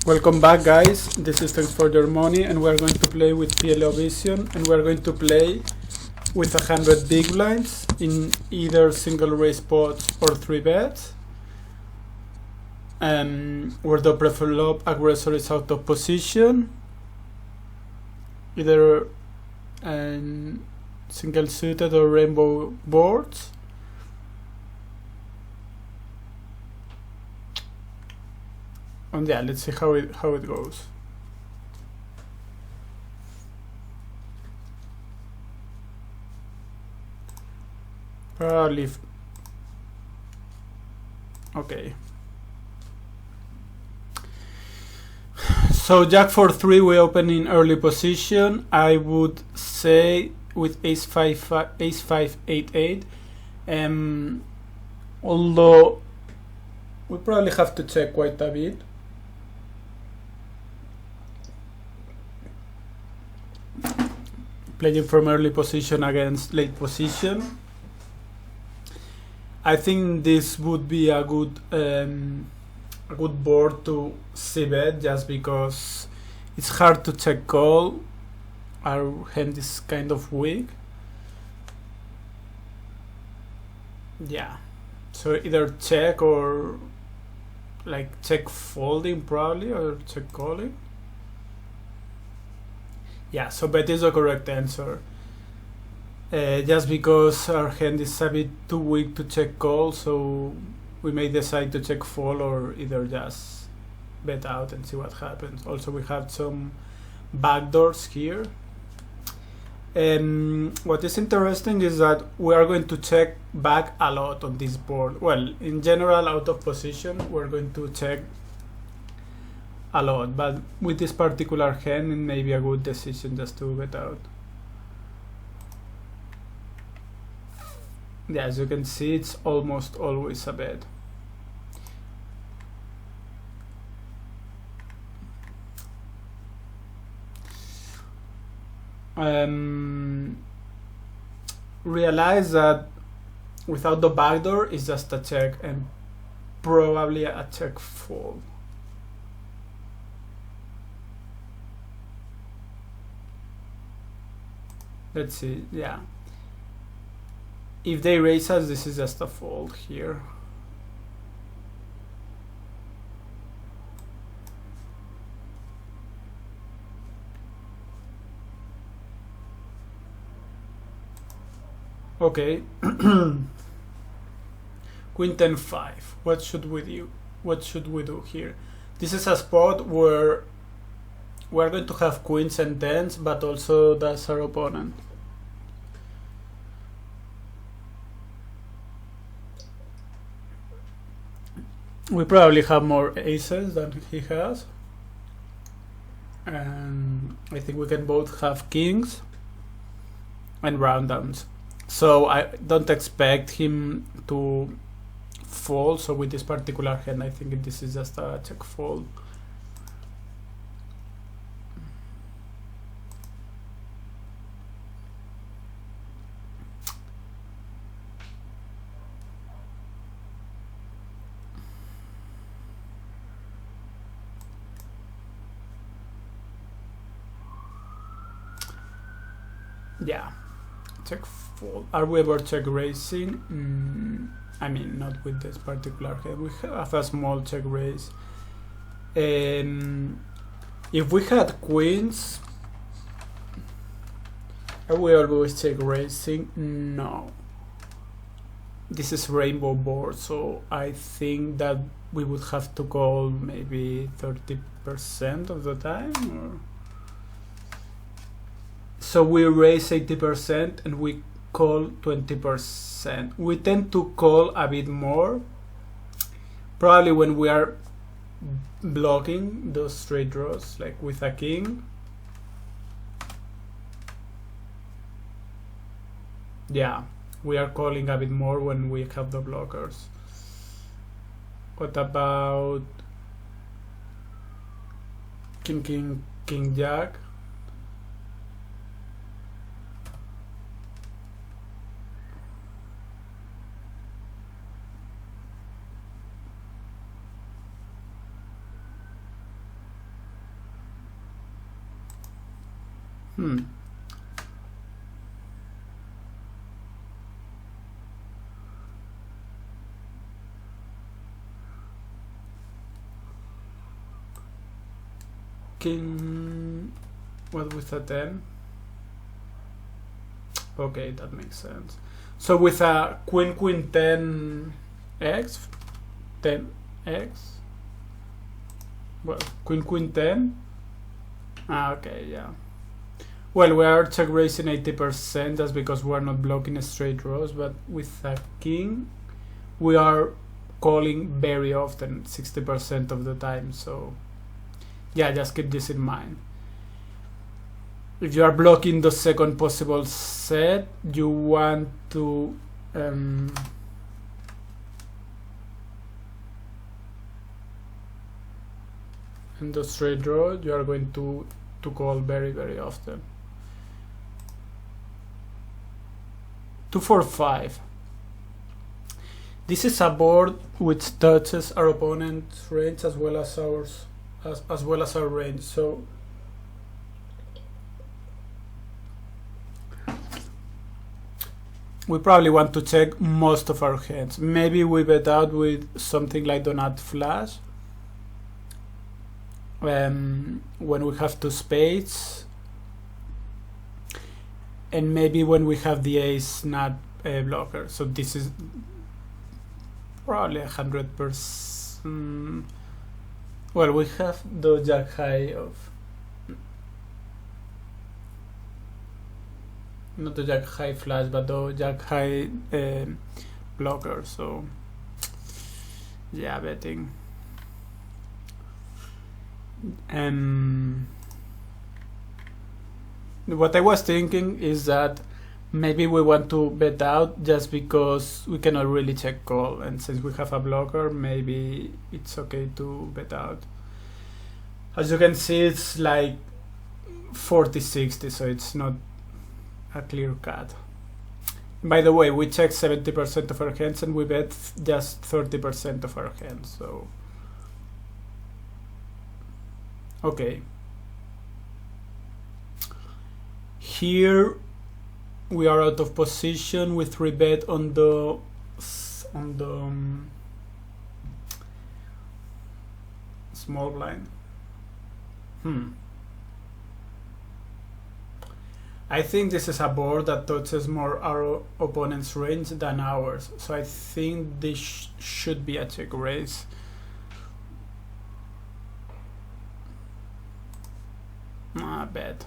Welcome back, guys. This is Thanks for Your Money, and we're going to play with PLO Vision, and we're going to play with 100 big blinds in either single raise pots or 3 bets, where the pre-flop aggressor is out of position, either single suited or rainbow boards. And yeah, let's see how it goes. Probably. Okay. So Jack for 3 we open in early position. I would say with ace 5 8 8. Although we probably have to check quite a bit. Playing from early position against late position. I think this would be a good board to Cbet, just because it's hard to check call. Our hand is kind of weak. Yeah, so either check or like check folding probably, or check calling. Yeah, so bet is the correct answer. Just because our hand is a bit too weak to check call, so we may decide to check fold or either just bet out and see what happens. Also, we have some backdoors here. What is interesting is that we are going to check back a lot on this board. Well, in general, out of position, we're going to check a lot, but with this particular hand, it may be a good decision just to bet out. Yeah, as you can see, it's almost always a bet. Realize that without the backdoor, it's just a check and probably a check fold. Let's see, yeah. If they raise us, this is just a fold here. Okay. Queen 10-5. What should we do? What should we do here? This is a spot where we're going to have queens and tens, but also that's our opponent. We probably have more aces than he has, and I think we can both have kings and round downs. So I don't expect him to fold. So with this particular hand, I think this is just a check fold. Yeah, check fold. Are we ever check raising? I mean, not with this particular hand. We have a small check raise. If we had queens, are we always check raising? No. This is rainbow board, so I think that we would have to call maybe 30% of the time, or so we raise 80% and we call 20%. We tend to call a bit more, probably when we are blocking those straight draws, like with a king. Yeah, we are calling a bit more when we have the blockers. What about king, jack? Hmm. King, what with a 10? Okay, that makes sense. So with a queen queen 10x, 10x, well, queen queen 10. Okay, yeah. Well, we are check raising 80%. That's because we're not blocking straight draws. But with a king, we are calling very often, 60% of the time. So yeah, just keep this in mind. If you are blocking the second possible set, you want to in the straight draw, you are going to call very, very often. 2-4-5. This is a board which touches our opponent's range as well as ours, as well as our range. So we probably want to check most of our hands. Maybe we bet out with something like Donut Flash. When we have two spades, and maybe when we have the ace nut blocker. So this is probably 100%. Well, we have the jack high of, not the jack high flash, but the jack high blocker. So yeah, betting. What I was thinking is that maybe we want to bet out just because we cannot really check call, and since we have a blocker, maybe it's okay to bet out. As you can see, it's like 40-60, so it's not a clear cut. By the way, we check 70% of our hands and we bet just 30% of our hands, so okay. Here we are out of position with 3-bet on the small blind. I think this is a board that touches more our opponent's range than ours, so I think this should be a check raise. Bet.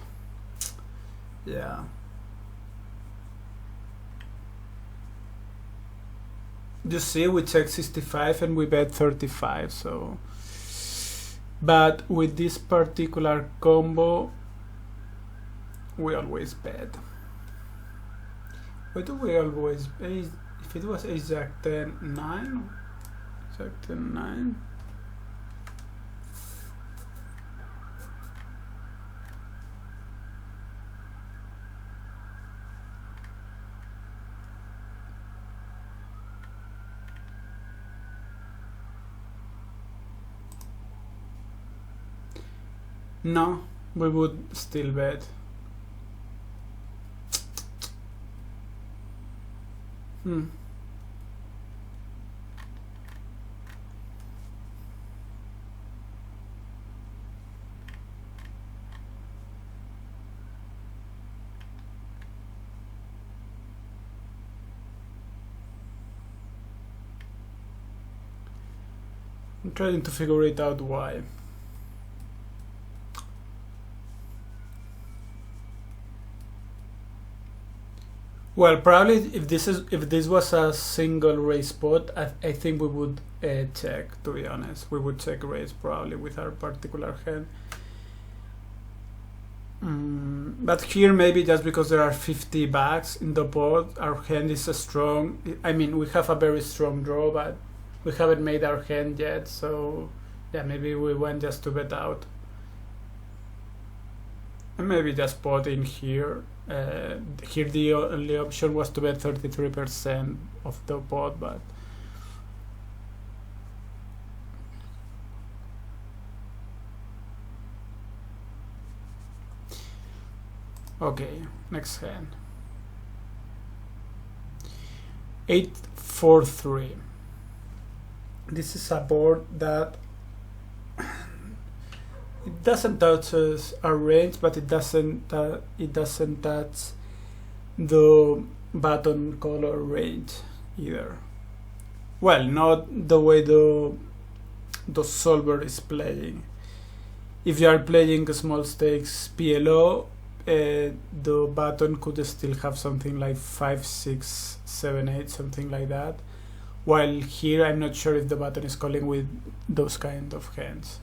Yeah. You see, we check 65 and we bet 35, so. But with this particular combo, we always bet. Why do we always bet? If it was ace jack 10 9, jack 10 9. No, we would still bet. I'm trying to figure it out why. Well, probably if this was a single raise spot, I think we would check. To be honest, we would check raise probably with our particular hand. But here maybe just because there are 50 backs in the board, our hand is strong. I mean, we have a very strong draw, but we haven't made our hand yet. So yeah, maybe we went just to bet out, and maybe just pot in here. Here the only option was to bet 33% of the pot, but Okay, next hand. 8-4-3. This is a board that it doesn't touch our range, but it doesn't touch the button color range either. Well, not the way the solver is playing. If you are playing small stakes PLO, the button could still have something like 5, 6, 7, 8, something like that. While here, I'm not sure if the button is calling with those kind of hands.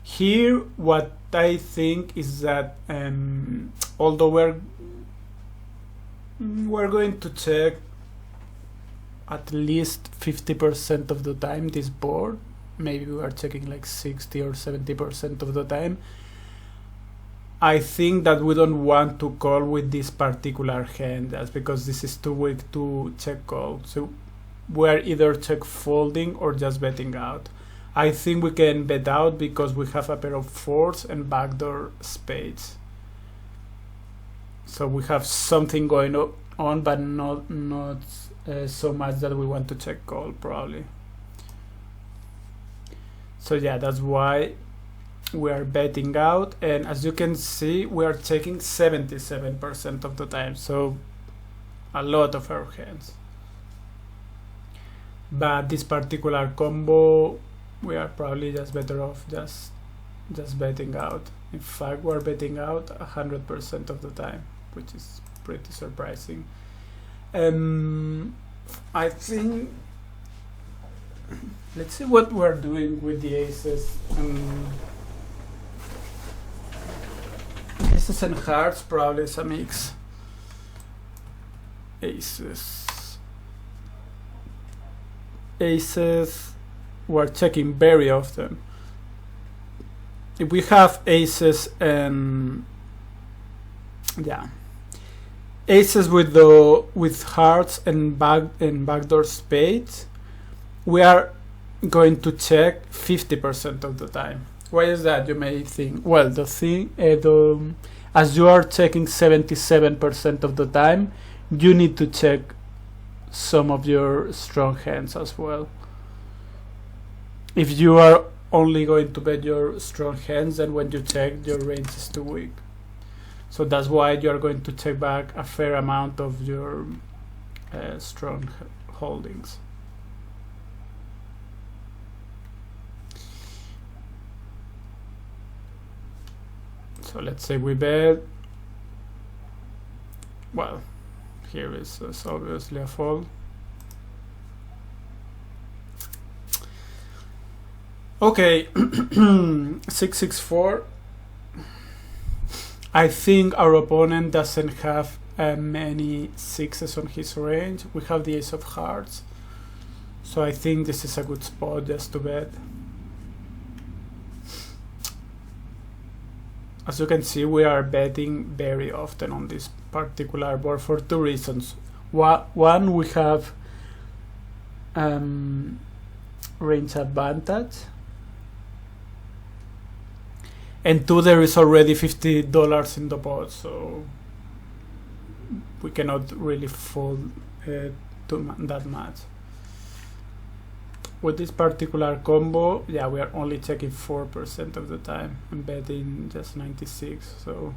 Here, what I think is that although we're going to check at least 50% of the time this board, maybe we are checking like 60 or 70% of the time, I think that we don't want to call with this particular hand just because this is too weak to check call. So we're either check folding or just betting out. I think we can bet out because we have a pair of fours and backdoor spades. So we have something going on, but not so much that we want to check call probably. So yeah, that's why we are betting out, and as you can see, we are checking 77% of the time, so a lot of our hands. But this particular combo, we are probably just better off just betting out. In fact, we're betting out 100% of the time, which is pretty surprising. I think, let's see what we're doing with the aces. Aces and hearts probably is a mix. Aces, we're checking very often. If we have aces and aces with hearts and backdoor spades, we are going to check 50% of the time. Why is that, you may think? Well, as you are checking 77% of the time, you need to check some of your strong hands as well. If you are only going to bet your strong hands, then when you check, your range is too weak. So that's why you are going to check back a fair amount of your strong holdings. So let's say we bet. Well, here is obviously a fold. Okay, 6-6-4. I think our opponent doesn't have many sixes on his range. We have the ace of hearts, so I think this is a good spot just to bet. As you can see, we are betting very often on this particular board for two reasons. One, we have range advantage, and two, there is already $50 in the pot, so we cannot really fold that much. With this particular combo, yeah, we are only checking 4% of the time and betting just 96. So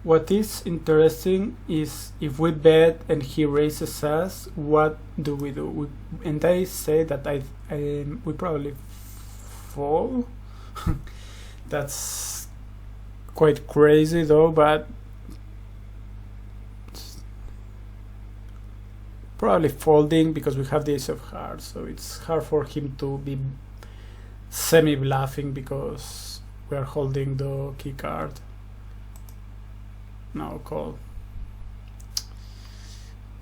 what is interesting is if we bet and he raises us, what do we do? And I say that we probably fall. That's quite crazy though, but probably folding because we have the ace of hearts, so it's hard for him to be semi-bluffing because we are holding the key card. Now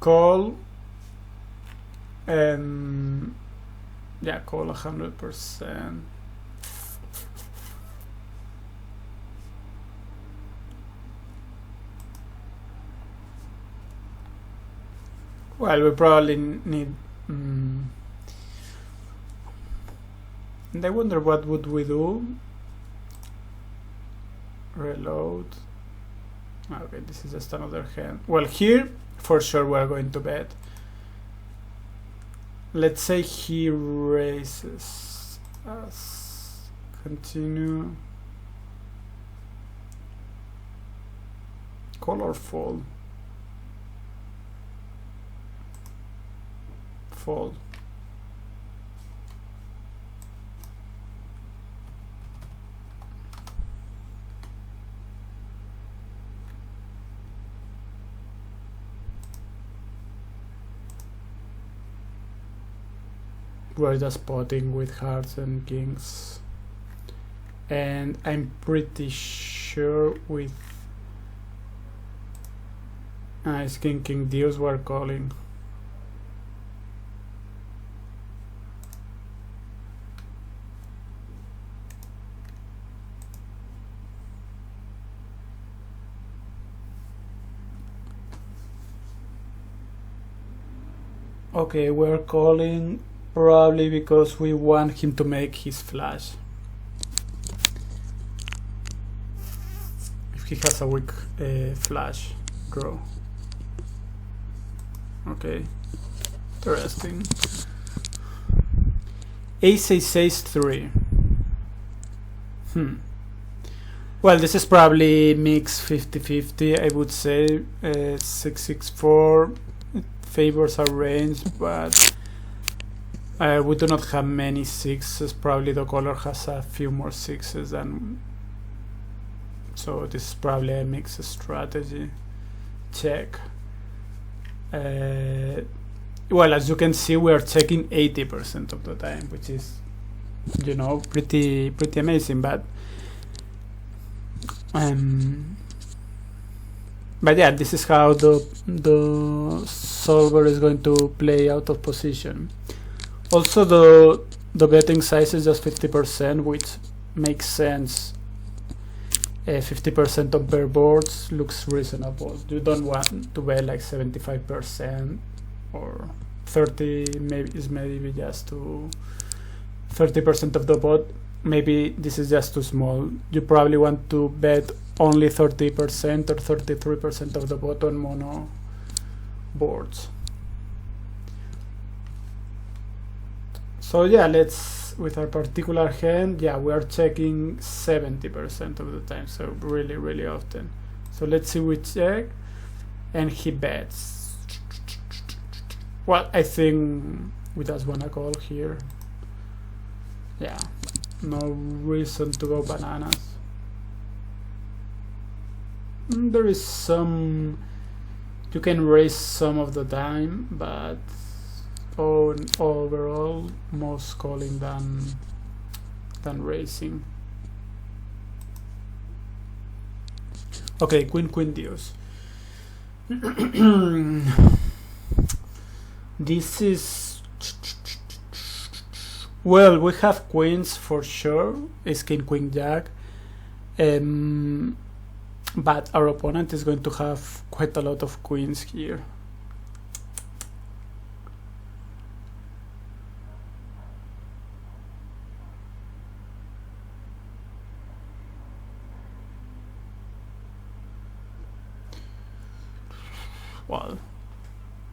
call, and yeah, call 100%. Well, we probably need. And I wonder what would we do. reload. Okay, this is just another hand. Well, here for sure we're going to bet. Let's say he raises us. Continue. Call or fold? Fold. We're just potting with hearts and kings, and I'm pretty sure with ace king deuce we're calling. Okay, we're calling probably because we want him to make his flash. If he has a weak flash draw. Okay, interesting. Ace 3. Well, this is probably mix 50-50, I would say. 6-6-4 favors our range, but we do not have many sixes. Probably the color has a few more sixes than, so this is probably a mixed strategy. Check. Well, as you can see, we are checking 80% of the time, which is, you know, pretty amazing. But yeah, this is how the solver is going to play out of position. Also, the betting size is just 50%, which makes sense. 50% of pair boards looks reasonable. You don't want to bet like 75% or 30. Maybe just to 30% of the pot. Maybe this is just too small. You probably want to bet only 30% or 33% of the pot on mono boards. So yeah, with our particular hand, yeah, we are checking 70% of the time, so really often. So let's see, we check, and he bets. Well, I think we just wanna call here. Yeah, no reason to go bananas. There is some, you can raise some of the time, but overall most calling than raising. Okay, queen deuce. This is, well, we have queens for sure. Ace king queen jack, but our opponent is going to have quite a lot of queens here. Well,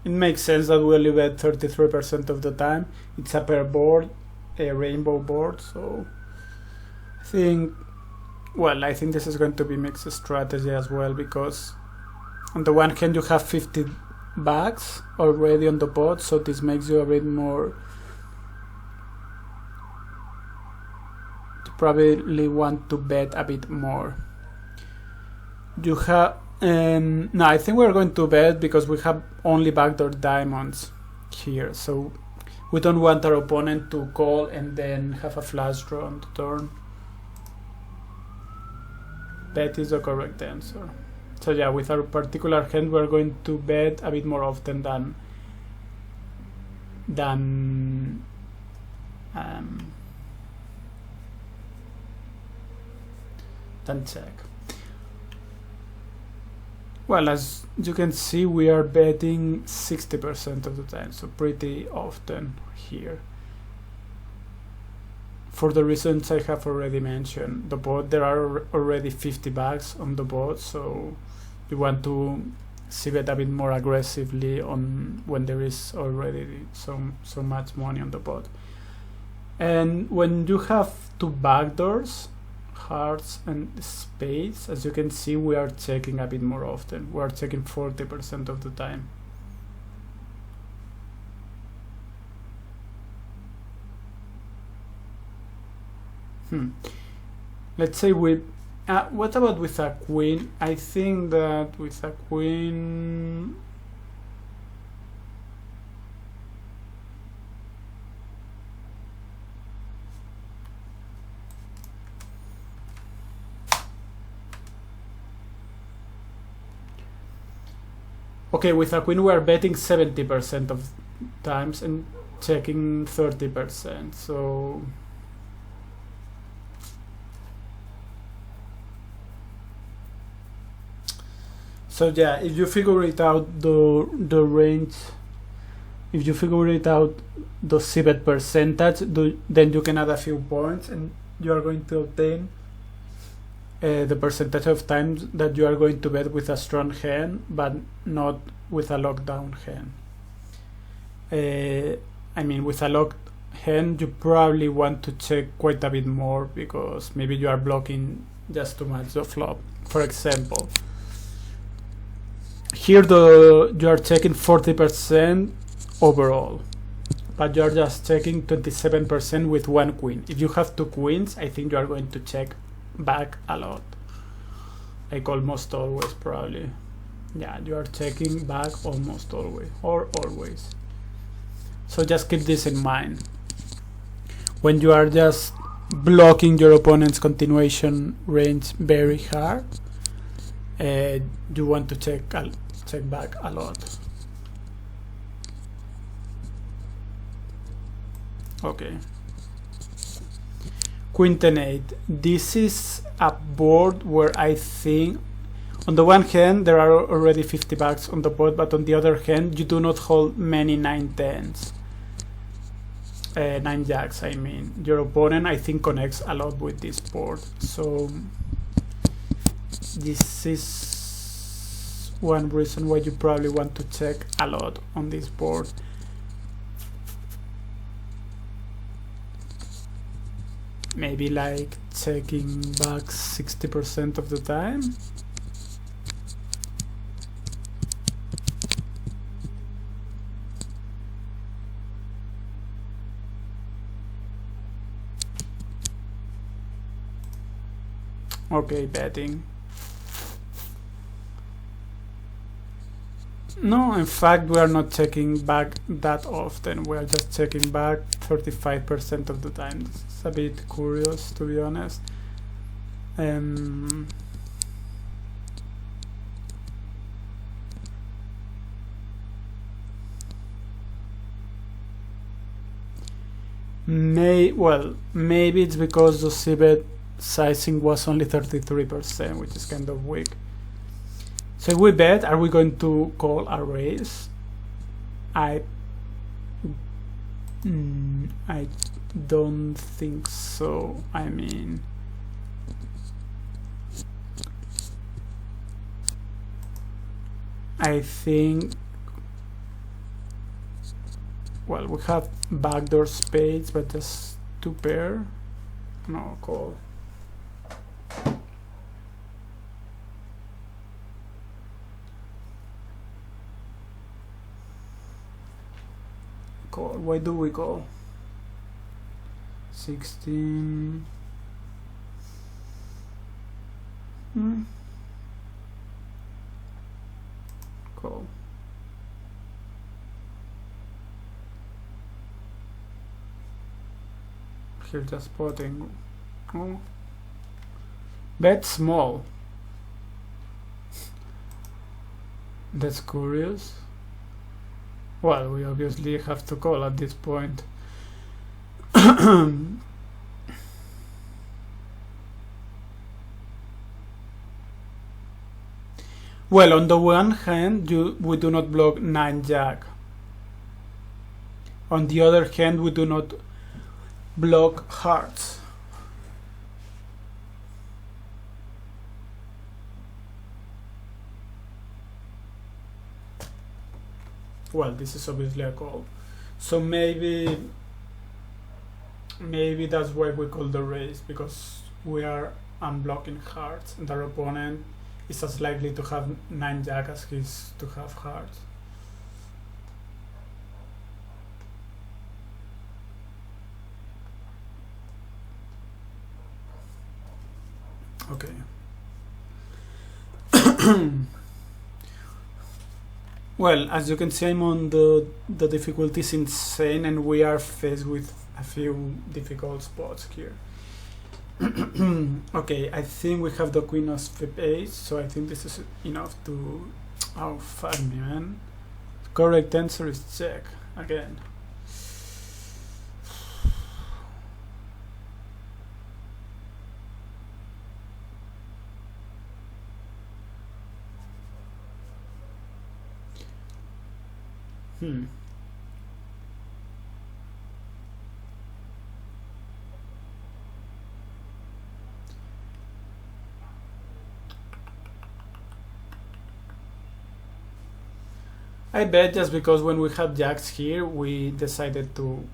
it makes sense that we only bet 33% of the time. It's a pair board, a rainbow board, so I think this is going to be mixed strategy as well, because on the one hand you have 50 bags already on the pot, so this makes you a bit more, you probably want to bet a bit more. You have no, I think we're going to bet because we have only backdoor diamonds here, so we don't want our opponent to call and then have a flush draw on the turn. Bet is the correct answer. So yeah, with our particular hand we're going to bet a bit more often than check. Well, as you can see, we are betting 60% of the time, so pretty often here. for the reasons I have already mentioned. The board, there are already 50 bucks on the board, so you want to Cbet a bit more aggressively on when there is already so much money on the board. And when you have two backdoors, hearts and spades, as you can see, we are checking a bit more often. We are checking 40% of the time. Let's say with what about with a queen? I think that with a queen, okay, with a queen we are betting 70% of times and checking 30%. So yeah, if you figure it out the range, if you figure it out the Cbet percentage, then you can add a few points and you are going to obtain the percentage of times that you are going to bet with a strong hand, but not with a lockdown hand. I mean, with a locked hand, you probably want to check quite a bit more because maybe you are blocking just too much the flop. For example, here you are checking 40% overall, but you are just checking 27% with one queen. If you have two queens, I think you are going to check back a lot, like almost always probably. Yeah, you are checking back almost always, or always. So just keep this in mind. When you are just blocking your opponent's continuation range very hard, you want to check back a lot. Okay. Queen 10-8. This is a board where I think on the one hand there are already 50 bucks on the board, but on the other hand you do not hold many 9-10s. 9 jacks, I mean. Your opponent, I think, connects a lot with this board, so this is one reason why you probably want to check a lot on this board. Maybe like checking back 60% of the time. Okay, betting. No, in fact, we are not checking back that often. We are just checking back 35% of the time. It's a bit curious, to be honest. Maybe it's because the Cbet sizing was only 33%, which is kind of weak. So if we bet, are we going to call a raise? I don't think so. I mean, I think, well, we have backdoor spades, but just two pair. No, call. Call. Why do we call? 16. Call. Here just spotting. Oh. Bet small. That's curious. Well, we obviously have to call at this point. Well, on the one hand, we do not block 9 jack. On the other hand, we do not block hearts. well, this is obviously a call. So maybe that's why we call the raise, because we are unblocking hearts and our opponent is as likely to have 9 jack as he is to have hearts. Okay. Well, as you can see, I'm on the difficulty is insane, and we are faced with a few difficult spots here. Okay, I think we have the queen of f8, so I think this is enough to... Oh, fuck me, man. Correct answer is check, again. I bet just because when we had jacks here, we decided to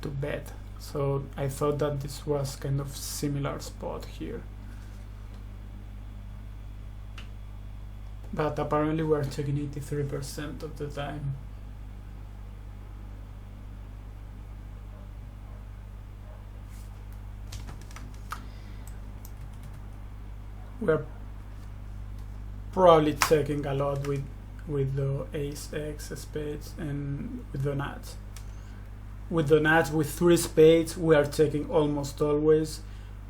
bet. So I thought that this was kind of similar spot here. But apparently we're checking 83% of the time. We're probably checking a lot with the ace x spades and with the nuts. With the nuts, with 3 spades, we are checking almost always.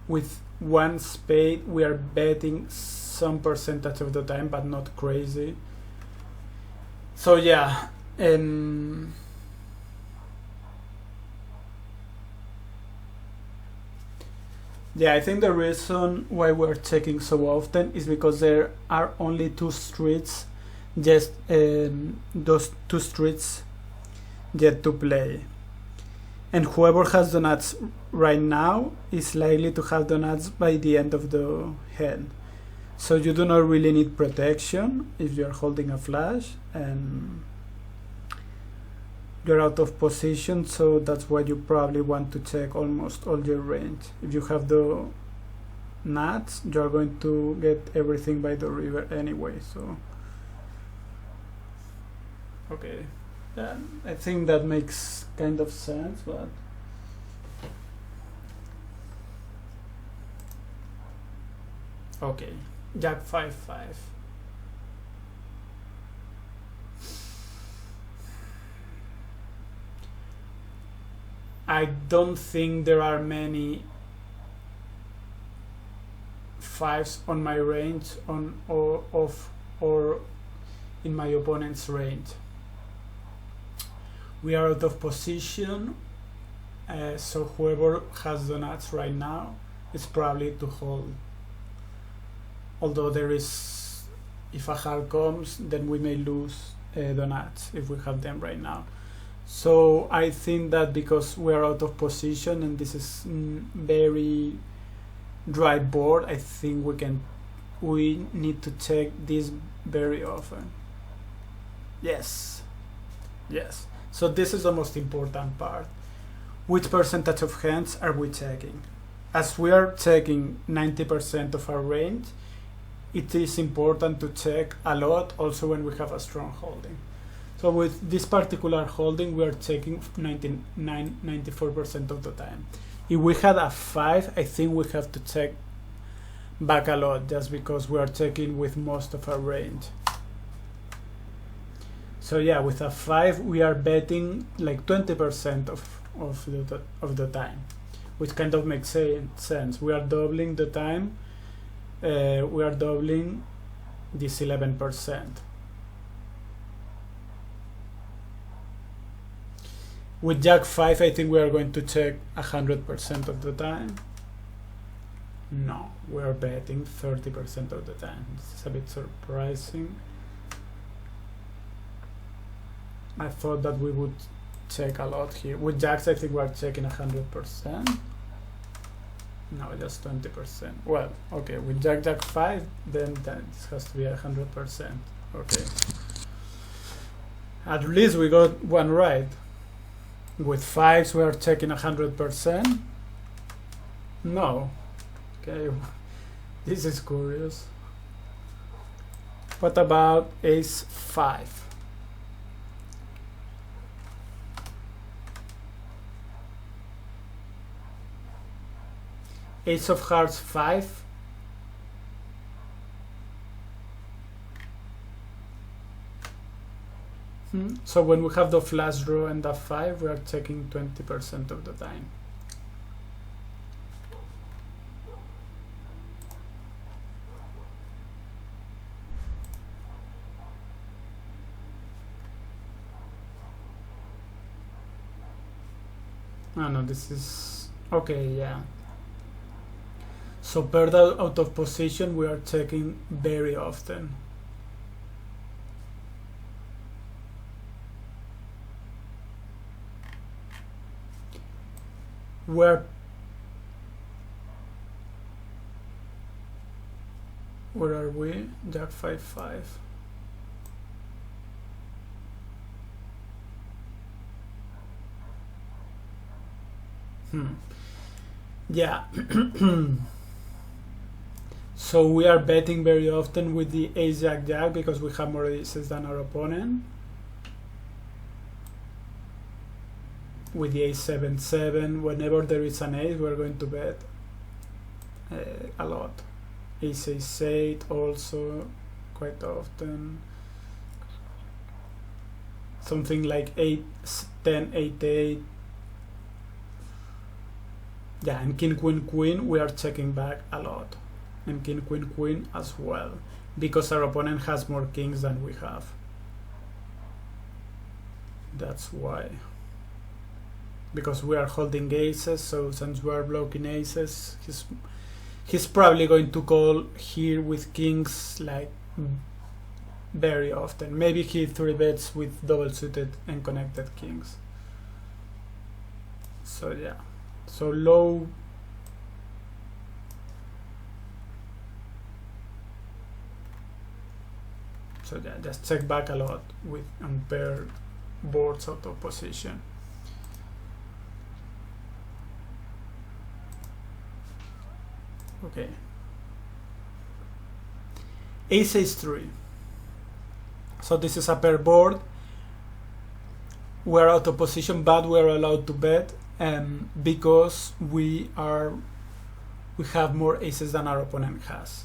With 1 spade, we are betting some percentage of the time, but not crazy. So yeah, and yeah, I think the reason why we're checking so often is because there are only 2 streets, just those 2 streets yet to play. And whoever has the nuts right now is likely to have the nuts by the end of the hand. So you do not really need protection if you're holding a flush and you're out of position, so that's why you probably want to check almost all your range. If you have the nuts, you're going to get everything by the river anyway, so okay. Yeah, I think that makes kind of sense, but okay. Jack 5-5. I don't think there are many 5s on my range or in my opponent's range. We are out of position, so whoever has the nuts right now is probably to hold. Although there is, if a heart comes, then we may lose the nuts if we have them right now. So I think that because we are out of position and this is very dry board, I think we need to check this very often. Yes. So this is the most important part. Which percentage of hands are we checking? As we are checking 90% of our range, it is important to check a lot also when we have a strong holding. So with this particular holding, we are checking 94% of the time. If we had a 5, I think we have to check back a lot just because we are checking with most of our range. So yeah, with a 5, we are betting like 20% of the time, which kind of makes sense. We are doubling the time. We are doubling this 11%. With Jack 5, I think we are going to check 100% of the time. No, we are betting 30% of the time. This is a bit surprising. I thought that we would check a lot here. With Jacks, I think we are checking 100%. No, just 20%. Well, okay, with Jack 5, then this has to be 100%. Okay. At least we got one right. With fives we are checking 100%. No. Okay, this is curious. What about ace 5? Ace of hearts 5. So when we have the flush draw and the 5, we are checking 20% of the time. Oh no, this is okay, yeah. So paired out of position we are checking very often. Where are we? Jack 5-5. Yeah. So we are betting very often with the ace jack jack because we have more aces than our opponent. With the ace 7-7, whenever there is an ace, we're going to bet a lot. Ace 8 also quite often. Something like 8-10, 8-8. Yeah, and king queen queen we are checking back a lot, and king queen queen as well, because our opponent has more kings than we have. That's why. Because we are holding aces, so since we are blocking aces, he's probably going to call here with kings like very often. Maybe he 3-bets with double suited and connected kings. So yeah, so low. So yeah, just check back a lot with unpaired boards out of position. Okay. Ace Ace 3. So this is a pair board. We're out of position, but we're allowed to bet, because we have more aces than our opponent has.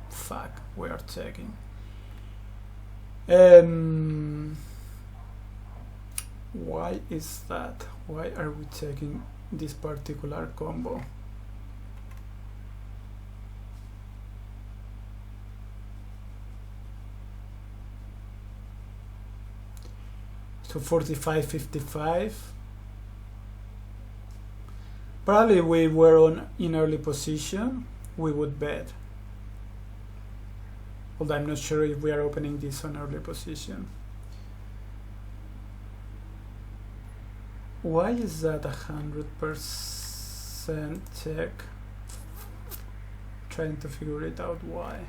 Fuck, we are checking. Why is that? Why are we checking this particular combo? So 45-55. Probably we were in early position, we would bet. Although I'm not sure if we are opening this on early position. Why is that 100% check? Trying to figure it out why.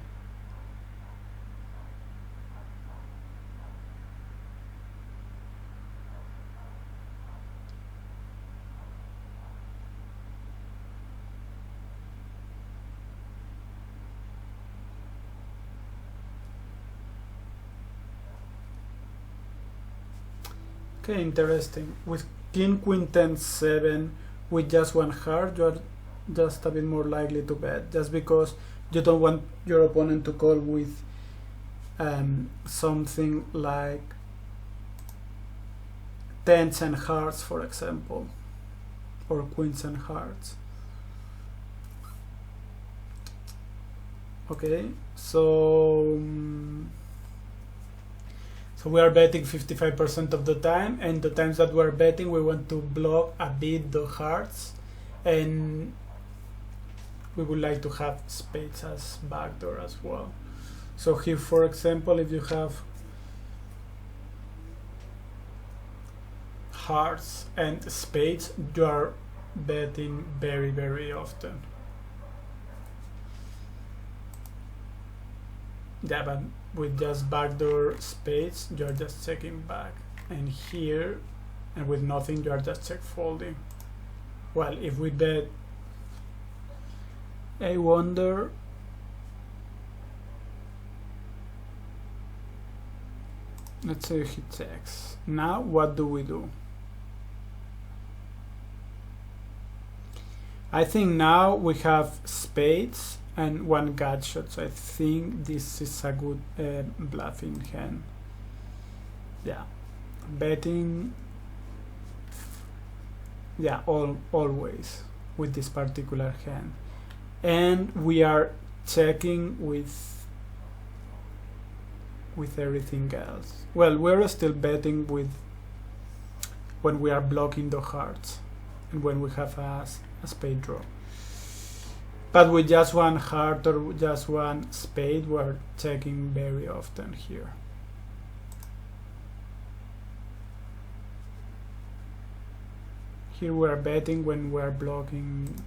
Okay, interesting. With King Queen 10-7 with just one heart, you are just a bit more likely to bet, just because you don't want your opponent to call with something like tens and hearts, for example, or queens and hearts. Okay, so we are betting 55% of the time, and the times that we're betting we want to block a bit the hearts, and we would like to have spades as backdoor as well. So here, for example, if you have hearts and spades, you are betting very often. Yeah, but with just backdoor spades, you're just checking back. And here, and with nothing, you are just check folding. Well, if we bet, I wonder. Let's say he checks. Now, what do we do? I think now we have spades and one gut shot, so I think this is a good bluffing hand. Yeah, betting. Yeah, always with this particular hand, and we are checking with everything else. Well, we're still betting with when we are blocking the hearts and when we have a spade draw. But with just one heart or just one spade, we're checking very often here. Here we're betting when we're blocking.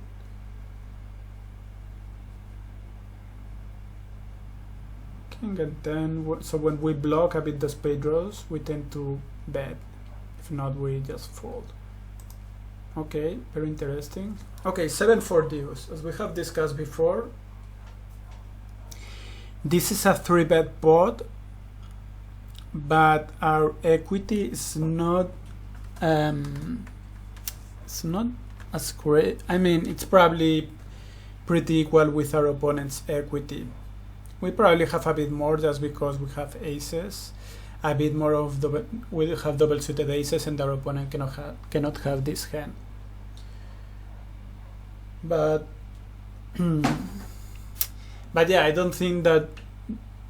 King and 10, so when we block a bit the spade draws, we tend to bet. If not, we just fold. Okay, very interesting. Okay, 7-4 deuce. As we have discussed before, this is a 3-bet pot, but our equity is not it's not as great. I mean, it's probably pretty equal with our opponent's equity. We probably have a bit more just because we have aces, a bit more of double. We have double suited aces, and our opponent cannot have this hand. But but yeah, I don't think that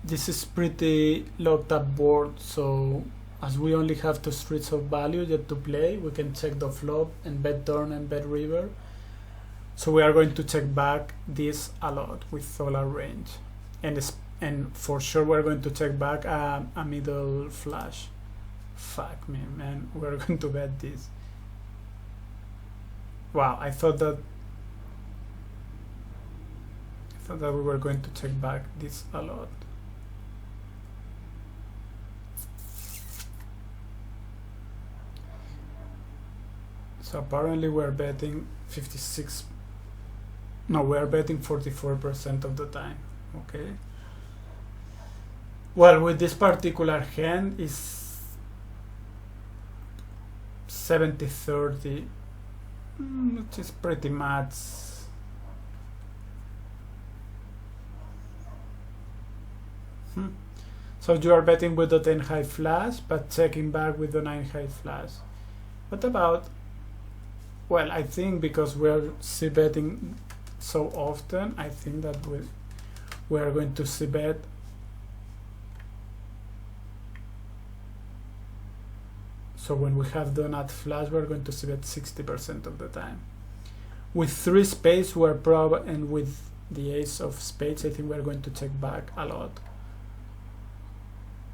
this is pretty locked up board. So as we only have 2 streets of value yet to play, we can check the flop and bet turn and bet river. So we are going to check back this a lot with all our range. And for sure we're going to check back a middle flush. Fuck me, man. We're going to bet this. Wow, I thought that we were going to check back this a lot. So apparently we're betting 56. No, we're betting 44% of the time. Okay. Well, with this particular hand is 70-30, which is pretty much. So you are betting with the 10 high flush, but checking back with the 9 high flush. What about? Well, I think because we're c-betting so often, I think that we are going to c-bet. So when we have the nut flush, we're going to c-bet 60% of the time. With 3 spades, we're and with the ace of spades, I think we're going to check back a lot.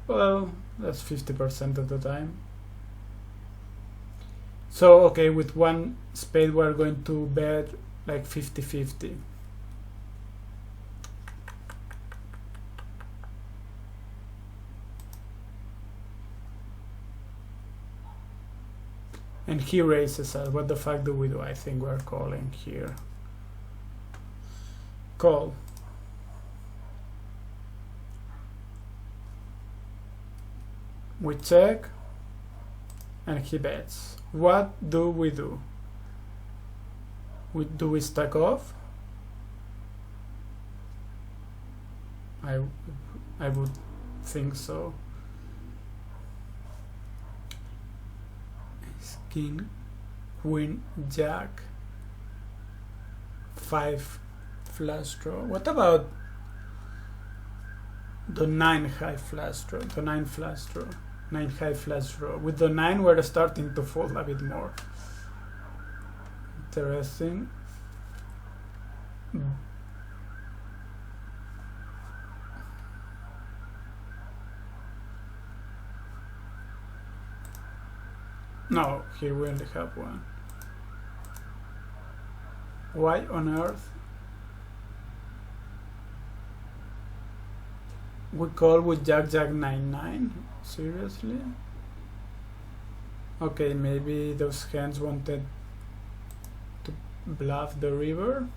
Well, that's 50% of the time. So, okay, with 1 spade, we're going to bet like 50-50. And he raises us. What the fuck do we do? I think we're calling here. Call. We check. And he bets. What do we do? Do we stack off? I would think so. King, Queen, Jack, 5 flush draw. What about the 9 high flush draw? The 9 flush draw. 9 high flush draw. With the 9, we're starting to fold a bit more. Interesting. No, here we only have 1. Why on earth? we call with Jack 9-9. Seriously? Okay, maybe those hands wanted to bluff the river.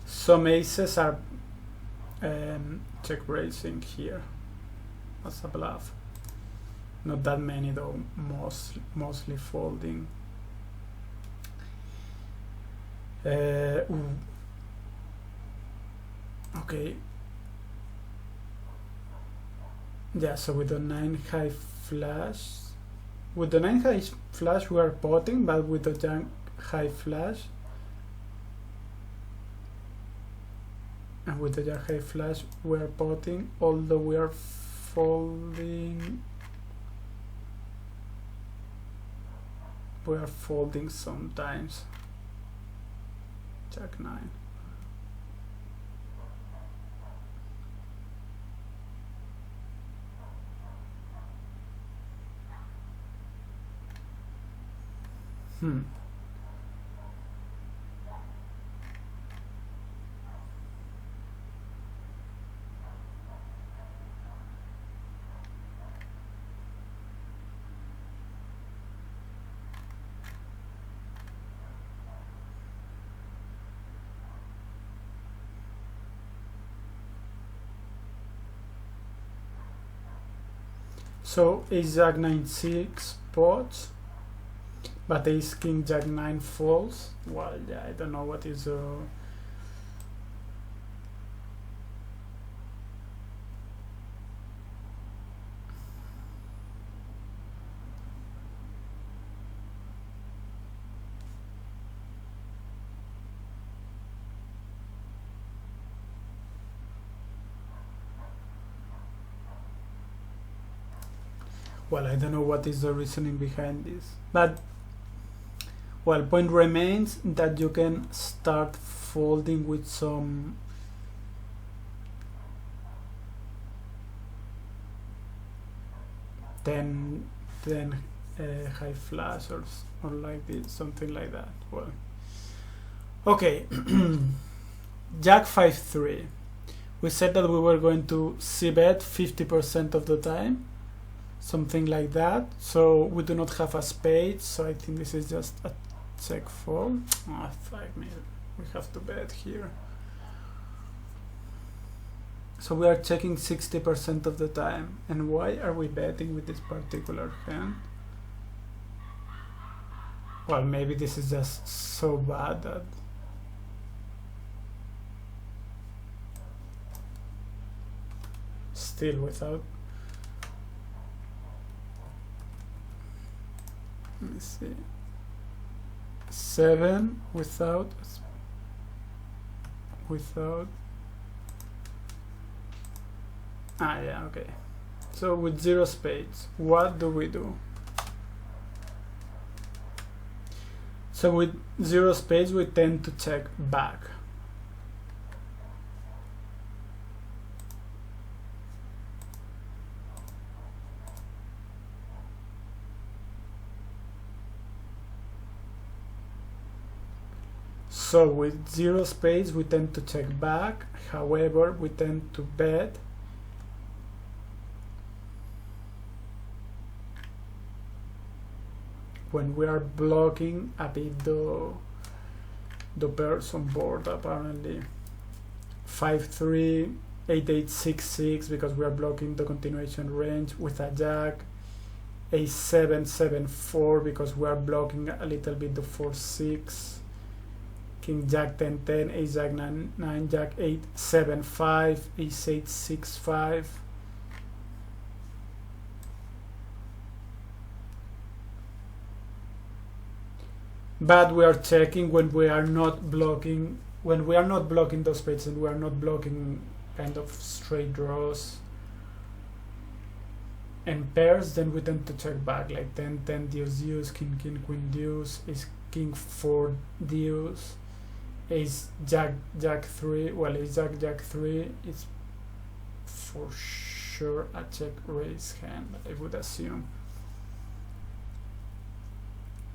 Some aces are check raising here as a bluff. Not that many though, mostly folding. Okay. Yeah, so with the 9 high flush, we are potting, but with the Jack high flush, and with the Jack high flush we are potting, although we are folding. We are folding sometimes. Jack 9. So ace Jack 9 6 pots, but ace king Jack 9 falls. Well, yeah, I don't know what is well, I don't know what is the reasoning behind this, but well, point remains that you can start folding with some ten high flush or like this, something like that. Well, okay. Jack 5-3. We said that we were going to Cbet 50% of the time, something like that. So we do not have a spade, so I think this is just a check fold. Oh, fuck me, we have to bet here. So we are checking 60% of the time. And why are we betting with this particular hand? Well, maybe this is just so bad that still without. Let me see. 7 without. Ah, yeah, okay. So with 0 spades, what do we do? So with 0 spades, we tend to check back. So with 0 spades, we tend to check back. However, we tend to bet when we are blocking a bit the person board, apparently. 5-3, 8-8, 6-6, because we are blocking the continuation range with a jack. A7, 7-4, because we are blocking a little bit the 4-6. King Jack 10-10, Ace Jack 9, Jack 8, 7-5, Ace 8, 6-5. But we are checking when we are not blocking, those spades, and we are not blocking kind of straight draws. and pairs, then we tend to check back, like 10 10 deuce deuce, king king queen deuce, is king 4 deuce, ace jack jack 3. Well, ace jack jack 3 is for sure a check raise hand, I would assume.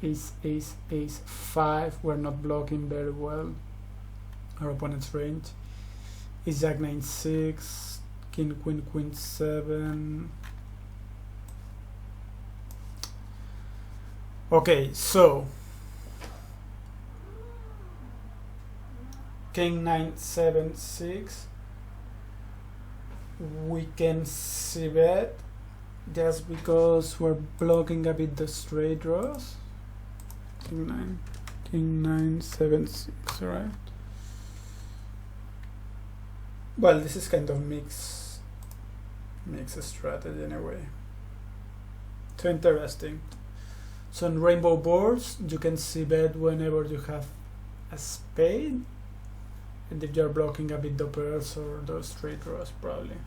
Ace ace ace 5, we're not blocking very well our opponent's range. Ace jack 9 6, king queen queen 7. Okay, so king 9 7 6, we can Cbet just because we're blocking a bit the straight draws. King 9 7 6, right? Well, this is kind of mixed strategy in a way. So interesting. So on rainbow boards, you can Cbet whenever you have a spade, and if you're blocking a bit the pairs or the straight draws, probably.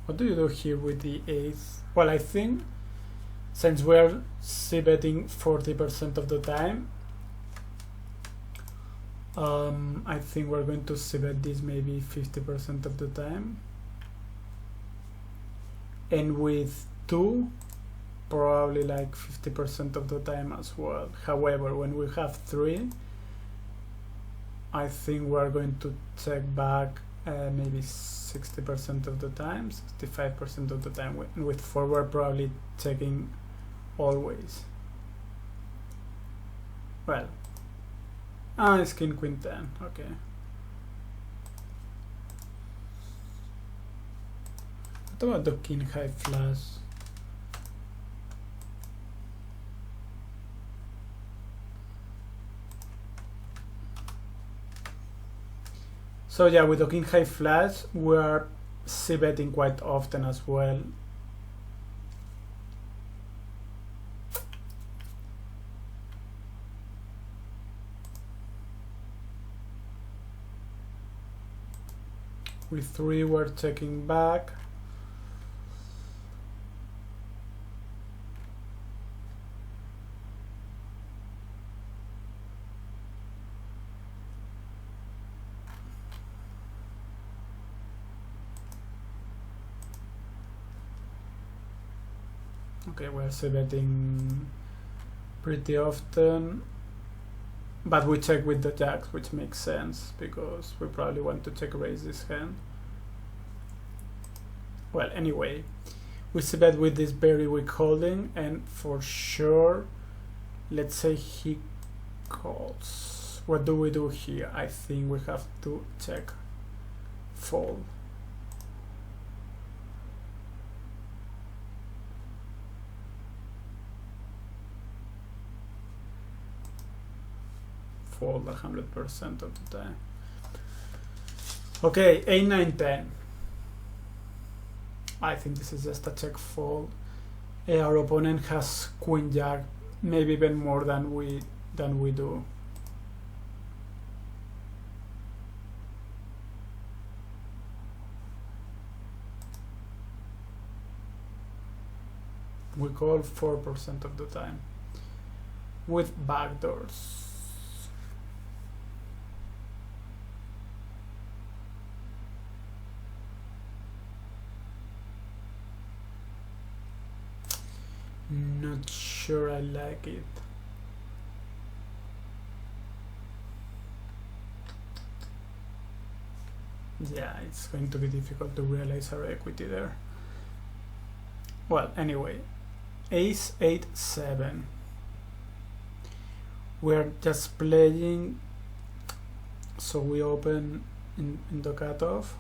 What do you do here with the ace? Well, I think since we're Cbetting 40% of the time, I think we're going to Cbet this maybe 50% of the time. And with 2, probably like 50% of the time as well. However, when we have 3, I think we're going to check back maybe 60% of the time, 65% of the time. With 4, we're probably checking always. Well, it's king queen 10, okay. What about the king high flush? So yeah, with the king high flush, we're Cbetting quite often as well. With 3, we're checking back. Okay, we're Cbetting pretty often, but we check with the jacks, which makes sense because we probably want to check raise this hand. Well, anyway, we Cbet with this very weak holding, and for sure, let's say he calls. What do we do here? I think we have to check fold. Fold 100% of the time. Okay, 8 9 10. I think this is just a check fold. Our opponent has queen jack, maybe even more than we do. We call 4% of the time with backdoors. Not sure I like it. Yeah, it's going to be difficult to realize our equity there. Well, anyway, ace 8 7. We're just playing, so we open in the cutoff.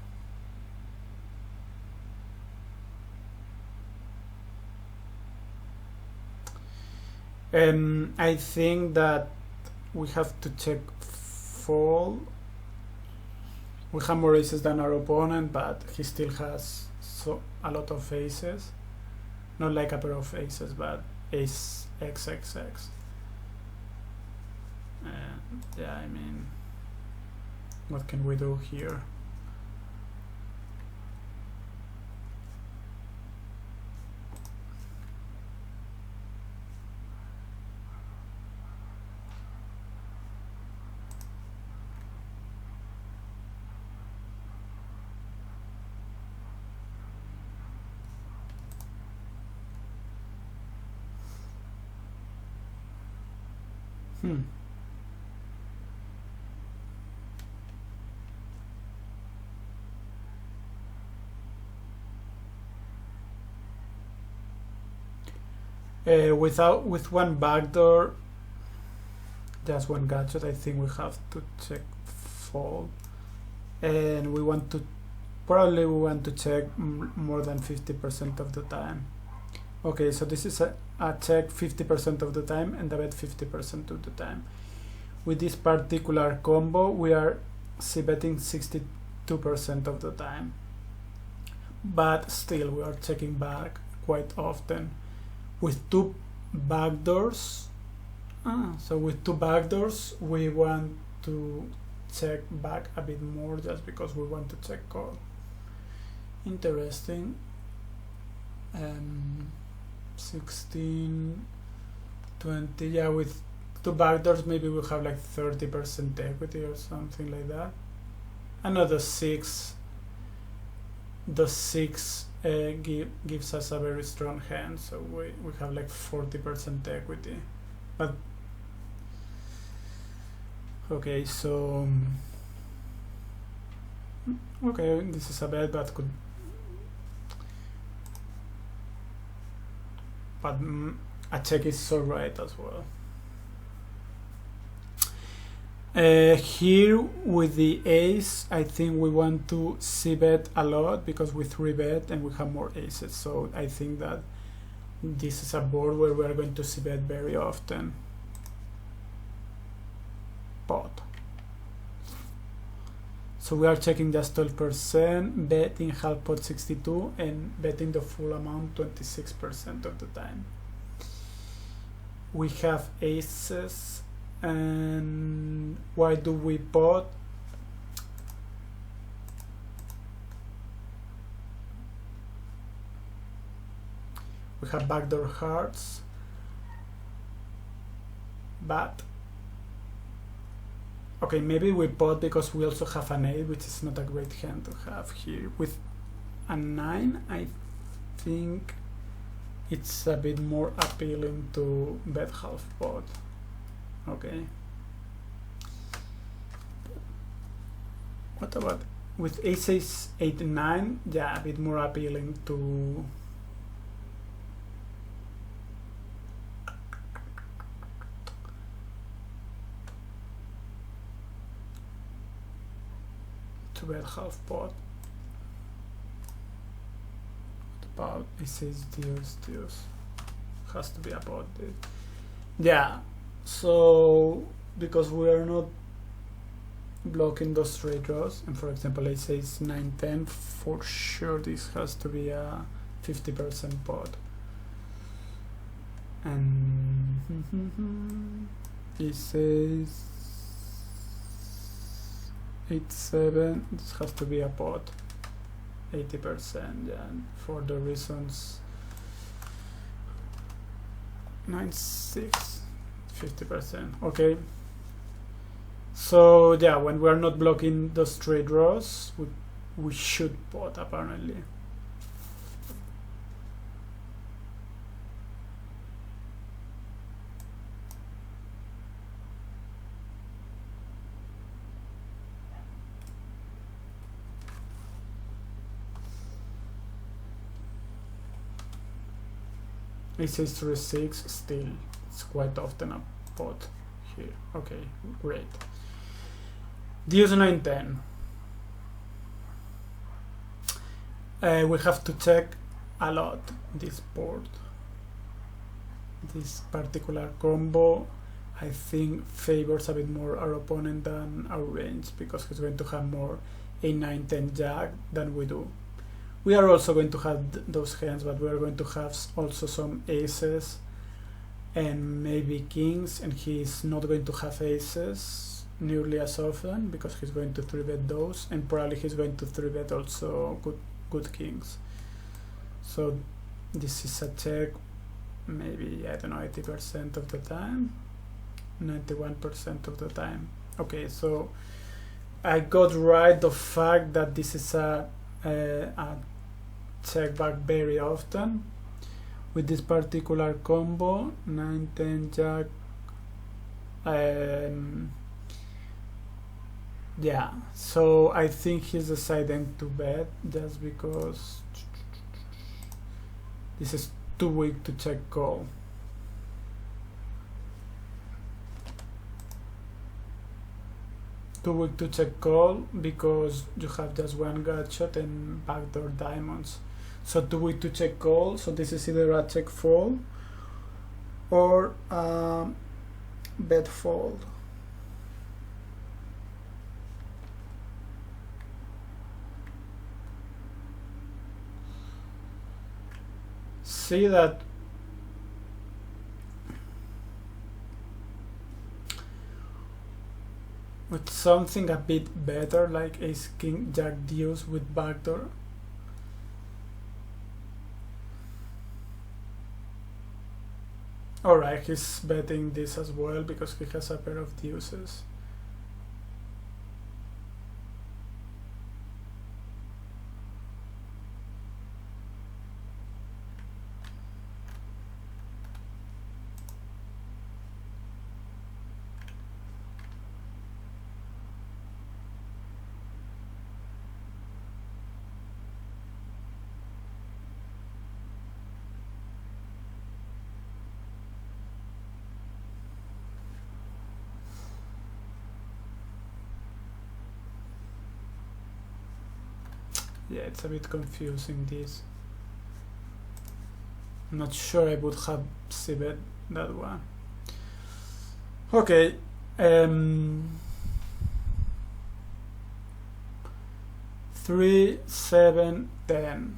I think that we have to check fold. We have more aces than our opponent, but he still has a lot of aces. Not like a pair of aces, but ace XXX. Yeah, I mean, what can we do here? Hmm. With one backdoor, just one gadget, I think we have to check fold, and we want to probably check more than 50% of the time. Okay, so this is a check 50% of the time and a bet 50% of the time. With this particular combo, we are c-betting 62% of the time, but still we are checking back quite often. With two backdoors, so with two backdoors, we want to check back a bit more just because we want to check call. Interesting. 16, 20, yeah, with two backdoors maybe we'll have like 30% equity or something like that. Another 6, the 6 gives us a very strong hand, so we have like 40% equity. But okay, so okay, this is a bet, but a check is so right as well. Here with the ace, I think we want to c-bet a lot because we 3-bet and we have more aces. So I think that this is a board where we are going to c-bet very often. Pot. So we are checking just 12%, betting half pot 62, and betting the full amount 26% of the time. We have aces. And why do we pot? We have backdoor hearts, but okay, maybe we pot because we also have an 8, which is not a great hand to have here. With a 9, I think it's a bit more appealing to bet half pot. Okay. What about with aces 8 and 9? Yeah, a bit more appealing to bet half pot. What about aces deuce? Has to be about it. Yeah. So because we are not blocking those straight draws, and for example ace 9-10, for sure this has to be a 50% pot. And ace 8-7, this has to be a pot, 80%, yeah, and for the reasons 9-6, 50%. Okay, so yeah, when we are not blocking the straight draws, we should pot apparently. Ace 3-6, still it's quite often a pot here. Okay, great. Deuce 9-10. We have to check a lot this board. This particular combo, I think, favors a bit more our opponent than our range because he's going to have more 8-9-10 jack than we do. We are also going to have those hands, but we are going to have also some aces and maybe kings, and he's not going to have aces nearly as often because he's going to 3-bet those, and probably he's going to 3-bet also good kings. So this is a check maybe, I don't know, 80% of the time, 91% of the time. Okay, so I got right the fact that this is a check back very often with this particular combo, 9-10 jack Yeah, so I think he's deciding to bet just because this is too weak to check call. Too weak to check call because you have just one gut shot and backdoor diamonds. So too weak to check call. So this is either a check fold or bet fold. See that with something a bit better like ace king jack deuce with backdoor. Alright, he's betting this as well because he has a pair of deuces. Yeah, it's a bit confusing this. I'm not sure I would have Cbet that one. Okay. 3, 7, 10.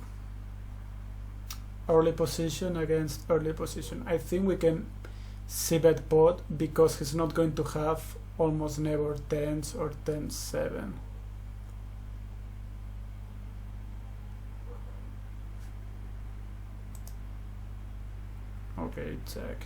Early position against early position. I think we can Cbet pot because he's not going to have almost never 10s or 10-7. Okay, check.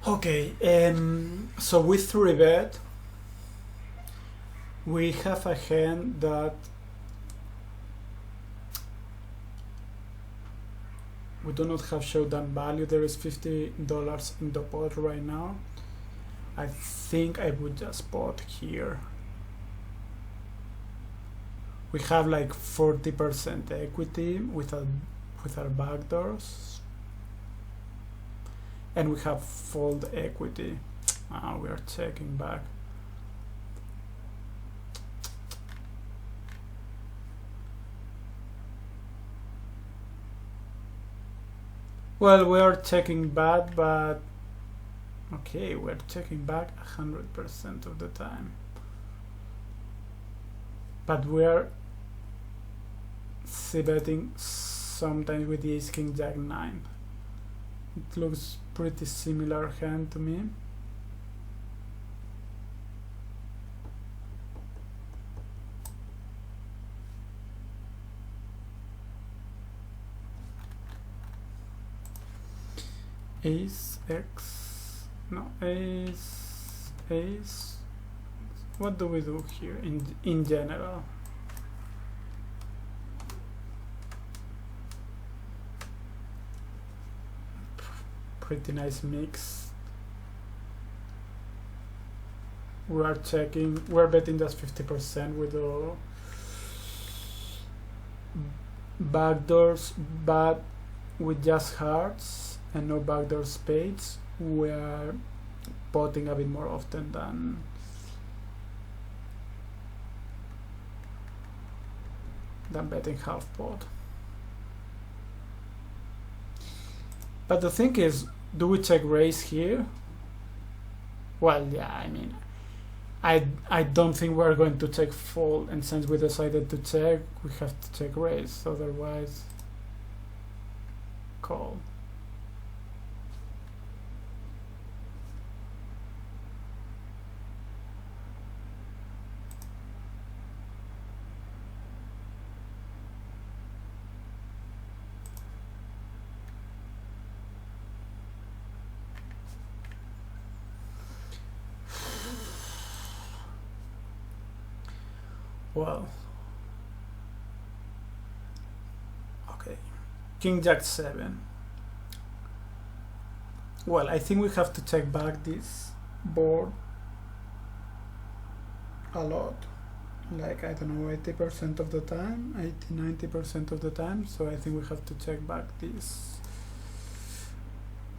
Okay, so with 3-bet, we have a hand that we do not have showdown value. There is $50 in the pot right now. I think I would just pot here. We have like 40% equity with our backdoors. And we have fold equity. We are checking back. Well, we are checking back, but okay, we're checking back 100% of the time. But we are c-betting sometimes with the ace king jack 9. It looks pretty similar hand to me. Ace X, no, ace. What do we do here in general? Pretty nice mix. We are checking, we're betting just 50% with the backdoors, but with just hearts and no backdoor spades, we are potting a bit more often than betting half pot. But the thing is, do we check raise here? Well, yeah, I mean, I don't think we're going to check fold, and since we decided to check, we have to check raise, otherwise call. Well, okay, King Jack 7. Well, I think we have to check back this board a lot, like, I don't know, 80% of the time, 80-90% of the time, so I think we have to check back this.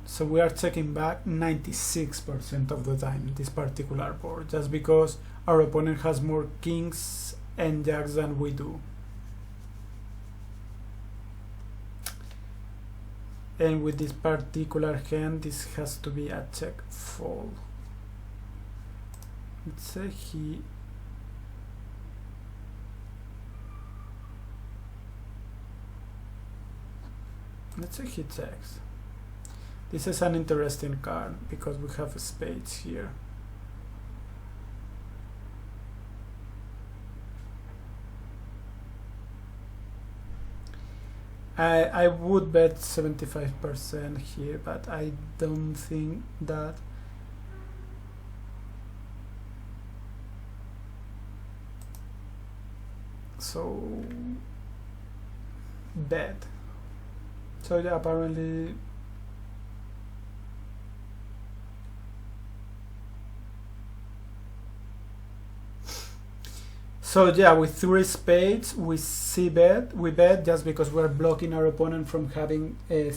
So we are checking back 96% of the time this particular board, just because our opponent has more kings and jacks than we do. And with this particular hand, this has to be a check fold. Let's say he checks. This is an interesting card because we have spades here. I would bet 75% here, but I don't think that. So bet. So yeah, apparently so yeah, with 3 spades we Cbet, we bet just because we're blocking our opponent from having a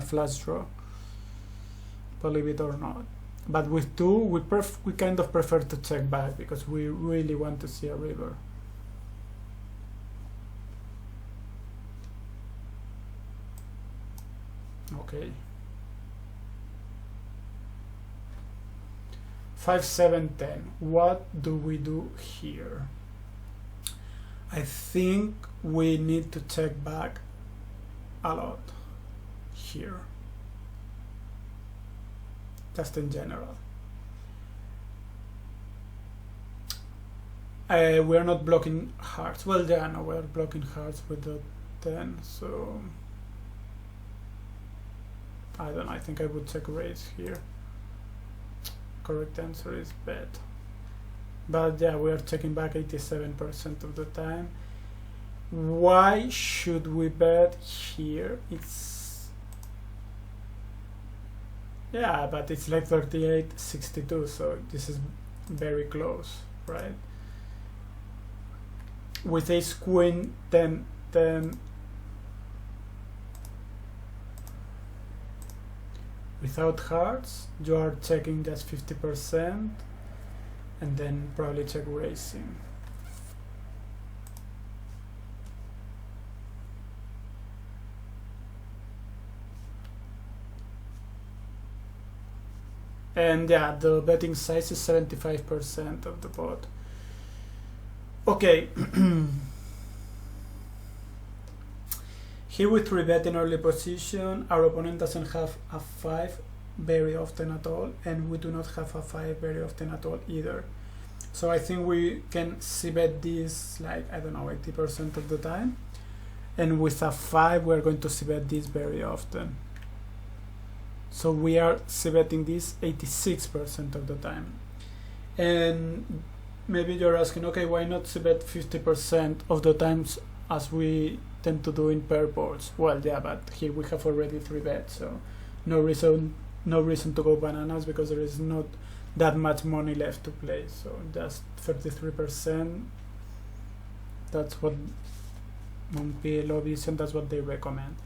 flush draw, believe it or not. But with 2 we kind of prefer to check back because we really want to see a river. Okay. 5, 7, 10. What do we do here? I think we need to check back a lot here, just in general. We are not blocking hearts. Well, yeah, no, we are blocking hearts with the 10, so I don't know, I think I would check raise here. Correct answer is bet. But yeah, we are checking back 87% of the time. Why should we bet here? It's, yeah, but it's like 38-62, so this is very close, right? With ace queen 10 without hearts, you are checking just 50% and then probably check raising. And yeah, the betting size is 75% of the pot. Okay. Here we 3-bet in early position. Our opponent doesn't have a 5 very often at all, and we do not have a 5 very often at all either. So I think we can Cbet this, like, I don't know, 80% of the time. And with a 5, we're going to Cbet this very often. So we are Cbetting this 86% of the time. And maybe you're asking, okay, why not Cbet 50% of the times as we tend to do in pair boards? Well, yeah, but here we have already 3 bets, so no reason to go bananas because there is not that much money left to play. So just 33%. That's what on PLO Vision, that's what they recommend.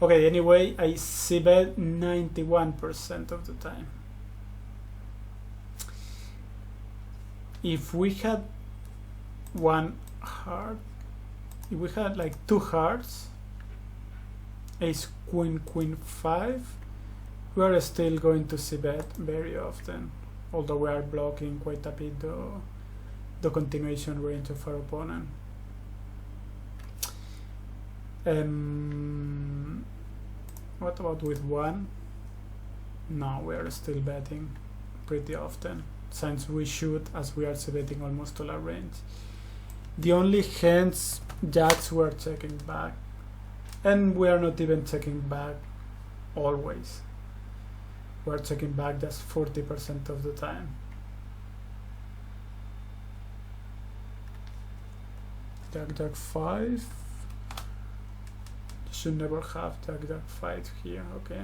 Okay, anyway, I Cbet 91% of the time. If we had one heart, if we had like 2 hearts, ace queen queen 5, we are still going to Cbet very often, although we are blocking quite a bit the continuation range of our opponent. What about with 1? No, we are still betting pretty often, since we should, as we are Cbetting almost all our range. The only hands jacks we are checking back, and we are not even checking back always. We are checking back just 40% of the time. Jack 5. You should never have Jack 5 here, okay.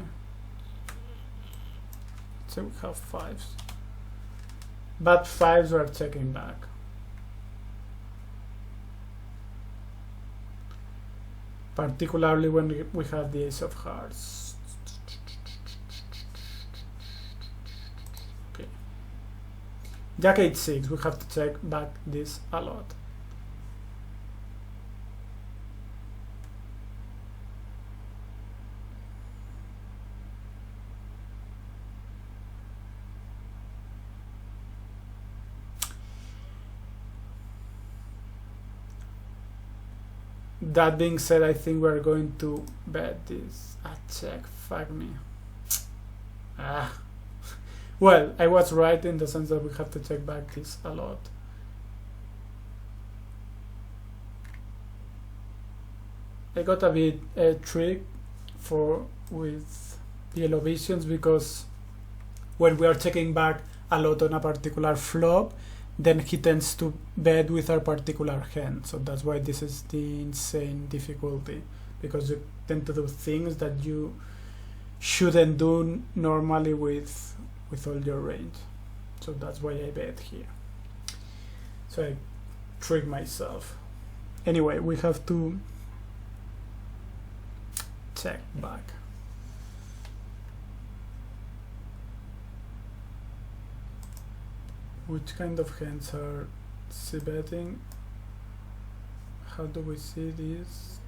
So we have 5s. But 5s are checking back. Particularly when we have the Ace of Hearts. Okay. Jack 8-6, we have to check back this a lot. That being said, I think we're going to bet this. Check, fuck me. Well, I was right in the sense that we have to check back this a lot. I got a bit trick with yellow visions, because when we are checking back a lot on a particular flop, then he tends to bet with our particular hand. So that's why this is the insane difficulty, because you tend to do things that you shouldn't do normally with all your range. So that's why I bet here. So I trick myself. Anyway, we have to check back. Which kind of hands are C-betting? How do we see this?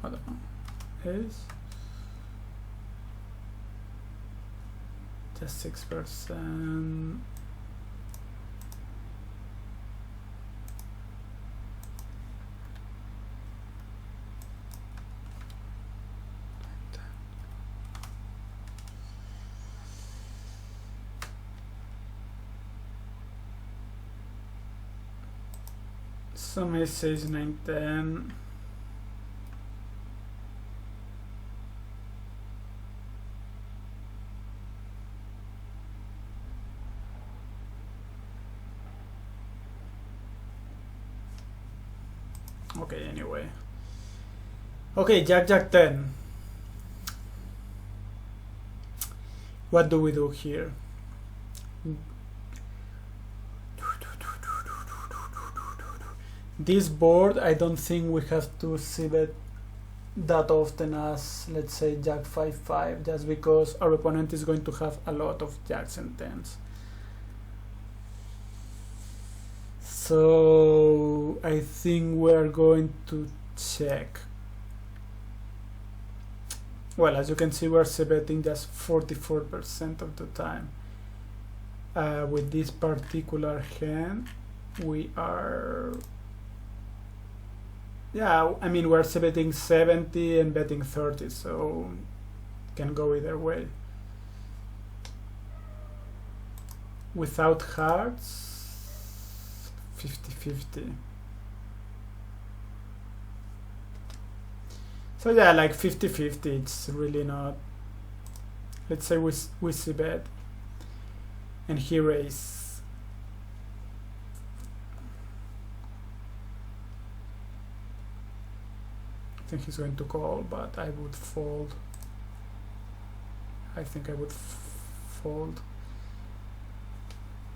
I don't know. Ace? Just 6%. Some aces 9-10. Okay, anyway. Okay, Jack 10. What do we do here? This board, I don't think we have to C-bet that often as, let's say, Jack 5-5, just because our opponent is going to have a lot of jacks and 10s. So I think we're going to check. Well, as you can see, we're C-betting just 44% of the time. With this particular hand, we are... Yeah, I mean, we're C-betting 70 and betting 30, so can go either way. Without hearts, 50-50. So yeah, like 50-50, it's really not. Let's say we C-bet and he raise. I think he's going to call, but I would fold. I think I would fold.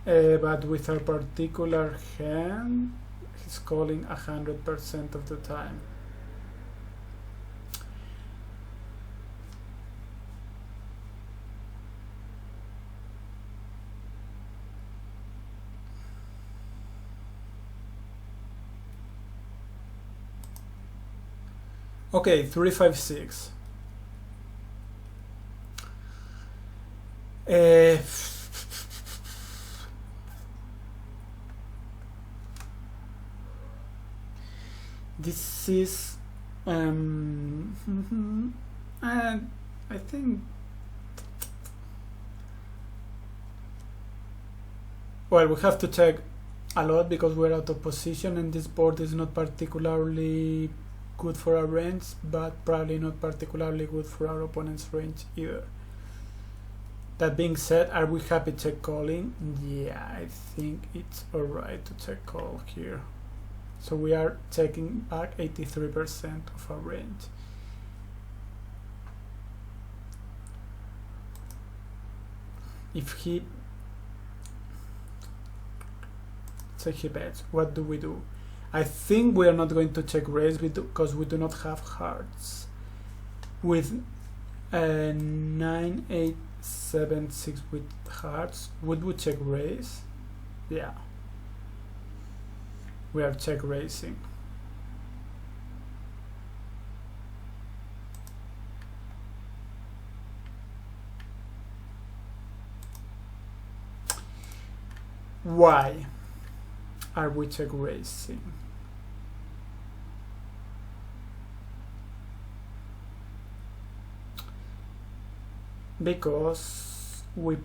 But with our particular hand, he's calling 100% of the time. Okay, 356. This is and I think, well, we have to check a lot because we're out of position and this board is not particularly good for our range, but probably not particularly good for our opponent's range either. That being said, are we happy check calling? Yeah, I think it's alright to check call here. So we are checking back 83% of our range. If he bets, what do we do? I think we are not going to check raise because we do not have hearts. With 9, 8, 7, 6 with hearts, would we check raise? Yeah. We are check raising. Why are we check raising? Because we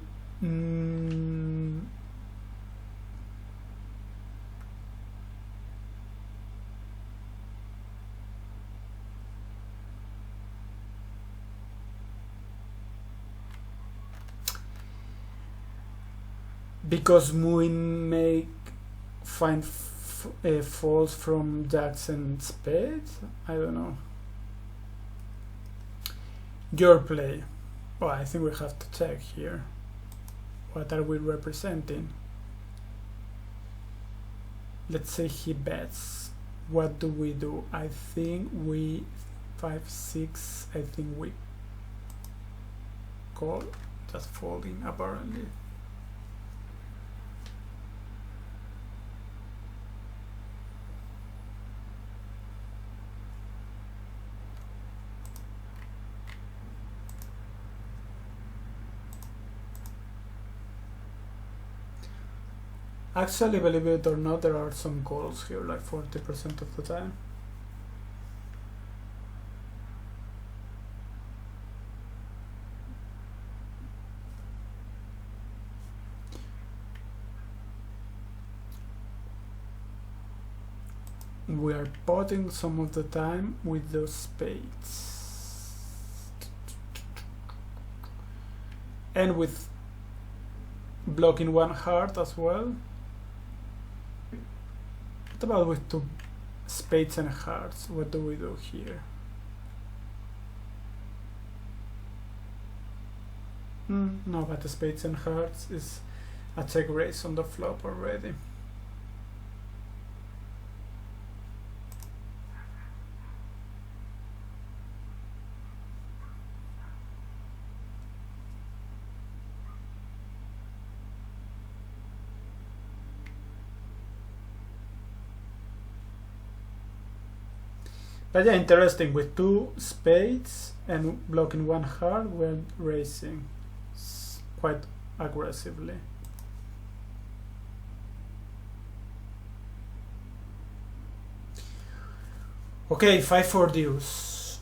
because we make find falls from jacks and spades. I don't know. Your play. Well, I think we have to check here. What are we representing? Let's say he bets. What do we do? I think we 5, 6. I think we call. Just folding apparently. Actually, believe it or not, there are some calls here, like 40% of the time. We are potting some of the time with those spades. And with blocking one heart as well. What about with 2 spades and hearts? What do we do here? No, but the spades and hearts is a check raise on the flop already. But yeah, interesting. With 2 spades and blocking one heart, we're raising quite aggressively. Okay, 5-4 deuce.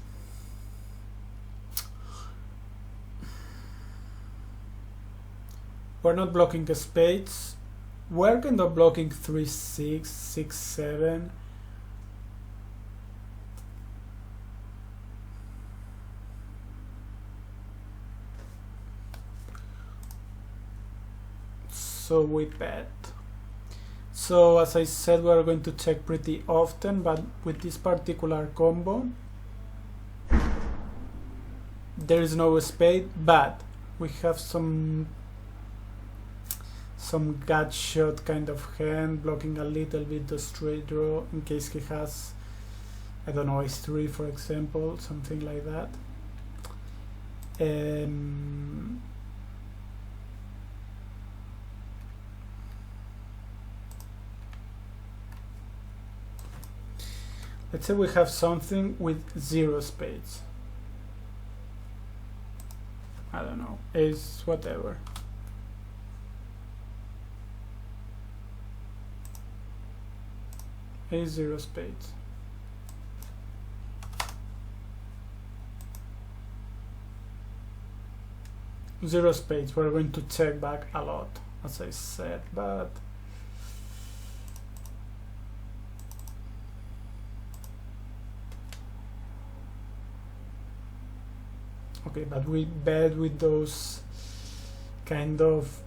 We're not blocking the spades. We're kind of blocking 3-6, 6-7. So we bet. So as I said, we are going to check pretty often, but with this particular combo there is no spade, but we have some gut shot kind of hand, blocking a little bit the straight draw in case he has, I don't know, ace-3 for example, something like that. Let's say we have something with 0 spades. I don't know, ace whatever. Ace 0 spades. Zero spades, we're going to check back a lot, as I said, but okay, but we bet with those kind of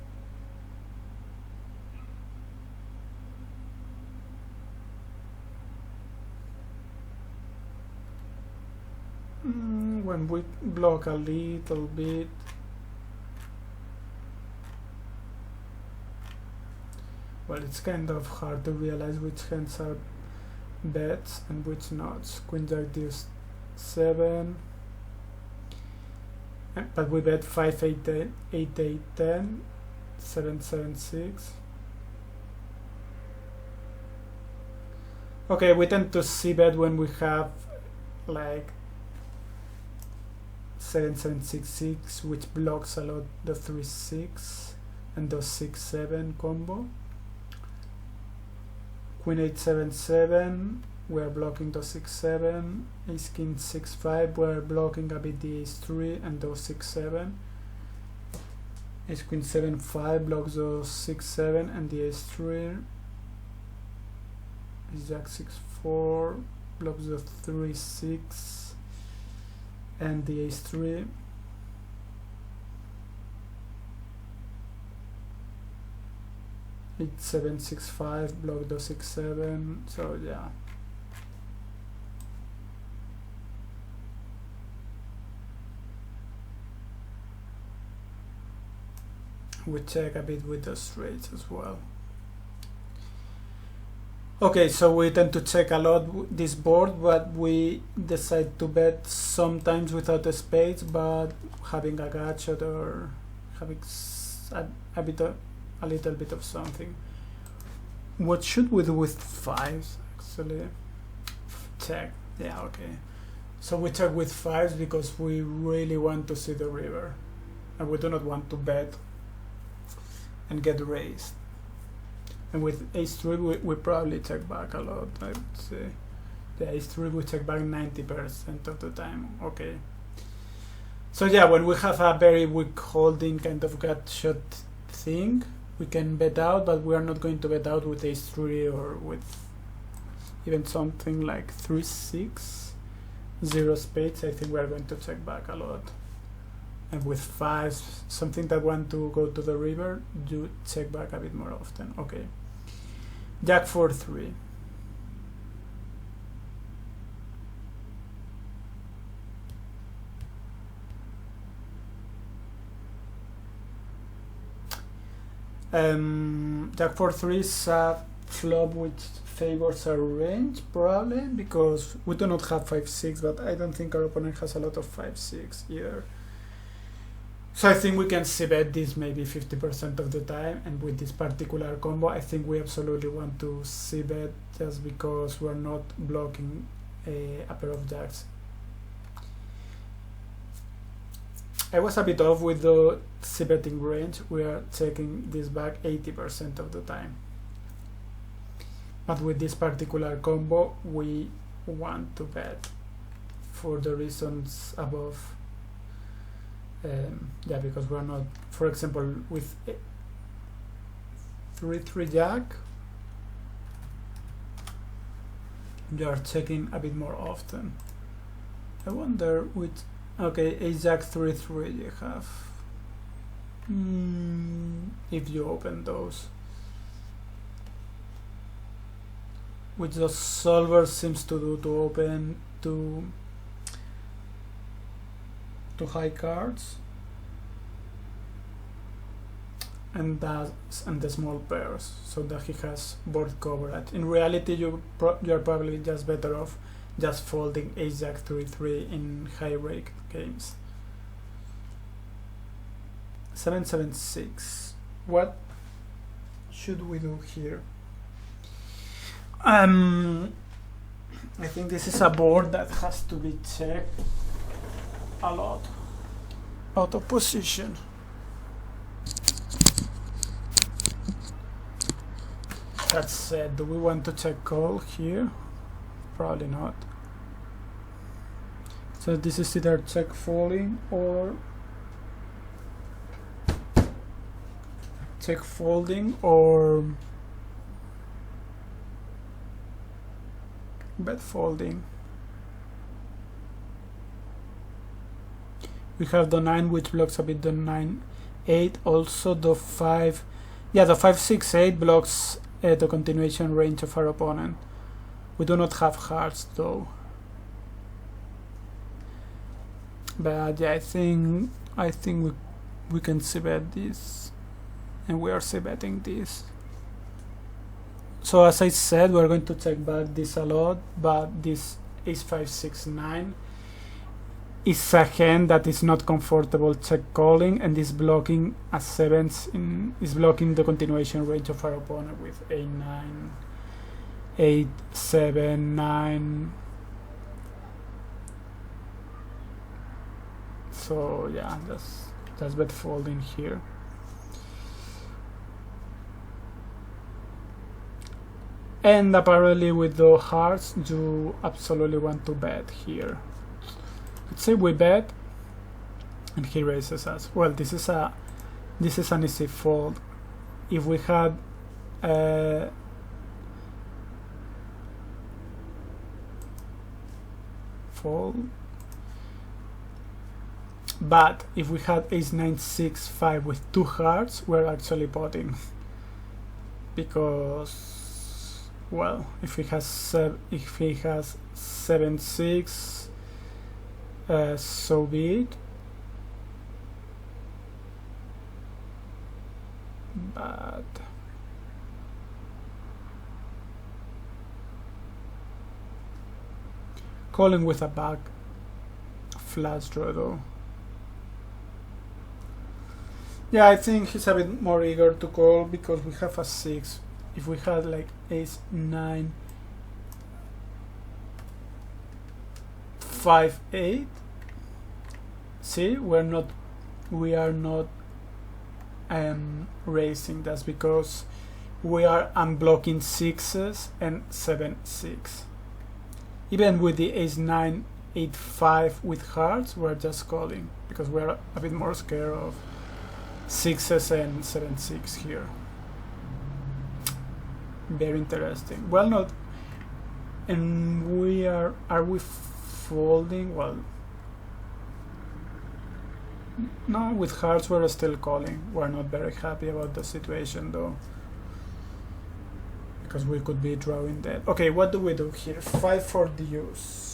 when we block a little bit. Well, it's kind of hard to realize which hands are bets and which not. Queen jack deuce 7, but we bet 5 8 8 10 7 7 6. Okay, we tend to see bet when we have like 7 7 6 6, which blocks a lot the 3 6 and the 6 7 combo. Queen 8 7 7, we are blocking the 6 7. Ace king 6 5, we are blocking a bit the ace 3 and the 6 7. Ace queen 7 5 blocks the 6 7 and the ace 3. Ace jack 6 4 blocks the 3 6 and the ace 3. Eight 7 6 5 block the 6 7. So yeah, we check a bit with the straights as well. Okay, so we tend to check a lot this board, but we decide to bet sometimes without the spades, but having a gutshot or having a little bit of something. What should we do with fives actually? Check. Yeah, okay. So we check with fives because we really want to see the river and we do not want to bet and get raised. And with ace 3 we probably check back a lot, I would say. The ace 3 we check back 90% of the time. Okay. So yeah, when we have a very weak holding kind of gut shot thing, we can bet out, but we are not going to bet out with ace 3 or with even something like 3 6 0 spades. I think we are going to check back a lot. And with fives, something that want to go to the river, you check back a bit more often. Okay. Jack 4 3. Jack 4 3 is a flop which favors our range probably because we do not have 5 6, but I don't think our opponent has a lot of 5 6 either. So I think we can c-bet this maybe 50% of the time, and with this particular combo I think we absolutely want to c-bet just because we're not blocking a pair of jacks. I was a bit off with the c-betting range. We are checking this back 80% of the time. But with this particular combo we want to bet for the reasons above. Yeah, because we're not, for example, with 3-3 jack, you are checking a bit more often. I wonder which, okay, ace jack 3-3 you have. If you open those. Which the solver seems to do to open to high cards and the small pairs, so that he has board coverage. In reality, you're probably just better off just folding ace jack 3-3 in high rake games. 7-7-6. What should we do here? I think this is a board that has to be checked a lot. Out of position. That said, do we want to check call here? Probably not. So this is either check folding or bet folding. We have the 9, which blocks a bit the 9-8. Also the 5. Yeah, the 5-6-8 blocks the continuation range of our opponent. We do not have hearts though. But yeah, I think we can Cbet this, and we are Cbetting this. So as I said, we're going to check back this a lot, but this ace 5 6 9 is a hand that is not comfortable check calling, and is blocking a sevens is blocking the continuation range of our opponent with 8-9, 8-7-9. So yeah, that's bet folding here. And apparently with the hearts, you absolutely want to bet here. Let's say we bet, and he raises us. Well, this is an easy fold. If we had fold, but if we had ace 9 6 5 with 2 hearts, we're actually potting, because, well, if he has 7-6, so be it. But calling with a back flush draw though. Yeah, I think he's a bit more eager to call because we have a 6. If we had like ace 9 5 8, see, we are not raising. That's because we are unblocking 6s and 7-6. Even with the ace 9 8 5 with hearts, we're just calling because we're a bit more scared of 6s and 7-6 here. Very interesting. Well, not, and we are we folding? Well, no, with hearts we're still calling. We're not very happy about the situation though, because we could be drawing dead. Okay, what do we do here? 5 for the use.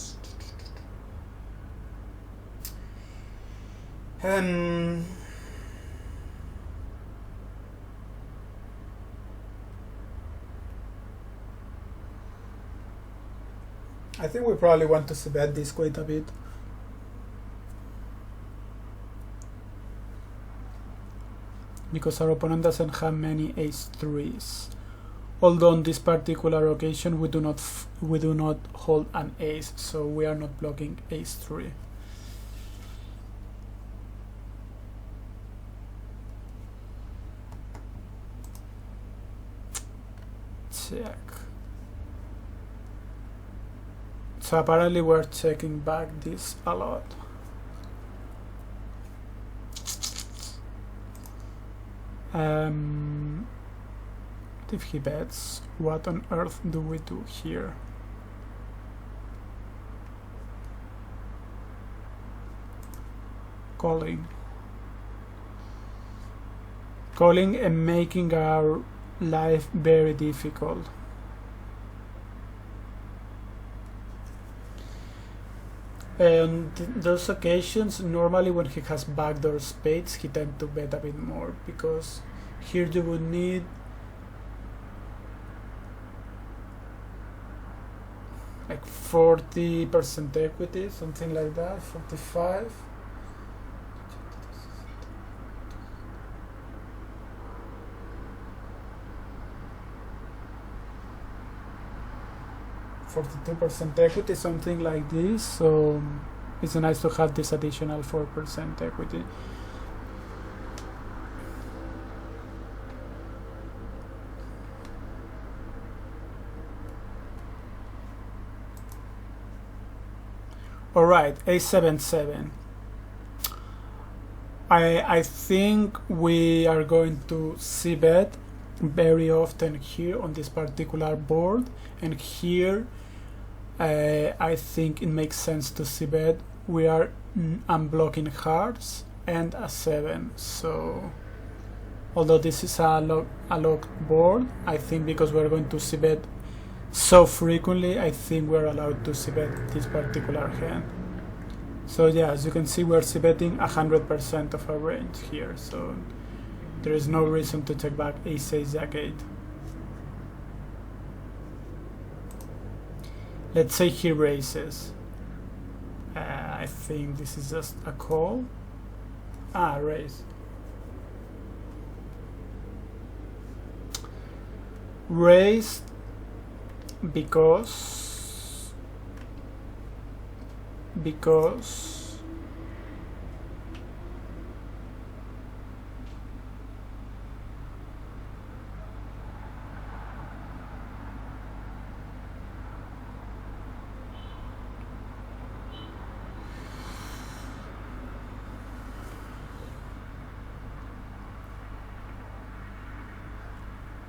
I think we probably want to Cbet this quite a bit. Because our opponent doesn't have many ace 3s. Although on this particular occasion we do not hold an ace, so we are not blocking ace 3. Check. So apparently we're checking back this a lot. If he bets, what on earth do we do here? Calling and making our life very difficult. And those occasions, normally when he has backdoor spades, he tends to bet a bit more, because here you would need like 40% equity, something like that, 45. 42% equity, something like this. So it's nice to have this additional 4% equity. Alright, A77. I think we are going to Cbet very often here on this particular board, and here I think it makes sense to Cbet. We are unblocking hearts and a 7, so although this is a locked board, I think because we're going to Cbet so frequently, I think we're allowed to Cbet this particular hand. So yeah, as you can see, we're Cbetting 100% of our range here, so there is no reason to check back ace-ace jack-8. Let's say he raises. I think this is just a call. Raise. Raise because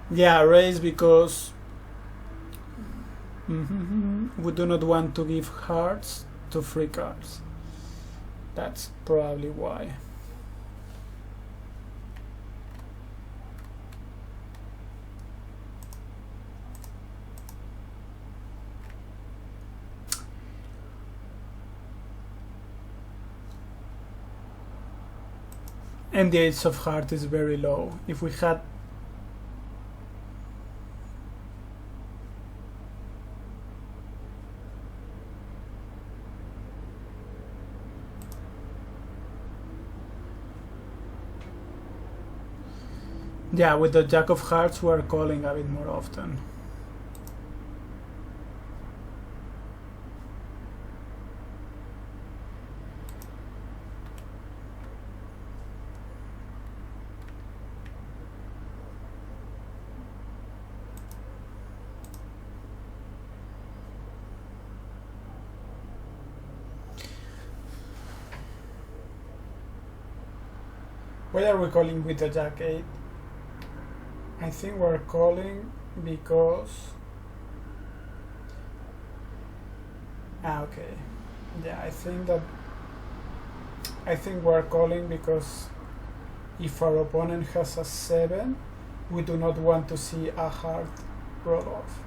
raise because we do not want to give hearts to free cards. That's probably why. And the ace of heart is very low. If we had with the jack of hearts, we're calling a bit more often. Why are we calling with the jack-8? I think we're calling because okay. Yeah, I think we're calling because if our opponent has a 7, we do not want to see a heart roll off.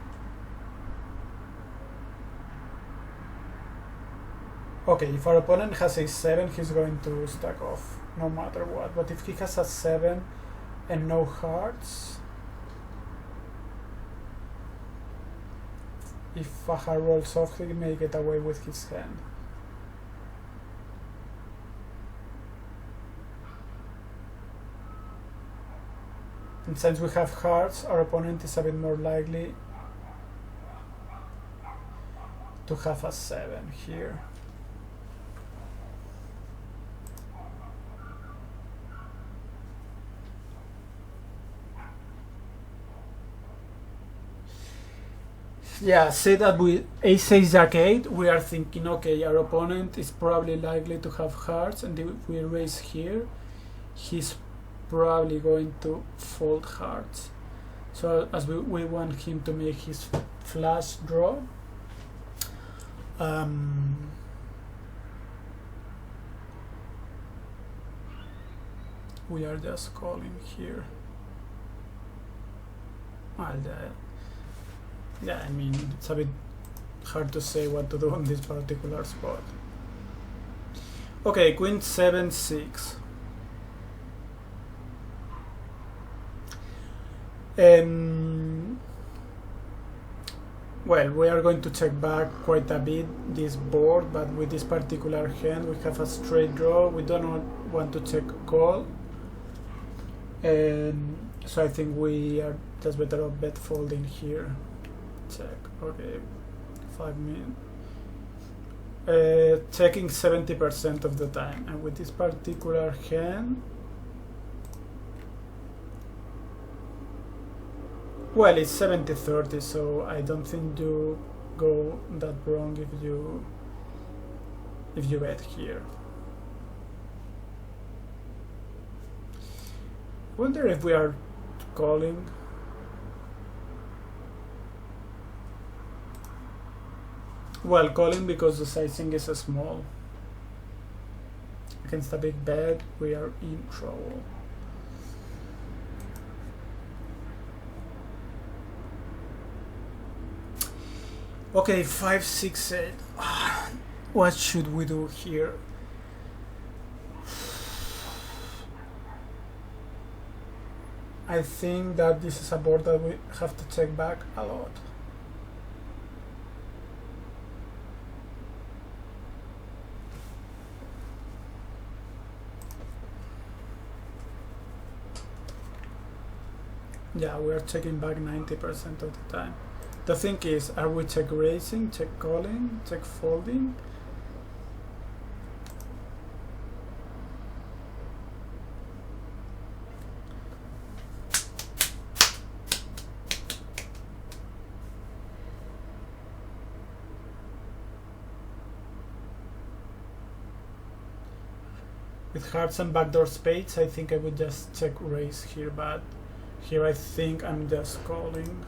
Okay, if our opponent has a 7, he's going to stack off no matter what. But if he has a 7 and no hearts, if a heart rolls off, he may get away with his hand. And since we have hearts, our opponent is a bit more likely to have a 7 here. Yeah, say that with ace-ace jack-8, we are thinking, okay, our opponent is probably likely to have hearts, and if we raise here, he's probably going to fold hearts. So as we want him to make his flush draw, we are just calling here. Yeah, I mean, it's a bit hard to say what to do on this particular spot. Okay, queen 7-6. Well, we are going to check back quite a bit this board, but with this particular hand we have a straight draw. We don't want to check call, and so I think we are just better off bet folding here. Check. Okay, 5 minutes. Checking 70% of the time, and with this particular hand, well, it's 70-30, so I don't think you go that wrong if you bet here. Wonder if we are calling. Well, calling because the sizing is small. Against a big bet, we are in trouble. Okay, 5, 6, 8. What should we do here? I think that this is a board that we have to check back a lot. Yeah, we are checking back 90% of the time. The thing is, are we check raising, check calling, check folding? With hearts and backdoor spades, I think I would just check raise here, but here I think I'm just calling.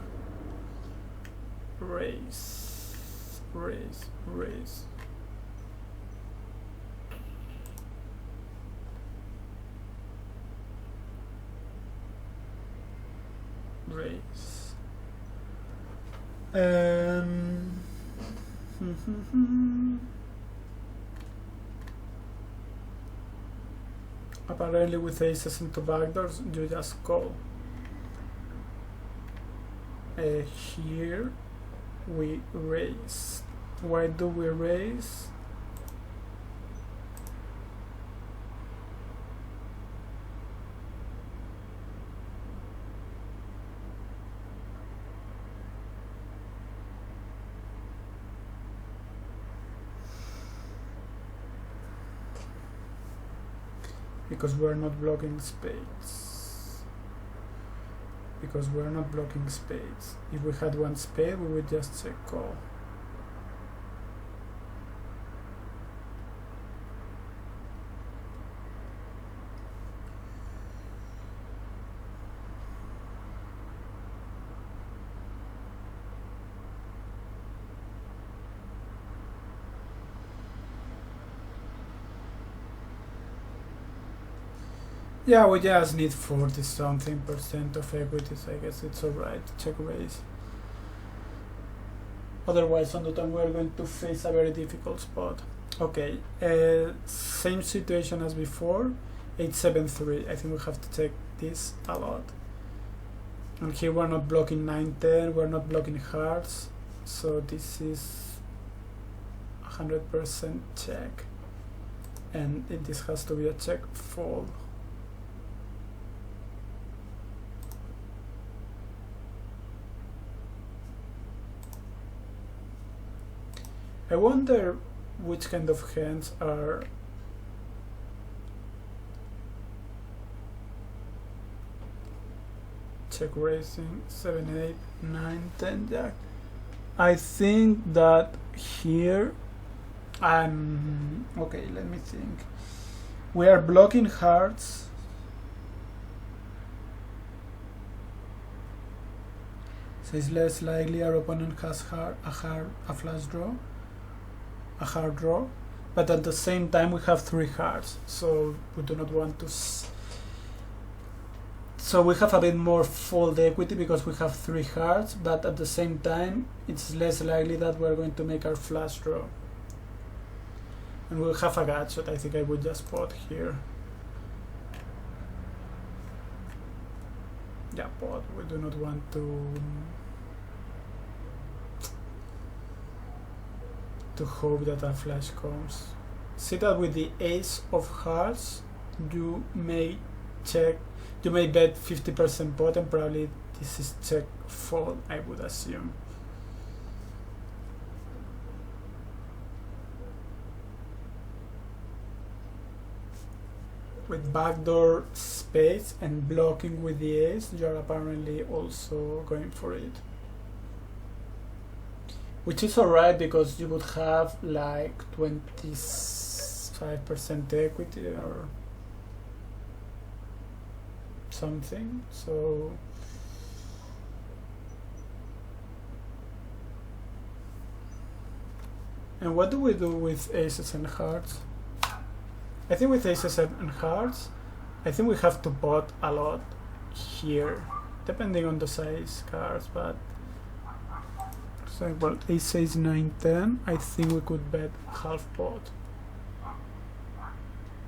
Raise, raise, raise. Raise. Apparently with aces into backdoors, you just call. Here we raise. Why do we raise? Because we're not blocking spades. Because we're not blocking spades. If we had one spade, we would just check call. Yeah, we just need 40-something% of equities. I guess it's alright. Check raise. Otherwise, on the turn, we're going to face a very difficult spot. Okay, same situation as before. 8-7-3. I think we have to check this a lot. And here we're not blocking 9-10. We're not blocking hearts. So this is 100% check. And this has to be a check fold. I wonder which kind of hands are check raising 7, 8, 9, 10 jack. I think that here okay, let me think. We are blocking hearts. So it's less likely our opponent has a flush draw. A hard draw, but at the same time we have 3 hearts, so we do not want to so we have a bit more fold equity because we have 3 hearts, but at the same time it's less likely that we're going to make our flush draw, and we'll have a gut shot. I think I would just pot here. Yeah, pot. We do not want to hope that a flush comes. See that with the ace of hearts, you may bet 50% pot, and probably this is check fold, I would assume. with backdoor spades and blocking with the ace, you're apparently also going for it. Which is alright because you would have like 25% equity or something. So and what do we do with aces and hearts? I think with aces and hearts, I think we have to pot a lot here, depending on the size cards, but for example, ace, ace, 9, 10, I think we could bet half pot.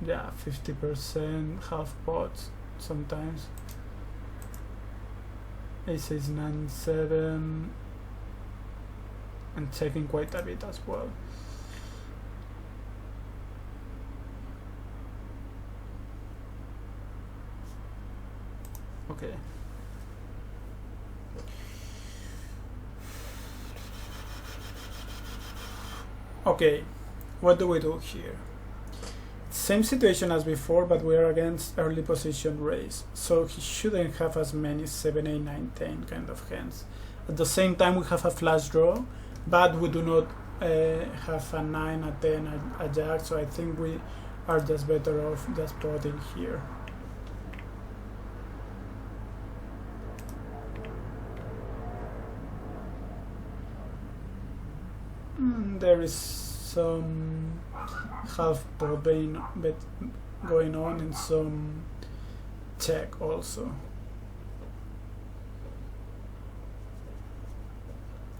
Yeah, 50%, half pot sometimes. Ace, ace, 9, 7, and checking quite a bit as well. Okay. Okay, what do we do here? Same situation as before, but we are against early position raise, so he shouldn't have as many 7, 8, 9, 10 kind of hands. At the same time, we have a flush draw, but we do not have a 9, a 10, a jack, so I think we are just better off just potting here. There is some half pot going on and some check also.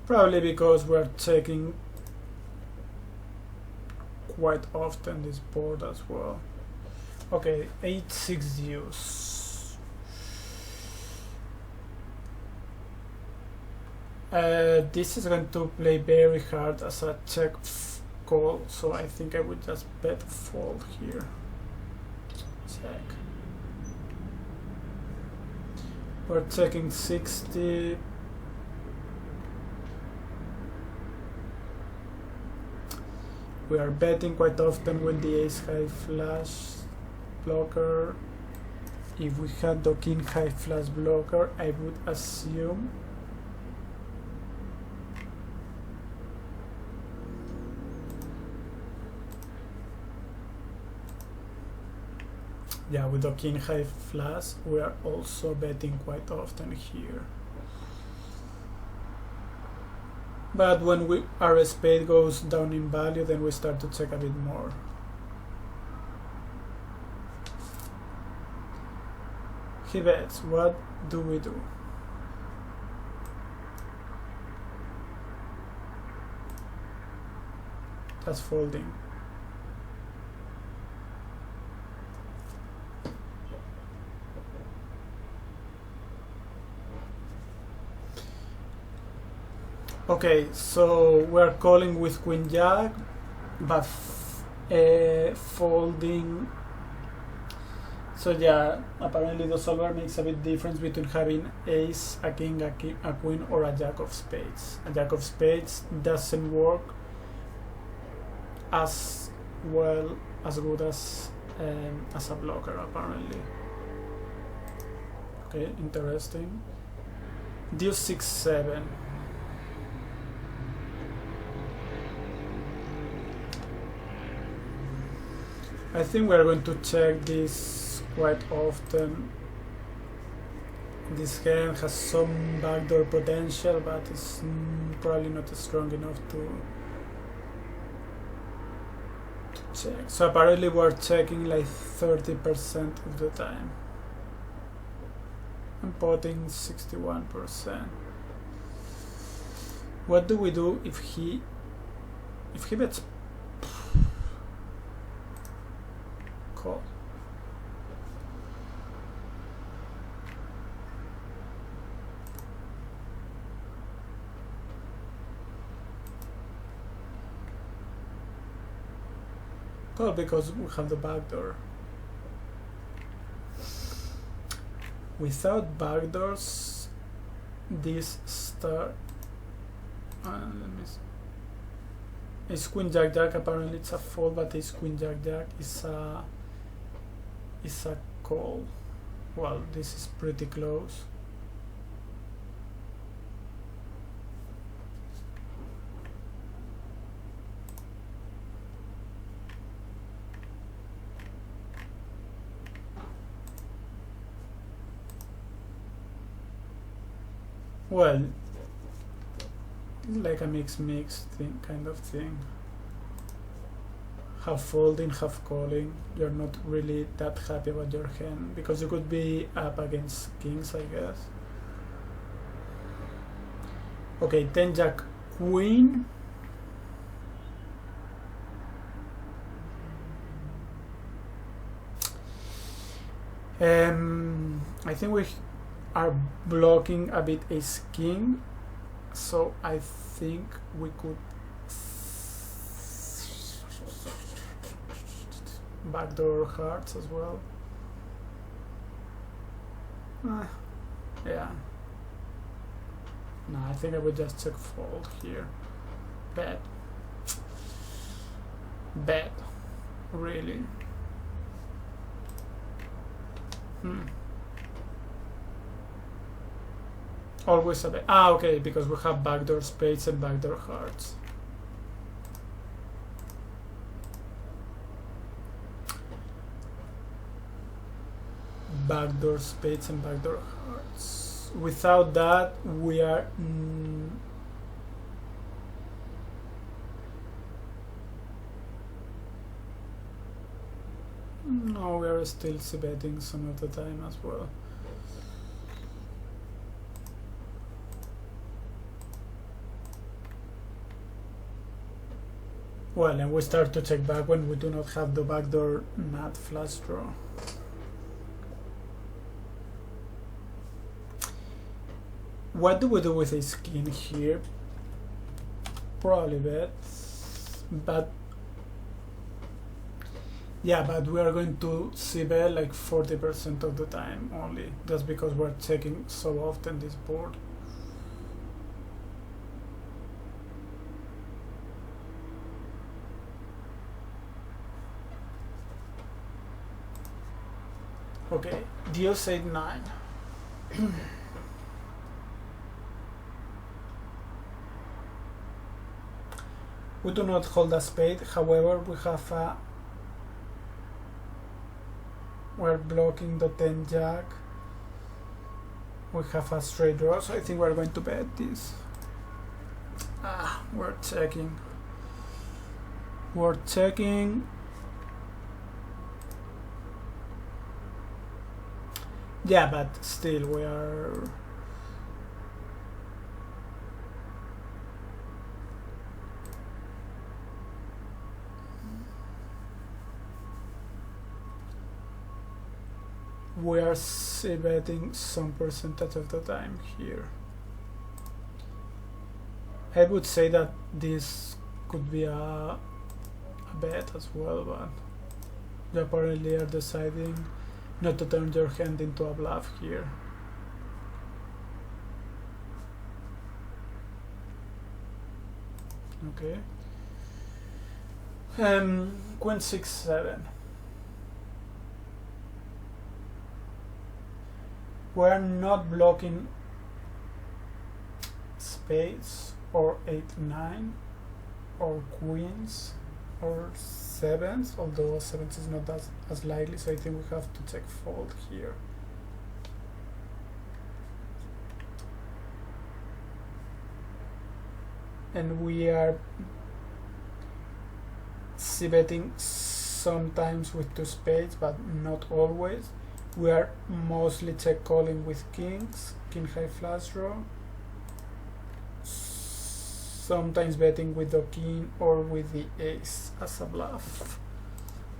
Probably because we're checking quite often this board as well. Okay, 8-6 deuce. This is going to play very hard as a check call, so I think I would just bet fold here. Check. We're checking 60. We are betting quite often with the ace high flush blocker. If we had the king high flush blocker, I would assume yeah, with the king high flush, we are also betting quite often here. But when our spade goes down in value, then we start to check a bit more. He bets. What do we do? That's folding. Okay, so we're calling with queen jack, but folding. So yeah, apparently the solver makes a bit difference between having ace, a king, a queen, or a jack of spades. A jack of spades doesn't work as well, as good as a blocker apparently. Okay, interesting. Deuce 6-7. I think we're going to check this quite often. This hand has some backdoor potential, but it's probably not strong enough to check. So apparently we're checking like 30% of the time. I'm potting 61%. What do we do if he bets call? Well, because we have the backdoor. Without backdoors, this star. Let me see. Ace queen jack jack. Apparently, it's a fold, but ace queen jack jack is is a call. Well, this is pretty close. Well, like a mixed thing, kind of thing. Half folding, half calling. You're not really that happy about your hand because you could be up against kings, I guess. Okay, 10 jack queen. I think we are blocking a bit ace king, so I think we could backdoor hearts as well. Yeah. No, I think I would just check fold here. Bet. Really. Always a bet. Ah, okay, because we have backdoor spades and backdoor hearts. Backdoor spades and backdoor hearts. Without that, we are no, we are still Cbetting some of the time as well. Well, and we start to check back when we do not have the backdoor nut flush draw. What do we do with ace king here? Probably bet, but yeah, but we are going to Cbet like 40% of the time only, just because we're checking so often this board. Okay, Deuce 8-9. We do not hold a spade, however, we have a... We're blocking the 10 jack. We have a straight draw, so I think we're going to bet this. We're checking. We're checking. Yeah, but still we are... We are Cbetting some percentage of the time here. I would say that this could be a bet as well, but you apparently are deciding not to turn your hand into a bluff here. Okay. Queen 6-7. We're not blocking spades or 8-9 or queens or sevens, although sevens is not as likely, so I think we have to check fold here. And we are Cbetting sometimes with 2 spades, but not always. We are mostly check calling with kings, king high flush draw. Sometimes betting with the king or with the ace as a bluff,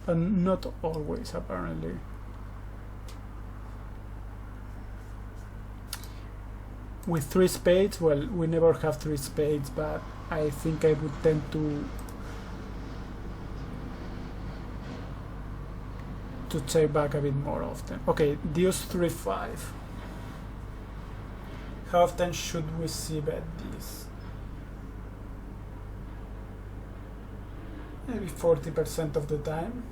but not always apparently. With 3 spades, well, we never have 3 spades, but I think I would tend to check back a bit more often. Okay, Deuce 3-5. How often should we Cbet this? Maybe 40% of the time.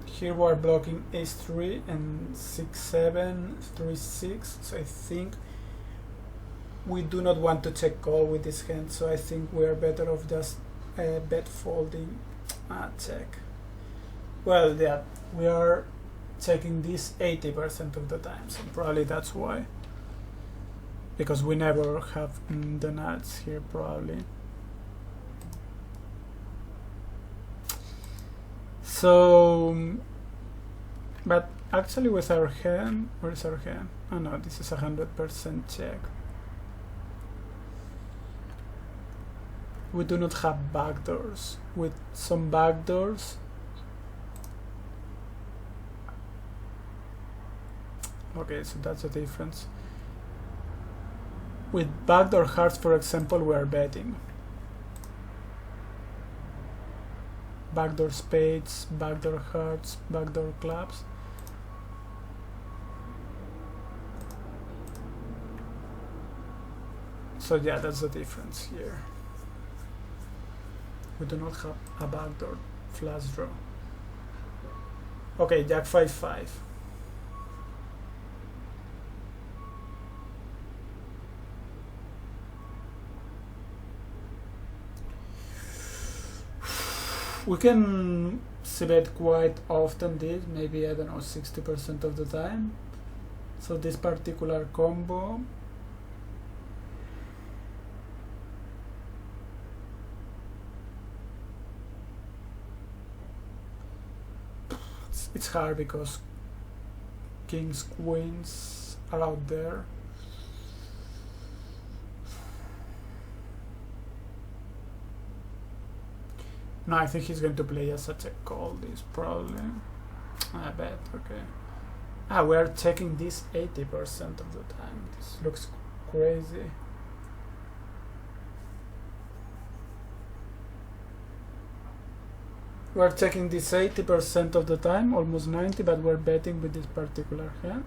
Here we're blocking ace-3 and 6-7, 3-6, so I think we do not want to check call with this hand, so I think we are better off just bet folding. Check. Well, yeah, we are checking this 80% of the time, so probably that's why. Because we never have the nuts here, probably. So, but actually with our hand, where is our hand? Oh no, this is 100% check. We do not have backdoors. With some backdoors, okay, so that's the difference. With backdoor hearts, for example, we are betting. Backdoor spades, backdoor hearts, backdoor clubs. So yeah, that's the difference here. We do not have a backdoor flush draw. Okay, Jack 5-5. We can Cbet quite often this, maybe I don't know, 60% of the time. So this particular combo, it's hard because kings, queens are out there. No, I think he's going to play as such a call, this probably. I bet, okay. We are checking this 80% of the time. This looks crazy. We're checking this 80% of the time, almost 90, but we're betting with this particular hand.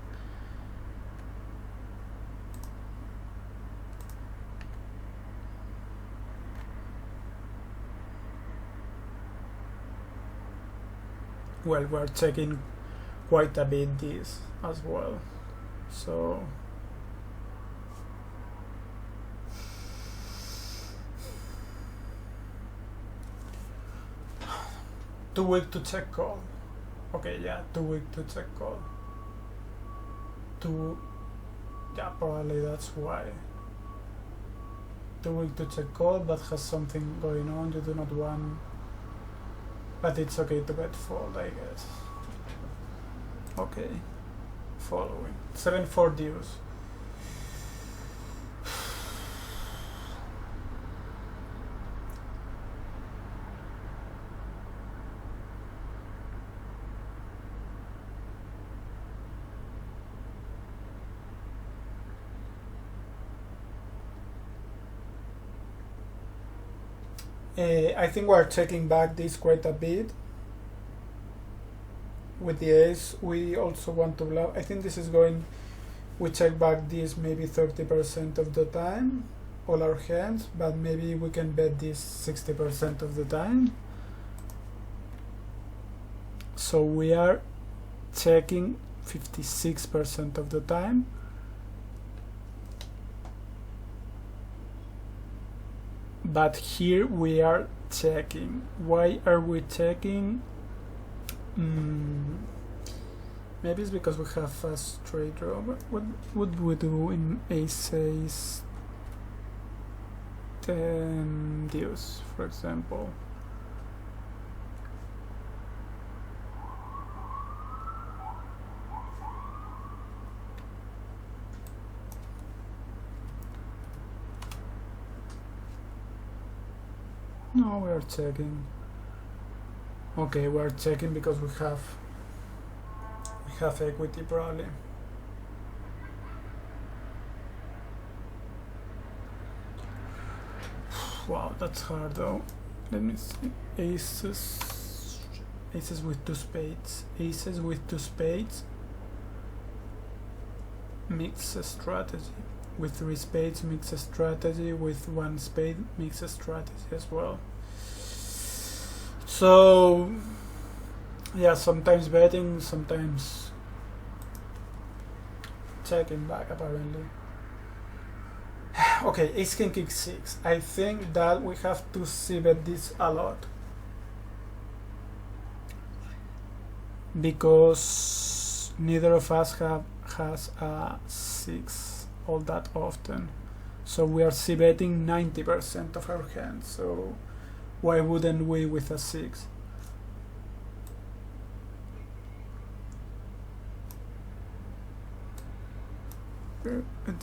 Well, we're checking quite a bit this as well. So too weak to check call. Okay, yeah, too weak to check call. Yeah, probably that's why. Too weak to check call, but has something going on you do not want. But it's okay to bet fold, I guess. Okay, following. 7-4 deuce. I think we're checking back this quite a bit. With the ace, we also want to bluff. I think this is going, we check back this maybe 30% of the time, all our hands, but maybe we can bet this 60% of the time. So we are checking 56% of the time. But here we are checking. Why are we checking? Maybe it's because we have a straight draw. But what would we do in ace 10 deuce, for example? No, we are checking. Okay, we are checking because we have equity probably. Wow, that's hard though. Let me see. Aces with two spades. Aces with two spades. Mix a strategy. With three spades, mix a strategy. With one spade, mix a strategy as well. So Yeah, sometimes betting, sometimes checking back apparently. Okay, ace king kick 6. I think that we have to Cbet this a lot, because neither of us has a 6 all that often. So we are Cbetting 90% of our hands, so why wouldn't we with a 6?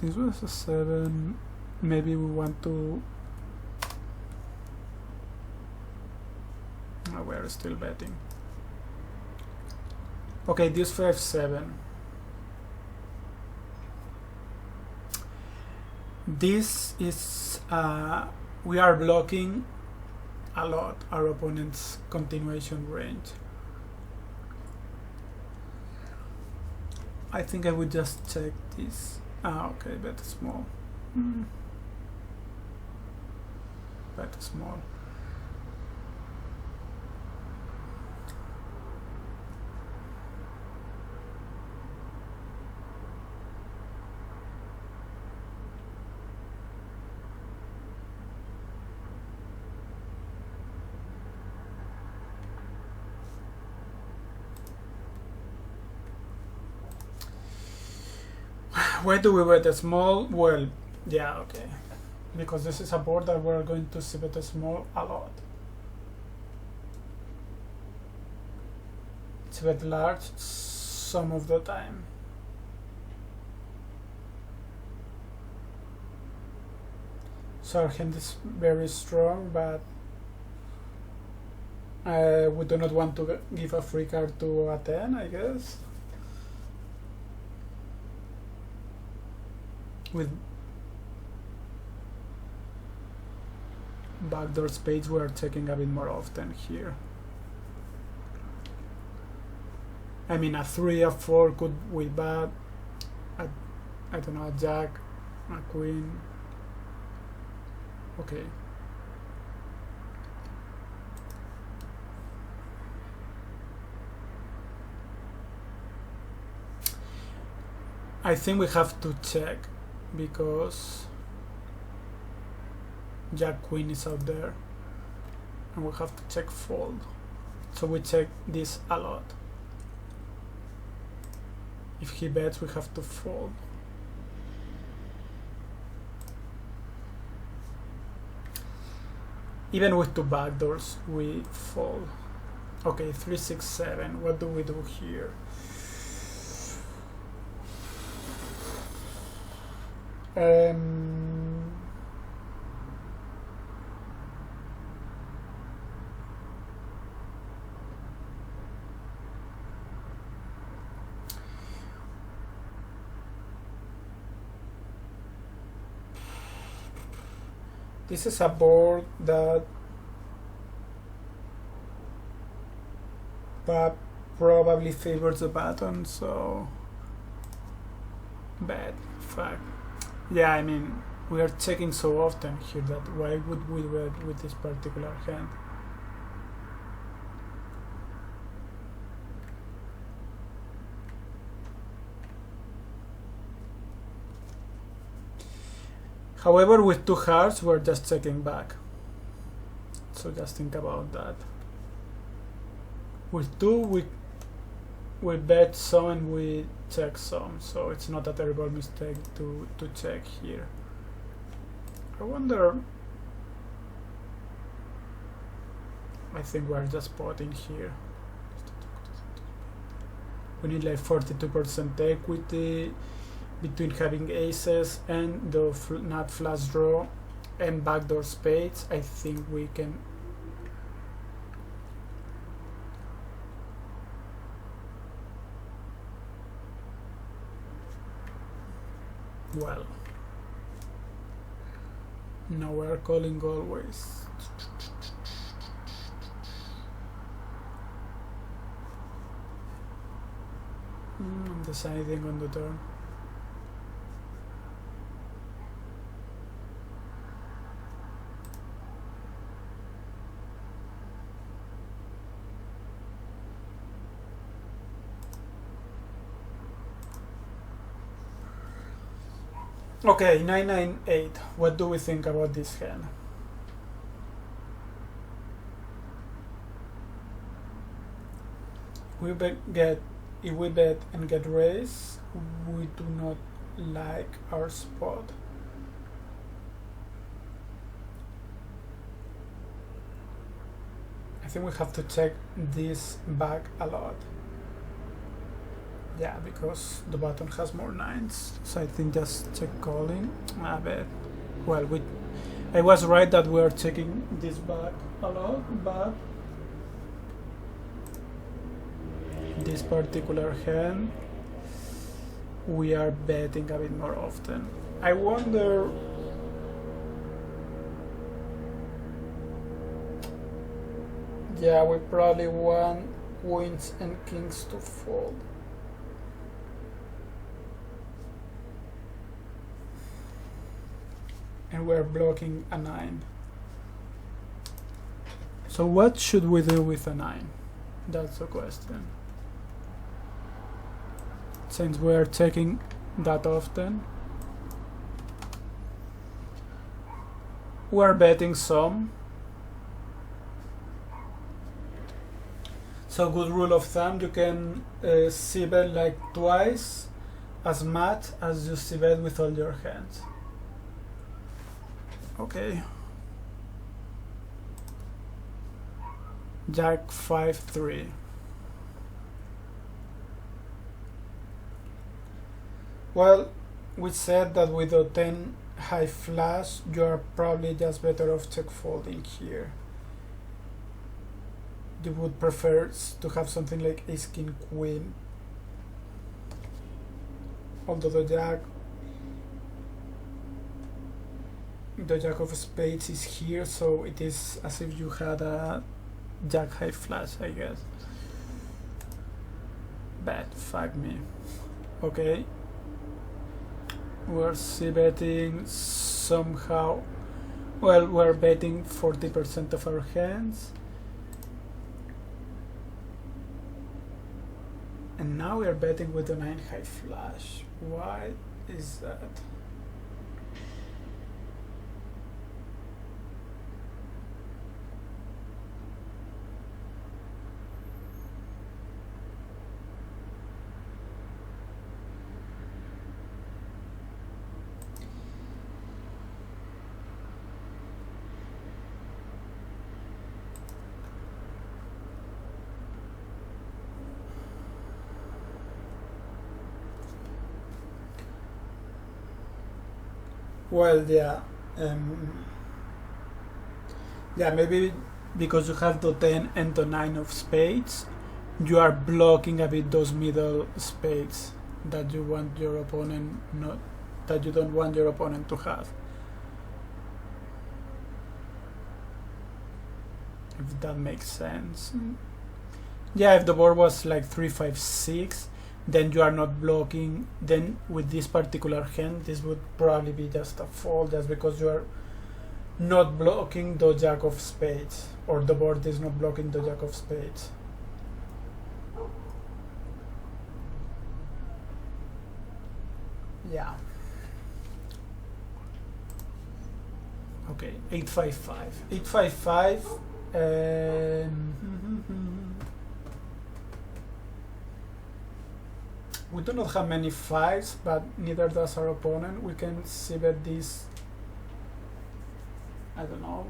This was a 7. Maybe we want to... Oh, we're still betting. Okay, this 5-7. This is... we are blocking a lot our opponent's continuation range. I think I would just check this. Okay, bet small. Bet small. Why do we bet small? Well, yeah, okay. Because this is a board that we're going to see bet small a lot. It's bet large some of the time. So our hand is very strong, but we do not want to give a free card to a 10, I guess. With backdoor spades, we are checking a bit more often here. I mean, a 3, a 4 could we bet, I don't know, a jack, a queen. Okay. I think we have to check, because jack queen is out there and we have to check fold, so we check this a lot. If he bets, we have to fold. Even with two backdoors we fold. Okay, 3, 6, 7. What do we do here? This is a board that probably favors the button, so bad fact. Yeah, I mean, we are checking so often here that why would we bet with this particular hand? However, with two hearts, we're just checking back. So just think about that. With two, we bet some and we check some, so it's not a terrible mistake to check here. I wonder... I think we're just potting here. We need like 42% equity between having aces and the nut flush draw and backdoor spades. I think we can... Well, now we're calling always. I'm deciding on the turn. Okay, 998. What do we think about this hand? If we bet and get raised, we do not like our spot. I think we have to check this back a lot. Yeah, because the button has more nines, so I think just check calling. I bet. Well, I was right that we are checking this back a lot, but this particular hand we are betting a bit more often. I wonder. Yeah, we probably want queens and kings to fold. And we're blocking a 9. So what should we do with a 9? That's the question. Since we're checking that often, we're betting some. So good rule of thumb, you can Cbet like twice as much as you Cbet with all your hands. Okay. Jack 5-3. Well, we said that with the 10 high flush, you are probably just better off check folding here. You would prefer to have something like ace king queen, although the jack of spades is here, so it is as if you had a jack high flush, I guess. Bet, fuck me. Okay, we're c-betting somehow. Well, we're betting 40% of our hands. And now we are betting with the 9 high flush. Why is that? Well, yeah. Yeah, maybe because you have the 10 and the 9 of spades, you are blocking a bit those middle spades that you want your opponent not, that you don't want your opponent to have. If that makes sense. Yeah, if the board was like 3-5-6, then you are not blocking. Then with this particular hand, this would probably be just a fold, just because you are not blocking the jack of spades, or the board is not blocking the jack of spades. Yeah. Okay, 8-5-5. 8-5-5. We do not have many fives, but neither does our opponent. We can c-bet this, I don't know,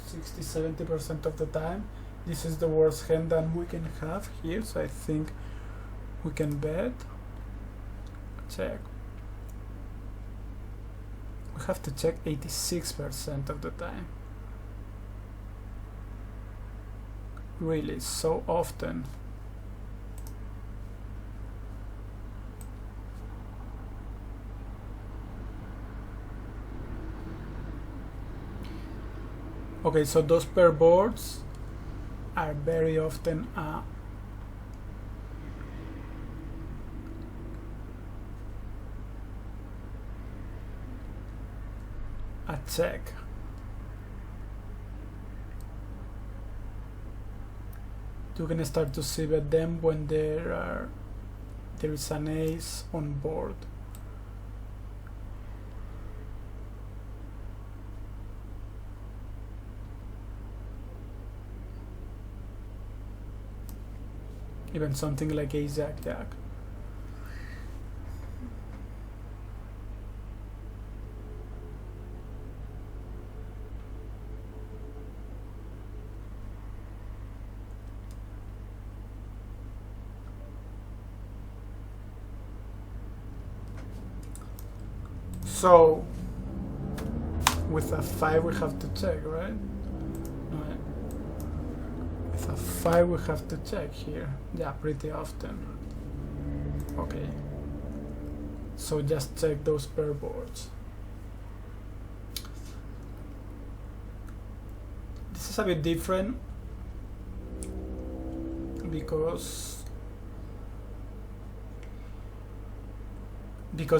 60-70% of the time. This is the worst hand that we can have here, so I think we can bet. Check. We have to check 86% of the time. Really, so often. Okay, so those pair boards are very often a check. You can start to c-bet them when there is an ace on board. even something like ace jack jack. So with a 5 we have to check, right? No, with a 5 we have to check here. Yeah, pretty often. Okay. So just check those pair boards. This is a bit different because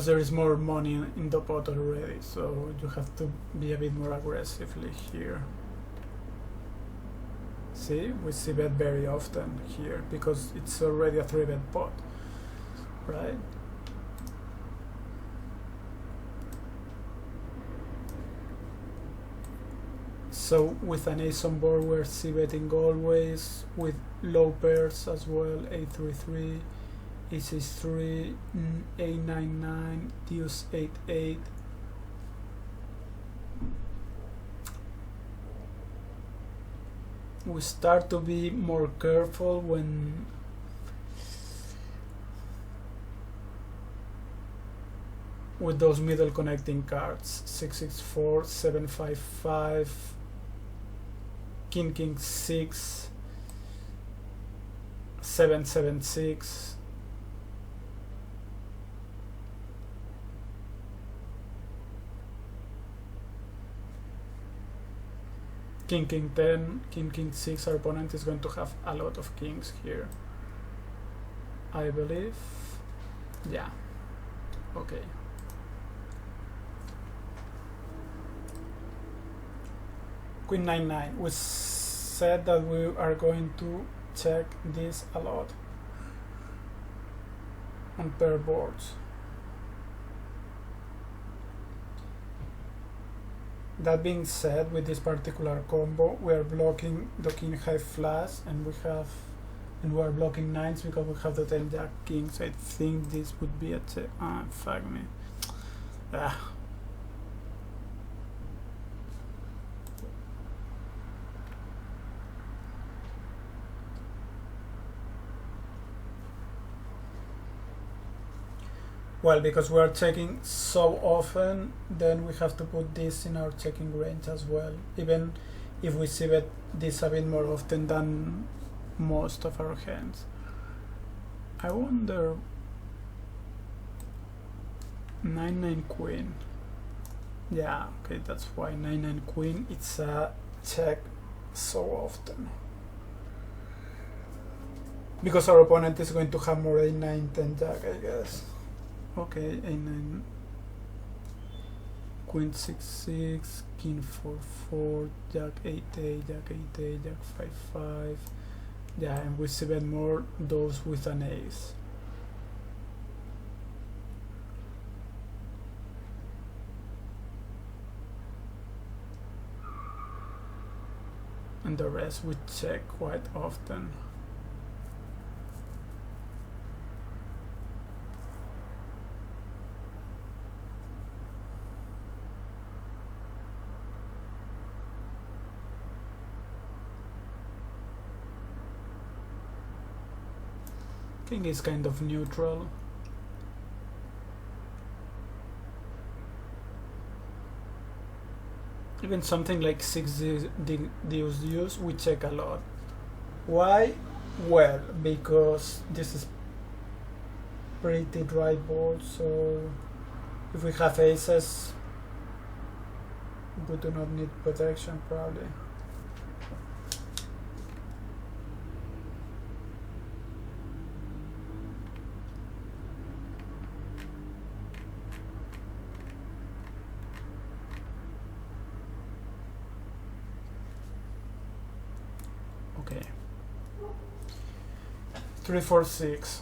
there is more money in the pot already, so you have to be a bit more aggressively here. See, we Cbet very often here because it's already a 3-bet pot, right? So with an ace on board, we're Cbetting always, with low pairs as well, a3-3, ace-3, a9-9, deuce 8-8. We start to be more careful when with those middle connecting cards, 6-6-4, 7-5-5, king 6, 7-7-6. King 10, king 6. Our opponent is going to have a lot of kings here, I believe. Yeah. Okay. Queen 9-9. We said that we are going to check this a lot on pair boards. That being said, with this particular combo, we are blocking the king high flush, and we are blocking nines because we have the 10 jack kings. I think this would be a check. Fuck me. Well, because we are checking so often, then we have to put this in our checking range as well, even if we Cbet this a bit more often than most of our hands. I wonder, 9-9 queen. Yeah, okay, that's why 9-9 queen, it's a check so often. Because our opponent is going to have more a9, 10 jack, I guess. Okay, a9, queen 6-6, king 4-4, jack 8-8, jack 8-8, jack 5-5. Yeah, and we Cbet more those with an ace. And the rest we check quite often. King is kind of neutral. Even something like 6 deuce, we check a lot. Why? Well, because this is pretty dry board, so if we have aces, we do not need protection probably. Okay. 3-4-6.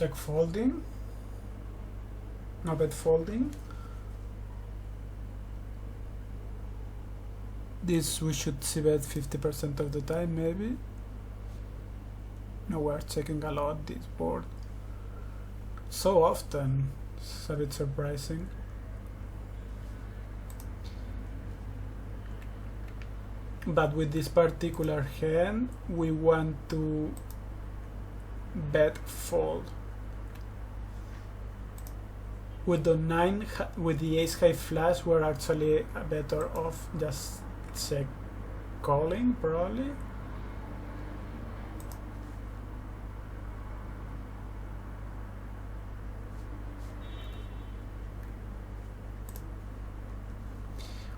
check folding, no bet folding. This we should Cbet 50% of the time, maybe. No, we're checking a lot this board. So often, it's a bit surprising. But with this particular hand, we want to bet fold. With the ace high flush, we're actually better off just check calling, probably.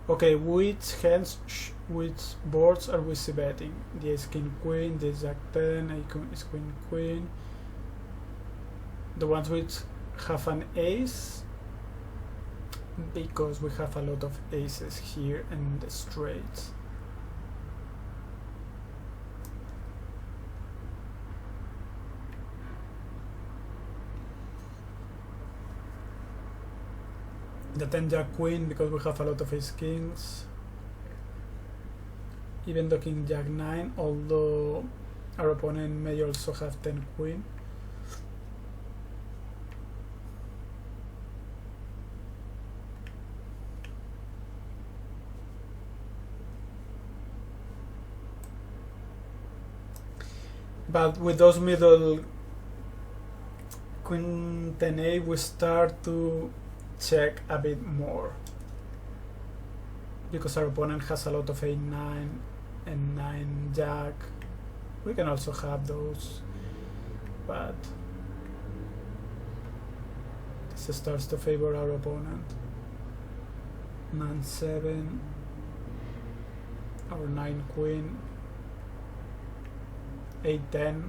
Okay, which boards are we betting? The ace king queen, the jack 10, ace queen queen. The ones which have an ace, because we have a lot of aces here and the straights. The 10 jack queen, because we have a lot of ace kings. Even the king jack 9, although our opponent may also have 10 queen. But with those middle queen 10a, we start to check a bit more, because our opponent has a lot of a9 and 9 jack. We can also have those, but this starts to favor our opponent. 9-7 or 9 queen, 8-10.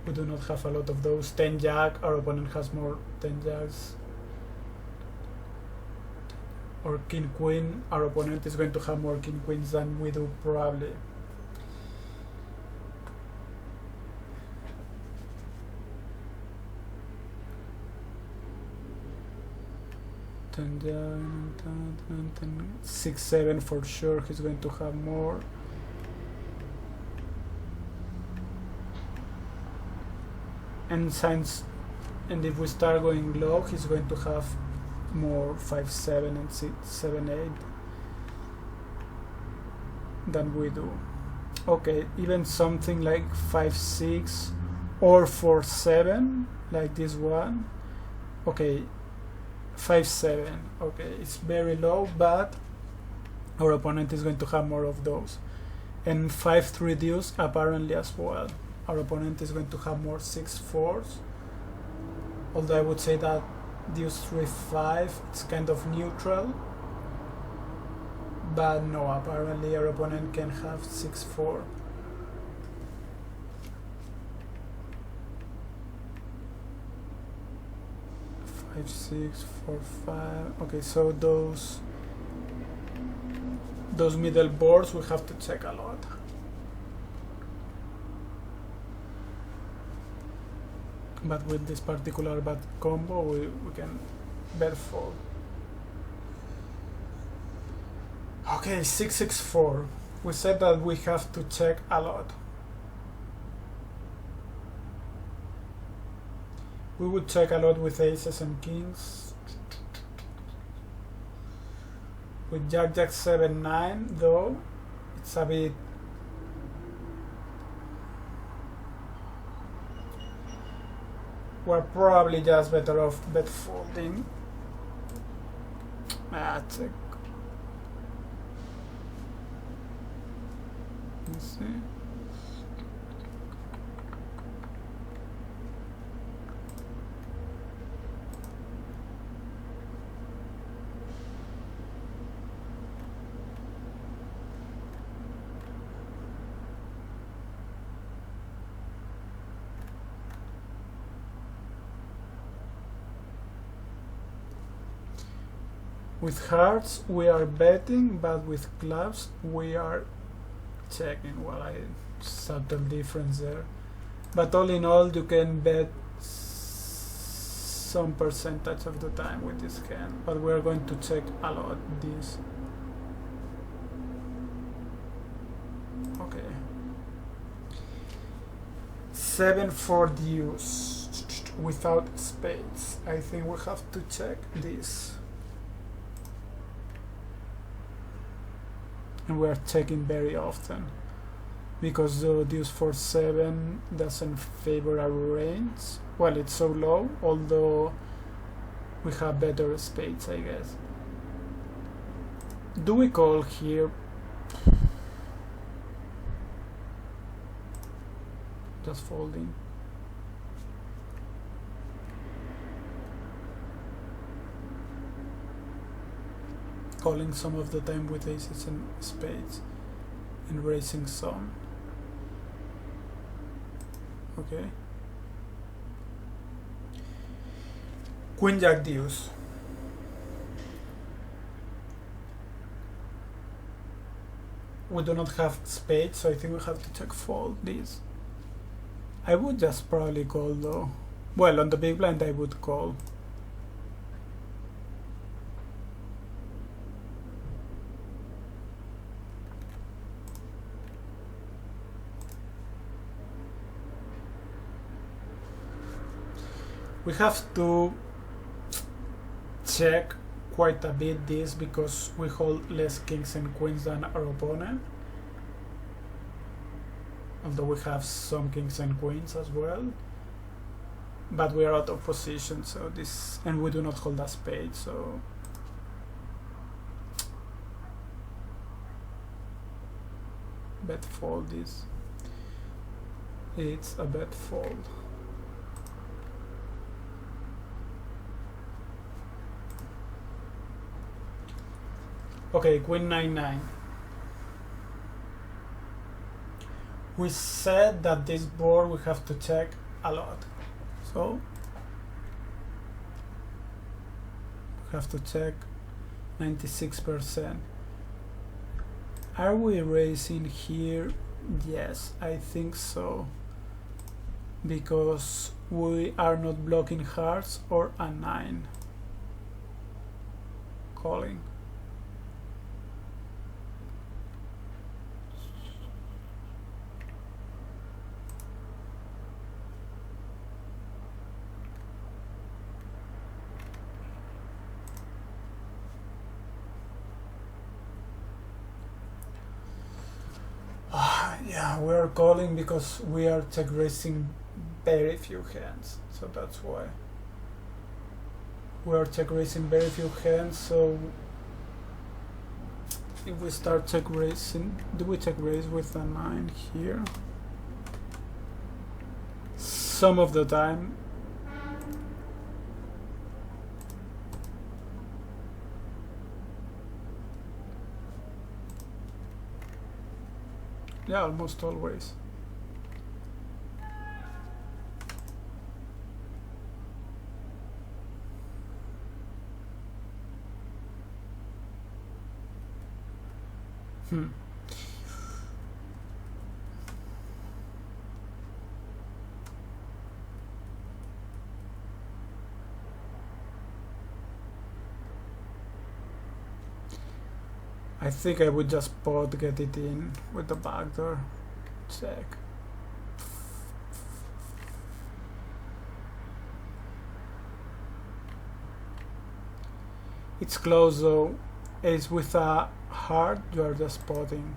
We do not have a lot of those. 10 jack, our opponent has more 10 jacks. Or king queen, our opponent is going to have more king queens than we do, probably. Ten, 6-7 for sure. He's going to have more. And if we start going low, he's going to have more 5-7 and 7-8 than we do. Okay, even something like 5-6 or 4-7, like this one. Okay, 5-7. Okay, it's very low, but our opponent is going to have more of those. And 5-3 deuce apparently as well. Our opponent is going to have more 6-4s. Although I would say that deuce 3-5, it's kind of neutral. But no, apparently our opponent can have 6-4. Five, 6, 4, 5. Okay, so those middle boards we have to check a lot. But with this particular bad combo, we can bet fold. Okay, 6-6-4. We said that we have to check a lot. We would check a lot with aces and kings. With Jack 7-9, though, it's a bit. We're probably just better off bet folding. Check. Let's see. With hearts we are betting, but with clubs we are checking. Well, subtle difference there. But all in all, you can bet some percentage of the time with this hand, but we're going to check a lot this. Okay. 7-4 deuce without spades. I think we have to check this. And we are checking very often because the deuce 4-7 doesn't favor our range. Well, it's so low, although we have better spades, I guess. Do we call here? Just folding. Calling some of the time with aces and spades and raising some. Okay. Queen Jack deuce. We do not have spades, so I think we have to check fold this. I would just probably call though. Well, on the big blind I would call. We have to check quite a bit this because we hold less kings and queens than our opponent. Although we have some kings and queens as well. But we are out of position, so this, and we do not hold a spade, so bet fold this. It's a bet fold. Okay, queen 9-9. We said that this board we have to check a lot, so we have to check 96%. Are we raising here? Yes, I think so, because we are not blocking hearts or a 9. Calling. Yeah, we are calling because we are check raising very few hands, so that's why. We are check raising very few hands, so if we start check raising, do we check raise with a 9 here? Some of the time. Yeah, almost always. I think I would just pot, get it in with the backdoor. Check. It's close though. Ace with a heart, you are just potting.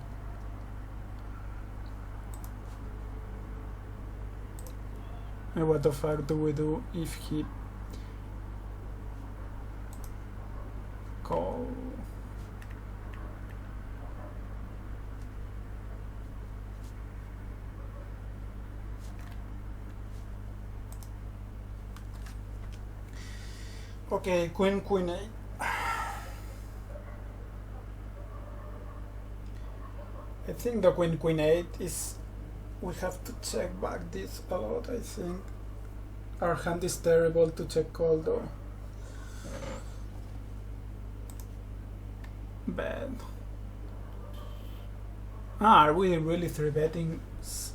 And what the fuck do we do if he call? Okay, queen, queen 8. I think the queen, queen 8 is, we have to check back this a lot, I think. Our hand is terrible to check call though. Bad. Are we really 3-betting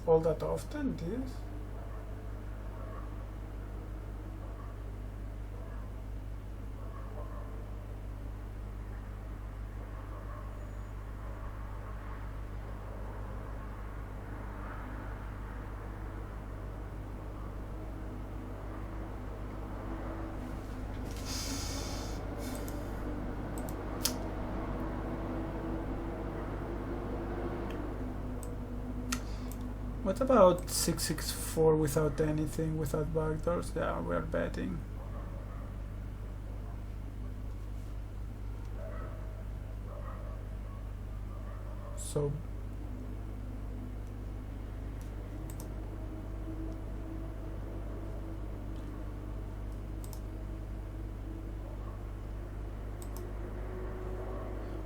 all that often, this? What about 664 without anything, without backdoors? Yeah, we're betting. So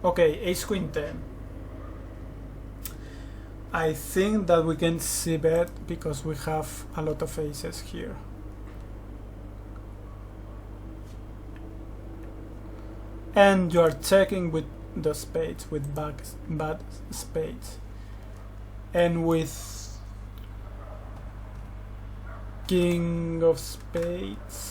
okay, ace queen 10. I think that we can Cbet because we have a lot of aces here. And you are checking with the spades, with bad spades. And with king of spades,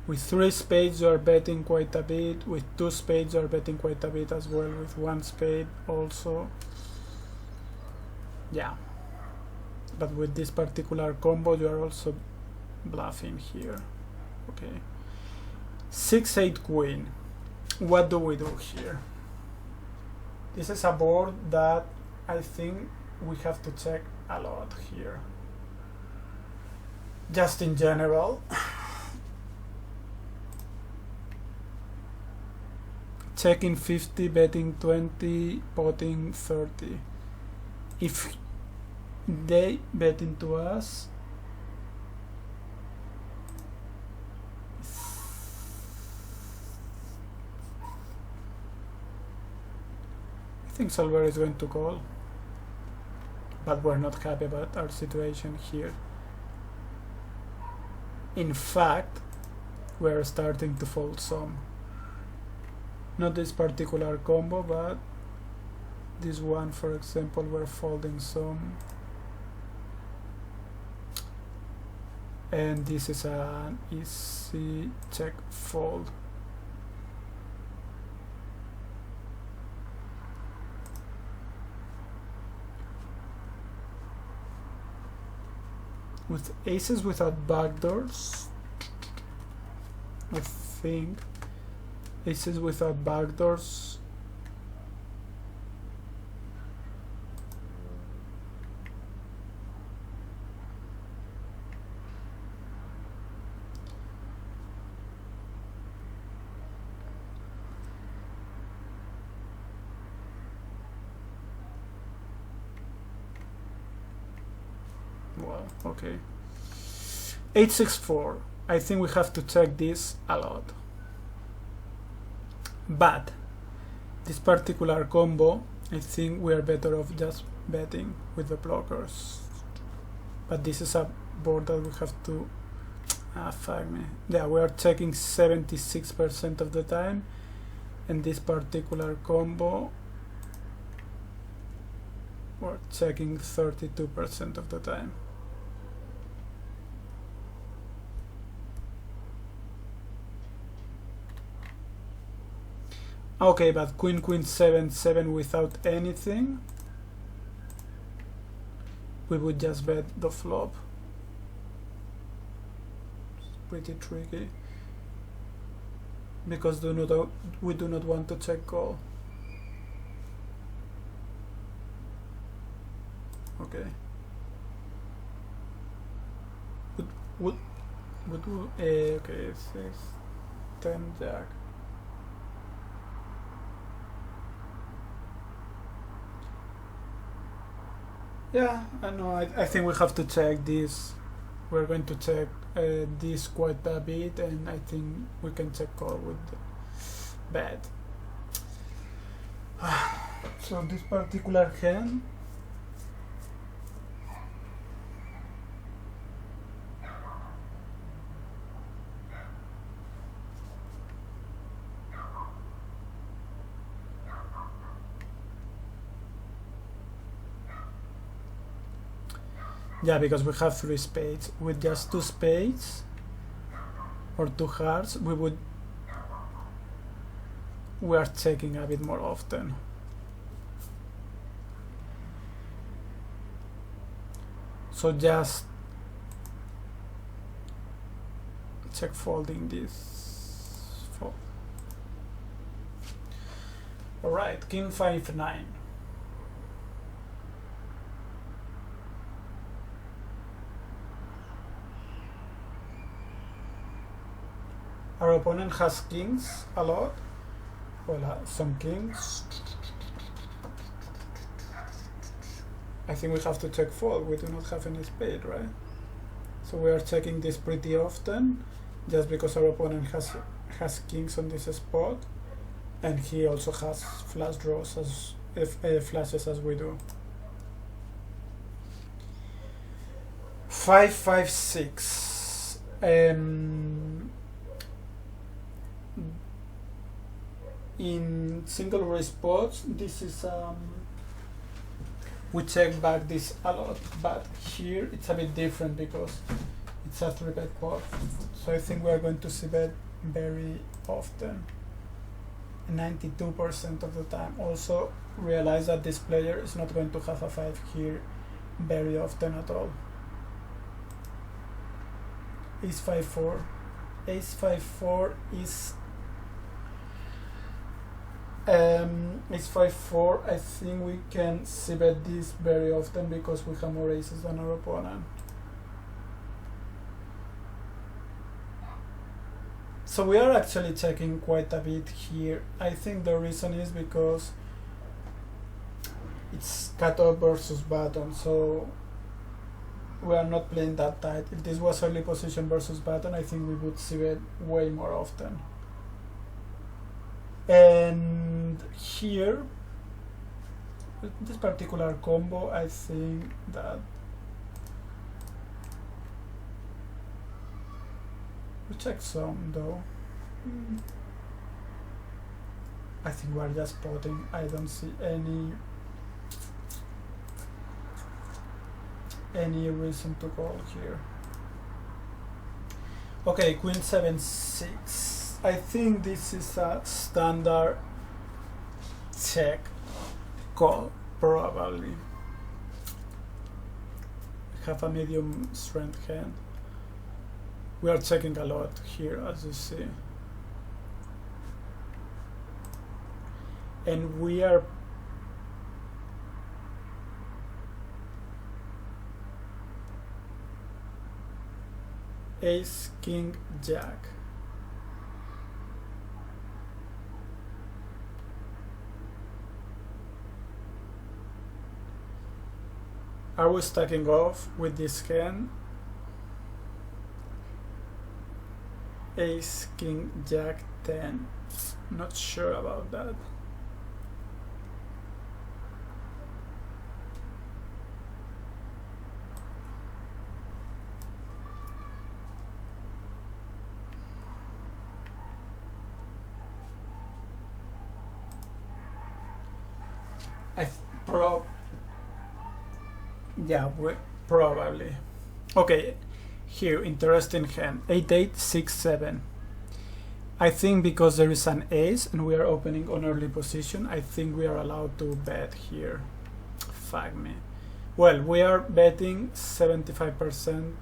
with 3 spades you are betting quite a bit, with 2 spades you are betting quite a bit as well, with 1 spade also. Yeah. But with this particular combo you are also bluffing here. Okay. 6-8 queen. What do we do here? This is a board that I think we have to check a lot here. Just in general. Checking 50, betting 20, potting 30. If they bet into us, I think solver is going to call, but we're not happy about our situation here. In fact, we're starting to fold some. Not this particular combo, but this one, for example, we're folding some. And this is an easy check fold. With aces without backdoors, I think aces without backdoors, well, okay. 8-6-4. I think we have to check this a lot. But this particular combo, I think we are better off just betting with the blockers. But this is a board that we have to fuck me. Yeah, we are checking 76% of the time, and this particular combo we're checking 32% of the time. Okay, but queen 7-7 without anything, we would just bet the flop. It's pretty tricky because we do not want to check call. Okay. Okay, it's 10 jack. Yeah, I know. I think we have to check this. We're going to check this quite a bit, and I think we can check call with the bet. So this particular hand, yeah, because we have 3 spades. With just 2 spades or 2 hearts, we are checking a bit more often. So just check folding this. Alright, king 5-9. Our opponent has kings a lot. Well, some kings. I think we have to check fold. We do not have any spade, right? So we are checking this pretty often, just because our opponent has kings on this spot, and he also has flush draws as flushes as we do. 5-5-6. In single raise spots, this is we check back this a lot, but here it's a bit different because it's a 3-bet pot. So I think we are going to see bet very often, 92% of the time. Also realize that this player is not going to have a 5 here very often at all. Ace 5-4. Ace 5-4 is Ace 5-4. I think we can see bet this very often because we have more aces than our opponent. So we are actually checking quite a bit here. I think the reason is because it's cutoff versus button, so we are not playing that tight. If this was early position versus button, I think we would see it way more often. And here, with this particular combo, I think that we check some though. I think we are just potting. I don't see any reason to call here. Okay, queen 7-6. I think this is a standard check call, probably. We have a medium strength hand. We are checking a lot here, as you see. And we are ace, king, jack. Are we stacking off with this hand? Ace, king, jack, 10. Not sure about that. Yeah, probably. Okay, here, interesting hand. 8-8, 6-7. I think because there is an ace and we are opening on early position, I think we are allowed to bet here. Fuck me. Well, we are betting 75%.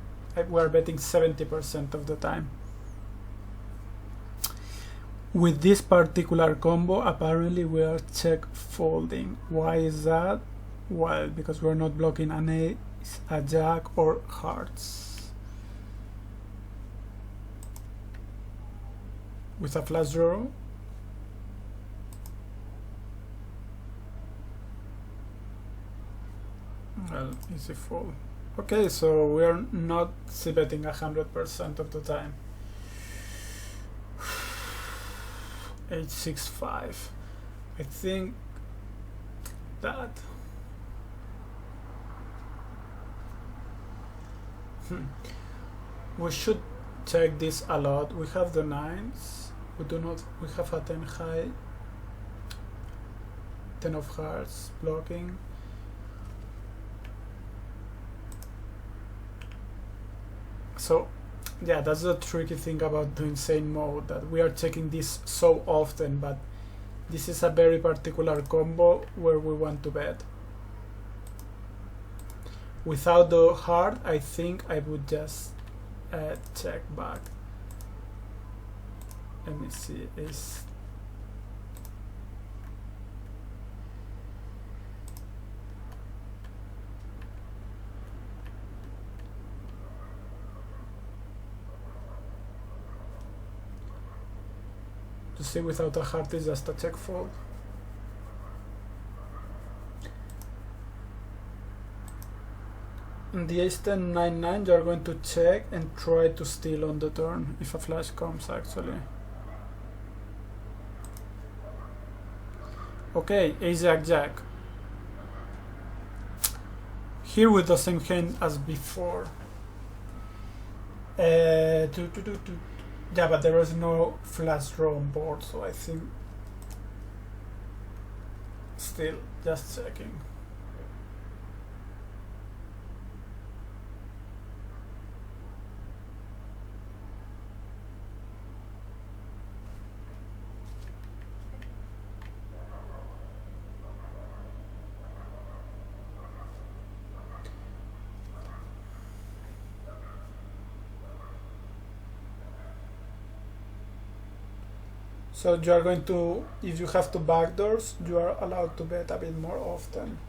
We are betting 70% of the time. With this particular combo, apparently we are check folding. Why is that? Well, because we're not blocking an ace, a jack, or hearts. With a flush draw, well, easy fold. Okay, so we are not c-betting 100% of the time. 8-6-5. I think that we should check this a lot. We have the nines. We do not. We have a 10 high, 10 of hearts blocking. So yeah, that's the tricky thing about the insane mode, that we are checking this so often, but this is a very particular combo where we want to bet. Without the heart, I think I would just check back. Let me see, is You see, without a heart is just a check fold. In the ace-10, 9-9, you are going to check and try to steal on the turn if a flash comes, actually. Okay, ace-jack-jack. Here with the same hand as before. Yeah, but there is no flash draw on board, so I think still just checking. So you are going to, if you have two backdoors, you are allowed to bet a bit more often.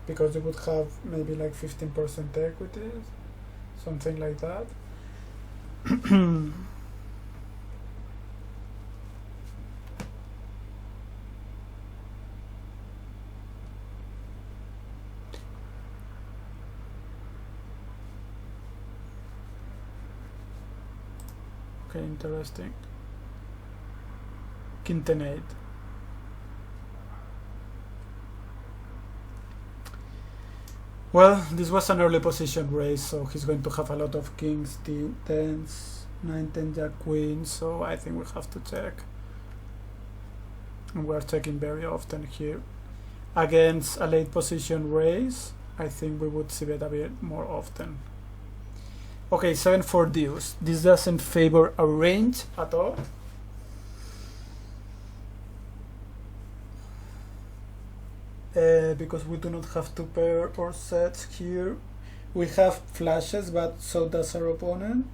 Because you would have maybe like 15% equity, something like that. Okay, interesting. King 10-8. Well, this was an early position raise, so he's going to have a lot of kings, 10s, 9-10 jack queen, so I think we have to check. And we're checking very often here. Against a late position raise, I think we would see it a bit more often. Okay, 7-4 deuce. This doesn't favor a range at all. Because we do not have two pair or sets here. We have flashes, but so does our opponent.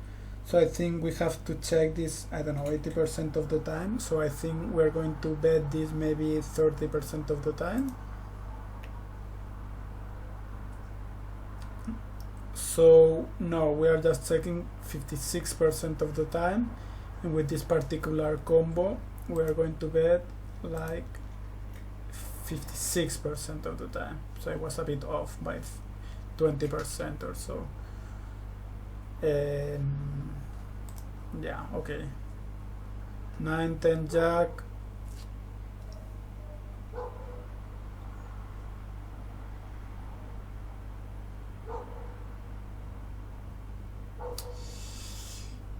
So I think we have to check this, I don't know, 80% of the time. So I think we're going to bet this maybe 30% of the time. So no, we are just checking 56% of the time, and with this particular combo we are going to bet like 56% of the time. So I was a bit off by 20% or so. Yeah, okay. 9-10 jack.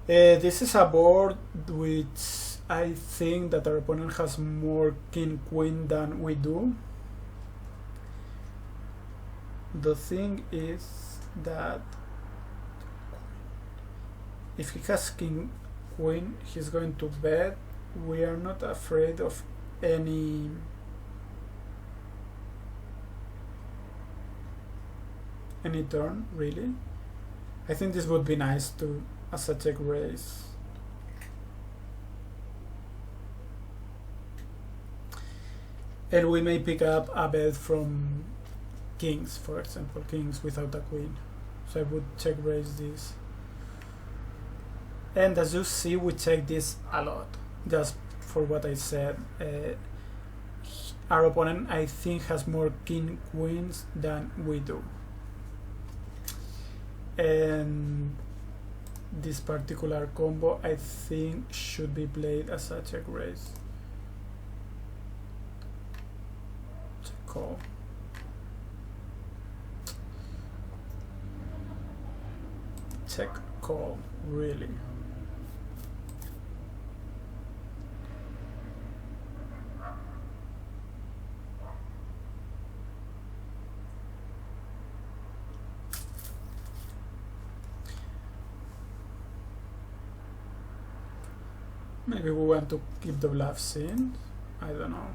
This is a board which I think that our opponent has more king queen than we do. The thing is that if he has king queen, he's going to bet. We are not afraid of any turn, really. I think this would be nice to as a check raise. And we may pick up a bet from kings, for example, kings without a queen. So I would check raise this. And as you see, we check this a lot, just for what I said. Our opponent, I think, has more king queens than we do. And this particular combo, I think, should be played as a check raise. Check call. Check call, really. Maybe we want to keep the bluffs in. I don't know.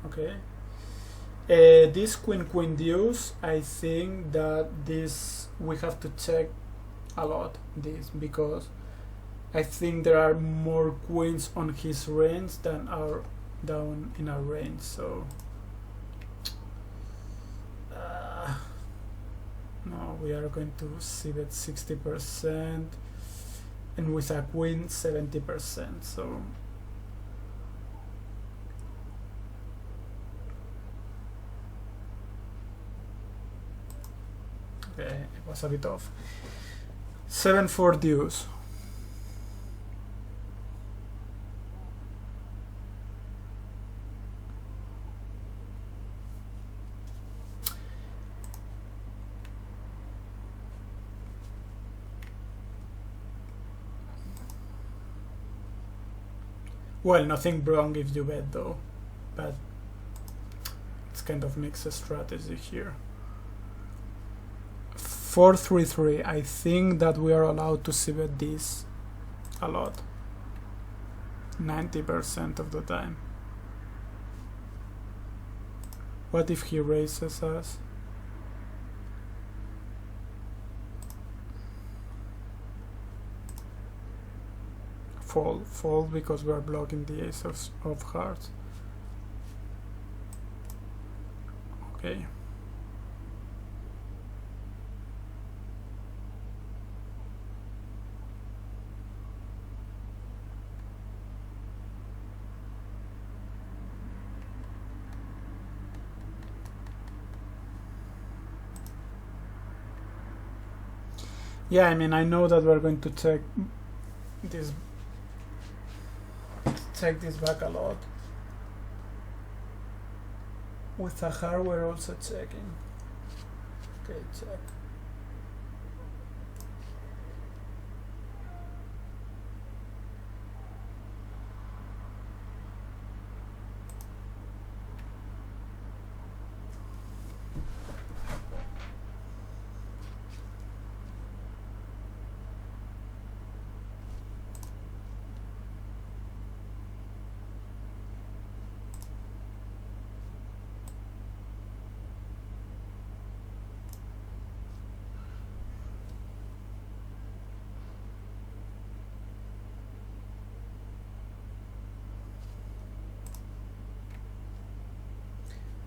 Okay. This queen deuce, I think that this we have to check a lot this, because I think there are more queens on his range than are down in our range. So No, we are going to Cbet 60% and with a queen 70%. So okay, it was a bit off. 7-4 deuce. Well, nothing wrong if you bet though, but it's kind of mixed strategy here. 4-3-3. I think that we are allowed to Cbet this a lot, 90% of the time. What if he raises us? Fold because we are blocking the ace of hearts. Okay. Yeah, I mean, I know that we're going to check this back a lot. With a heart, we're also checking. Okay, check.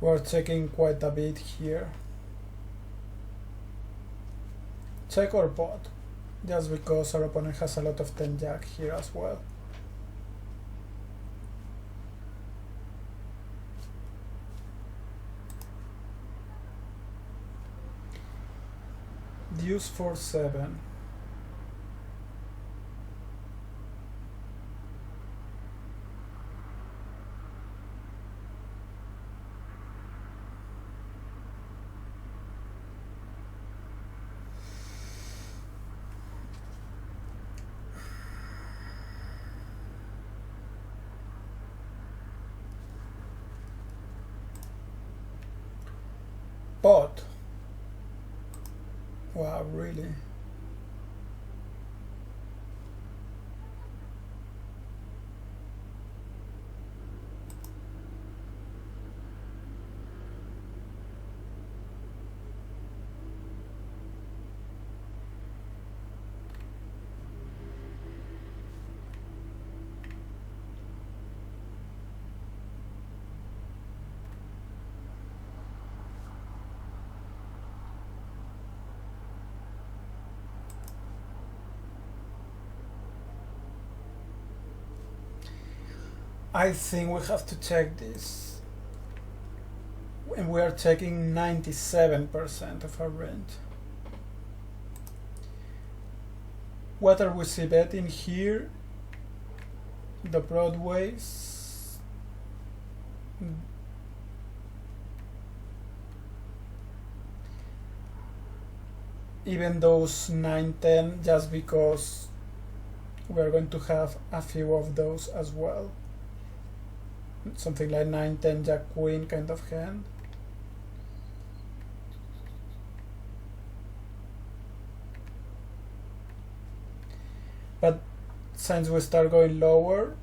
We're checking quite a bit here. Check or pot, just because our opponent has a lot of 10 jack here as well. Deuce 4-7. Pot. Wow, really? I think we have to check this. And we are checking 97% of our range. What are we betting here? The broadways. Even those 9-10, just because we're going to have a few of those as well. Something like 9-10 jack queen kind of hand. But since we start going lower,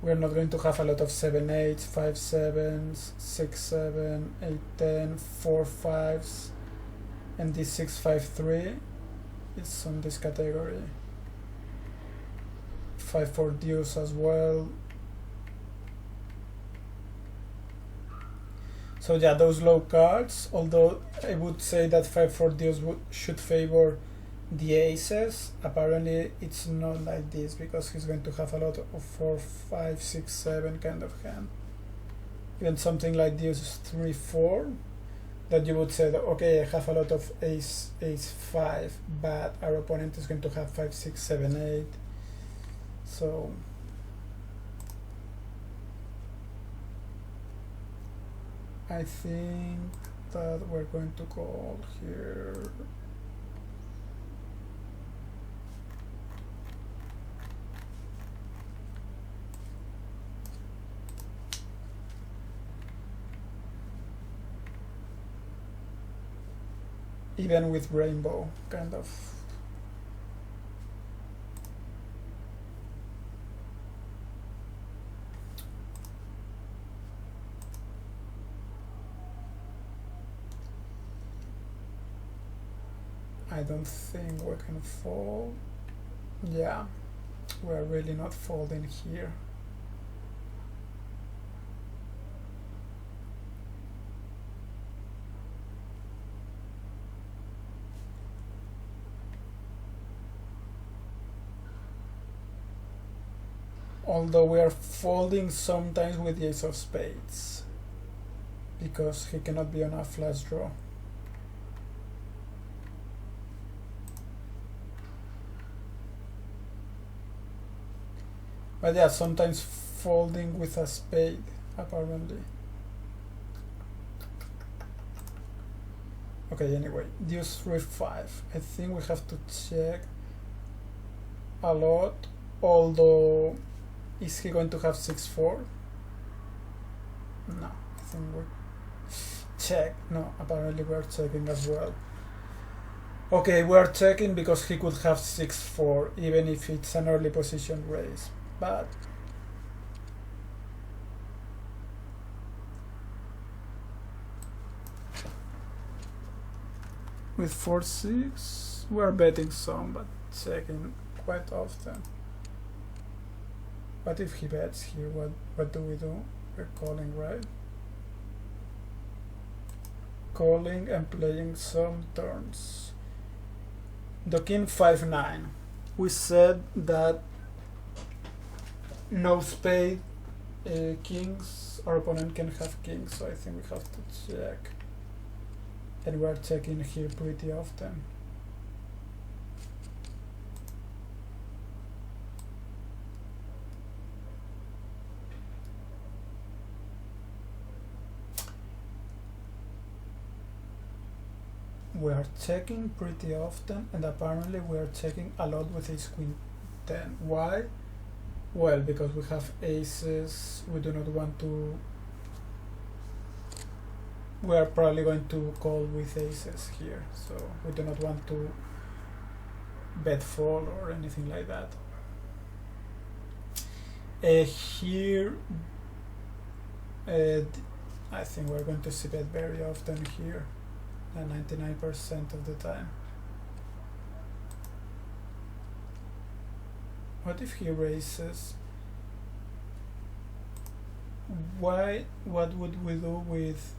we're not going to have a lot of 7-8s, 5-7s, 6-7, 8-10, 4-5s, and this 6-5-3 is on this category. 5-4 deuce as well. So yeah, those low cards, although I would say that 5-4 deals should favor the aces, apparently it's not like this because he's going to have a lot of 4, 5, 6, 7 kind of hand. Even something like this 3, 4, that you would say that, okay, I have a lot of ace 5, but our opponent is going to have 5, 6, 7, 8. So I think that we're going to call here. Even with rainbow, kind of. I don't think we can fold. Yeah, we're really not folding here. Although we are folding sometimes with the ace of spades because he cannot be on a flush draw. But yeah, sometimes folding with a spade, apparently. Okay, anyway, deuce 3-5. I think we have to check a lot, although is he going to have 6-4? No, I think we check. No, apparently we are checking as well. Okay, we are checking because he could have 6-4, even if it's an early position raise. But with 4-6, we are betting some, but checking quite often. But if he bets here, what do we do? We're calling, right? Calling and playing some turns. The king 5-9. We said that no spade kings, our opponent can have kings, so I think we have to check. And we are checking here pretty often. We are checking pretty often, and apparently we are checking a lot with ace queen 10. Why? Well, because we have aces, we do not want to. We are probably going to call with aces here, so we do not want to bet fold or anything like that. Here, I think we're going to see bet very often here, 99% of the time. What if he raises? Why? What would we do with?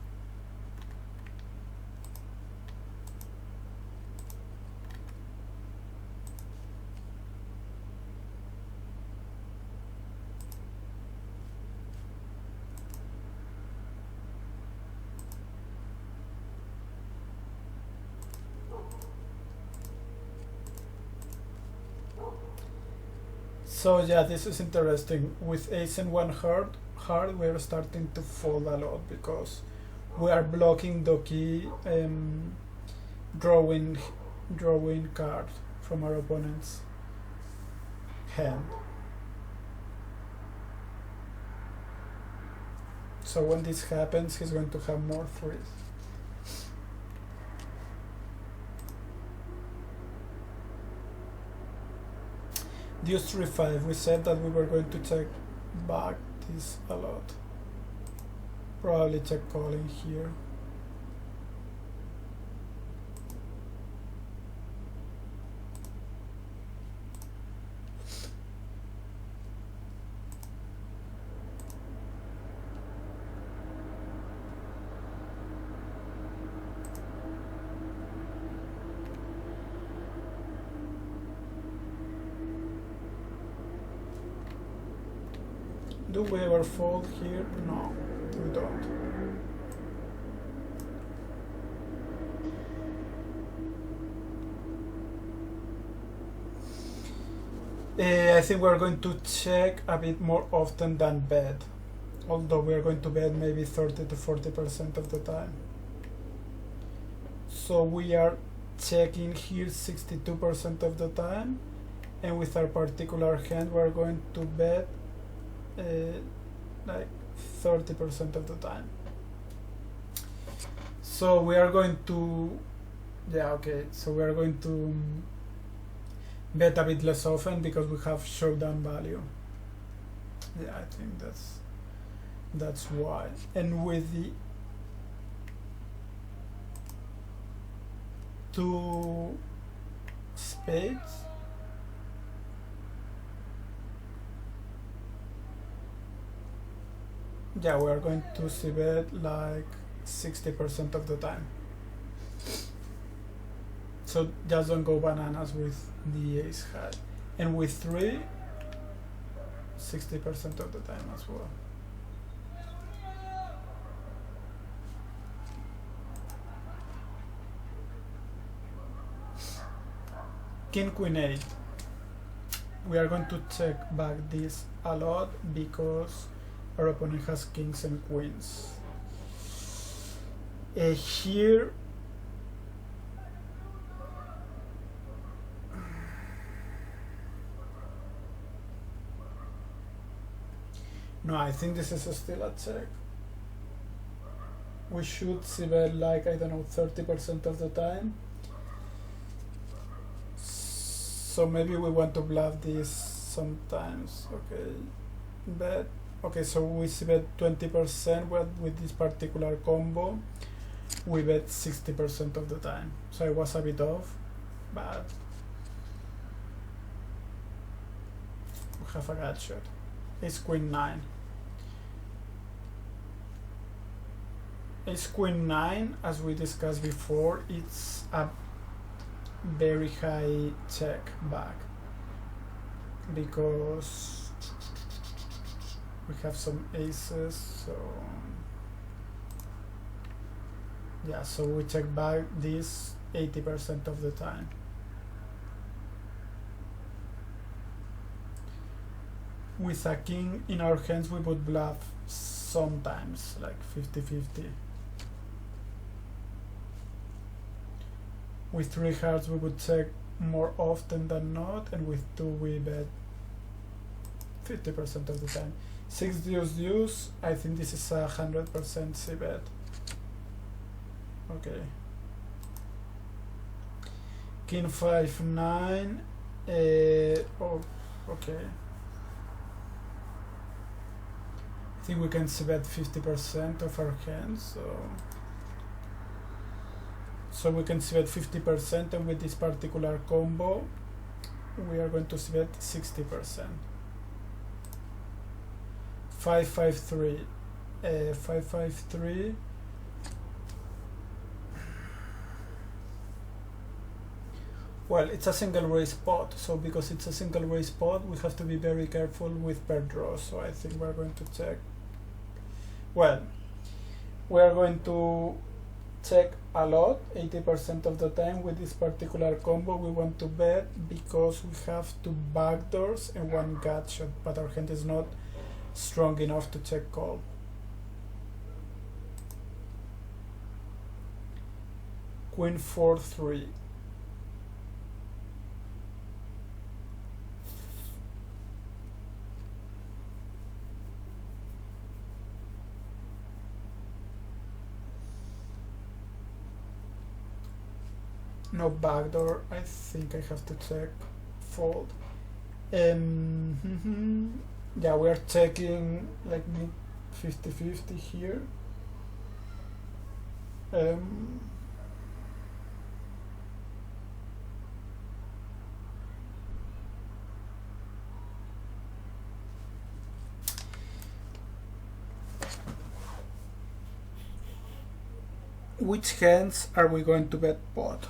So yeah, this is interesting. With ace and 1 heart, we are starting to fold a lot because we are blocking the key drawing card from our opponent's hand. So when this happens, he's going to have more threes. Deuce 3-5, we said that we were going to check back this a lot. Probably check calling here. Do we ever fold here? No, we don't. I think we're going to check a bit more often than bet, although we're going to bet maybe 30 to 40% of the time. So we are checking here 62% of the time, and with our particular hand we're going to bet like 30% of the time. So we are going to, so we are going to bet a bit less often because we have showdown value. Yeah, I think that's why. And with the two spades, yeah, we are going to Cbet like 60% of the time. So just don't go bananas with the ace high. And with 3, 60% of the time as well. King, Queen, 8. We are going to check back this a lot because our opponent has kings and queens. Here, no, I think this is still a check. We should Cbet like, I don't know, 30% of the time. So maybe we want to bluff this sometimes. Okay, bet. Okay, so we Cbet 20% with this particular combo. We bet 60% of the time. So I was a bit off, but we have a gut shot. Ace Queen 9. Ace Queen 9, as we discussed before, it's a very high check back because we have some aces, so yeah, so we check back this 80% of the time. With a king in our hands, we would bluff sometimes, like 50-50. With 3 hearts, we would check more often than not, and with 2, we bet 50% of the time. 6 deuce, I think this is 100% Cbet. Okay. King 5, 9. Oh, okay. I think we can Cbet 50% of our hands, so we can Cbet 50%, and with this particular combo, we are going to Cbet 60%. 5-5-3. 5-5-3. Well, it's a single raise pot, so because it's a single raise pot, we have to be very careful with pair draws. So I think we're going to check. Well, we are going to check a lot, 80% of the time. With this particular combo, we want to bet because we have 2 backdoors and 1 gut shot, but our hand is not strong enough to check call. Queen 4-3. No backdoor. I think I have to check fold. Yeah, we are checking like mid 50-50 here. Which hands are we going to bet pot?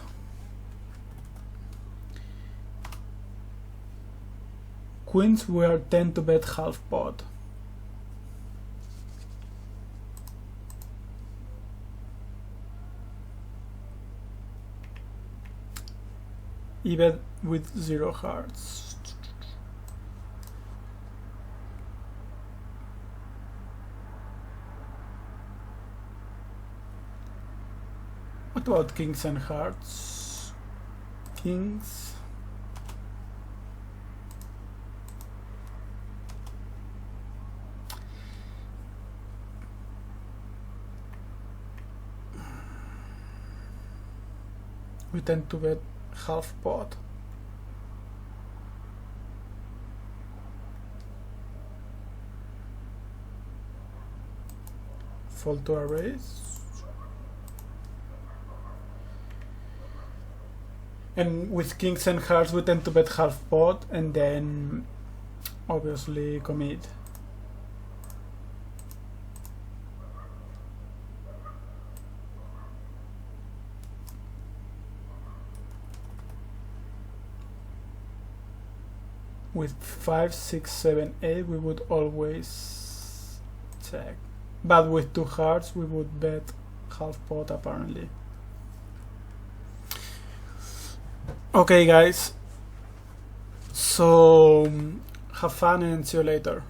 Queens, we are tend to bet half pot. even with 0 hearts. What about kings and hearts? Kings. We tend to bet half pot. Fold to a raise. And with kings and hearts we tend to bet half pot and then obviously commit. With 5, 6, 7, 8 we would always check. But with 2 hearts we would bet half pot apparently. Okay guys, so have fun and see you later.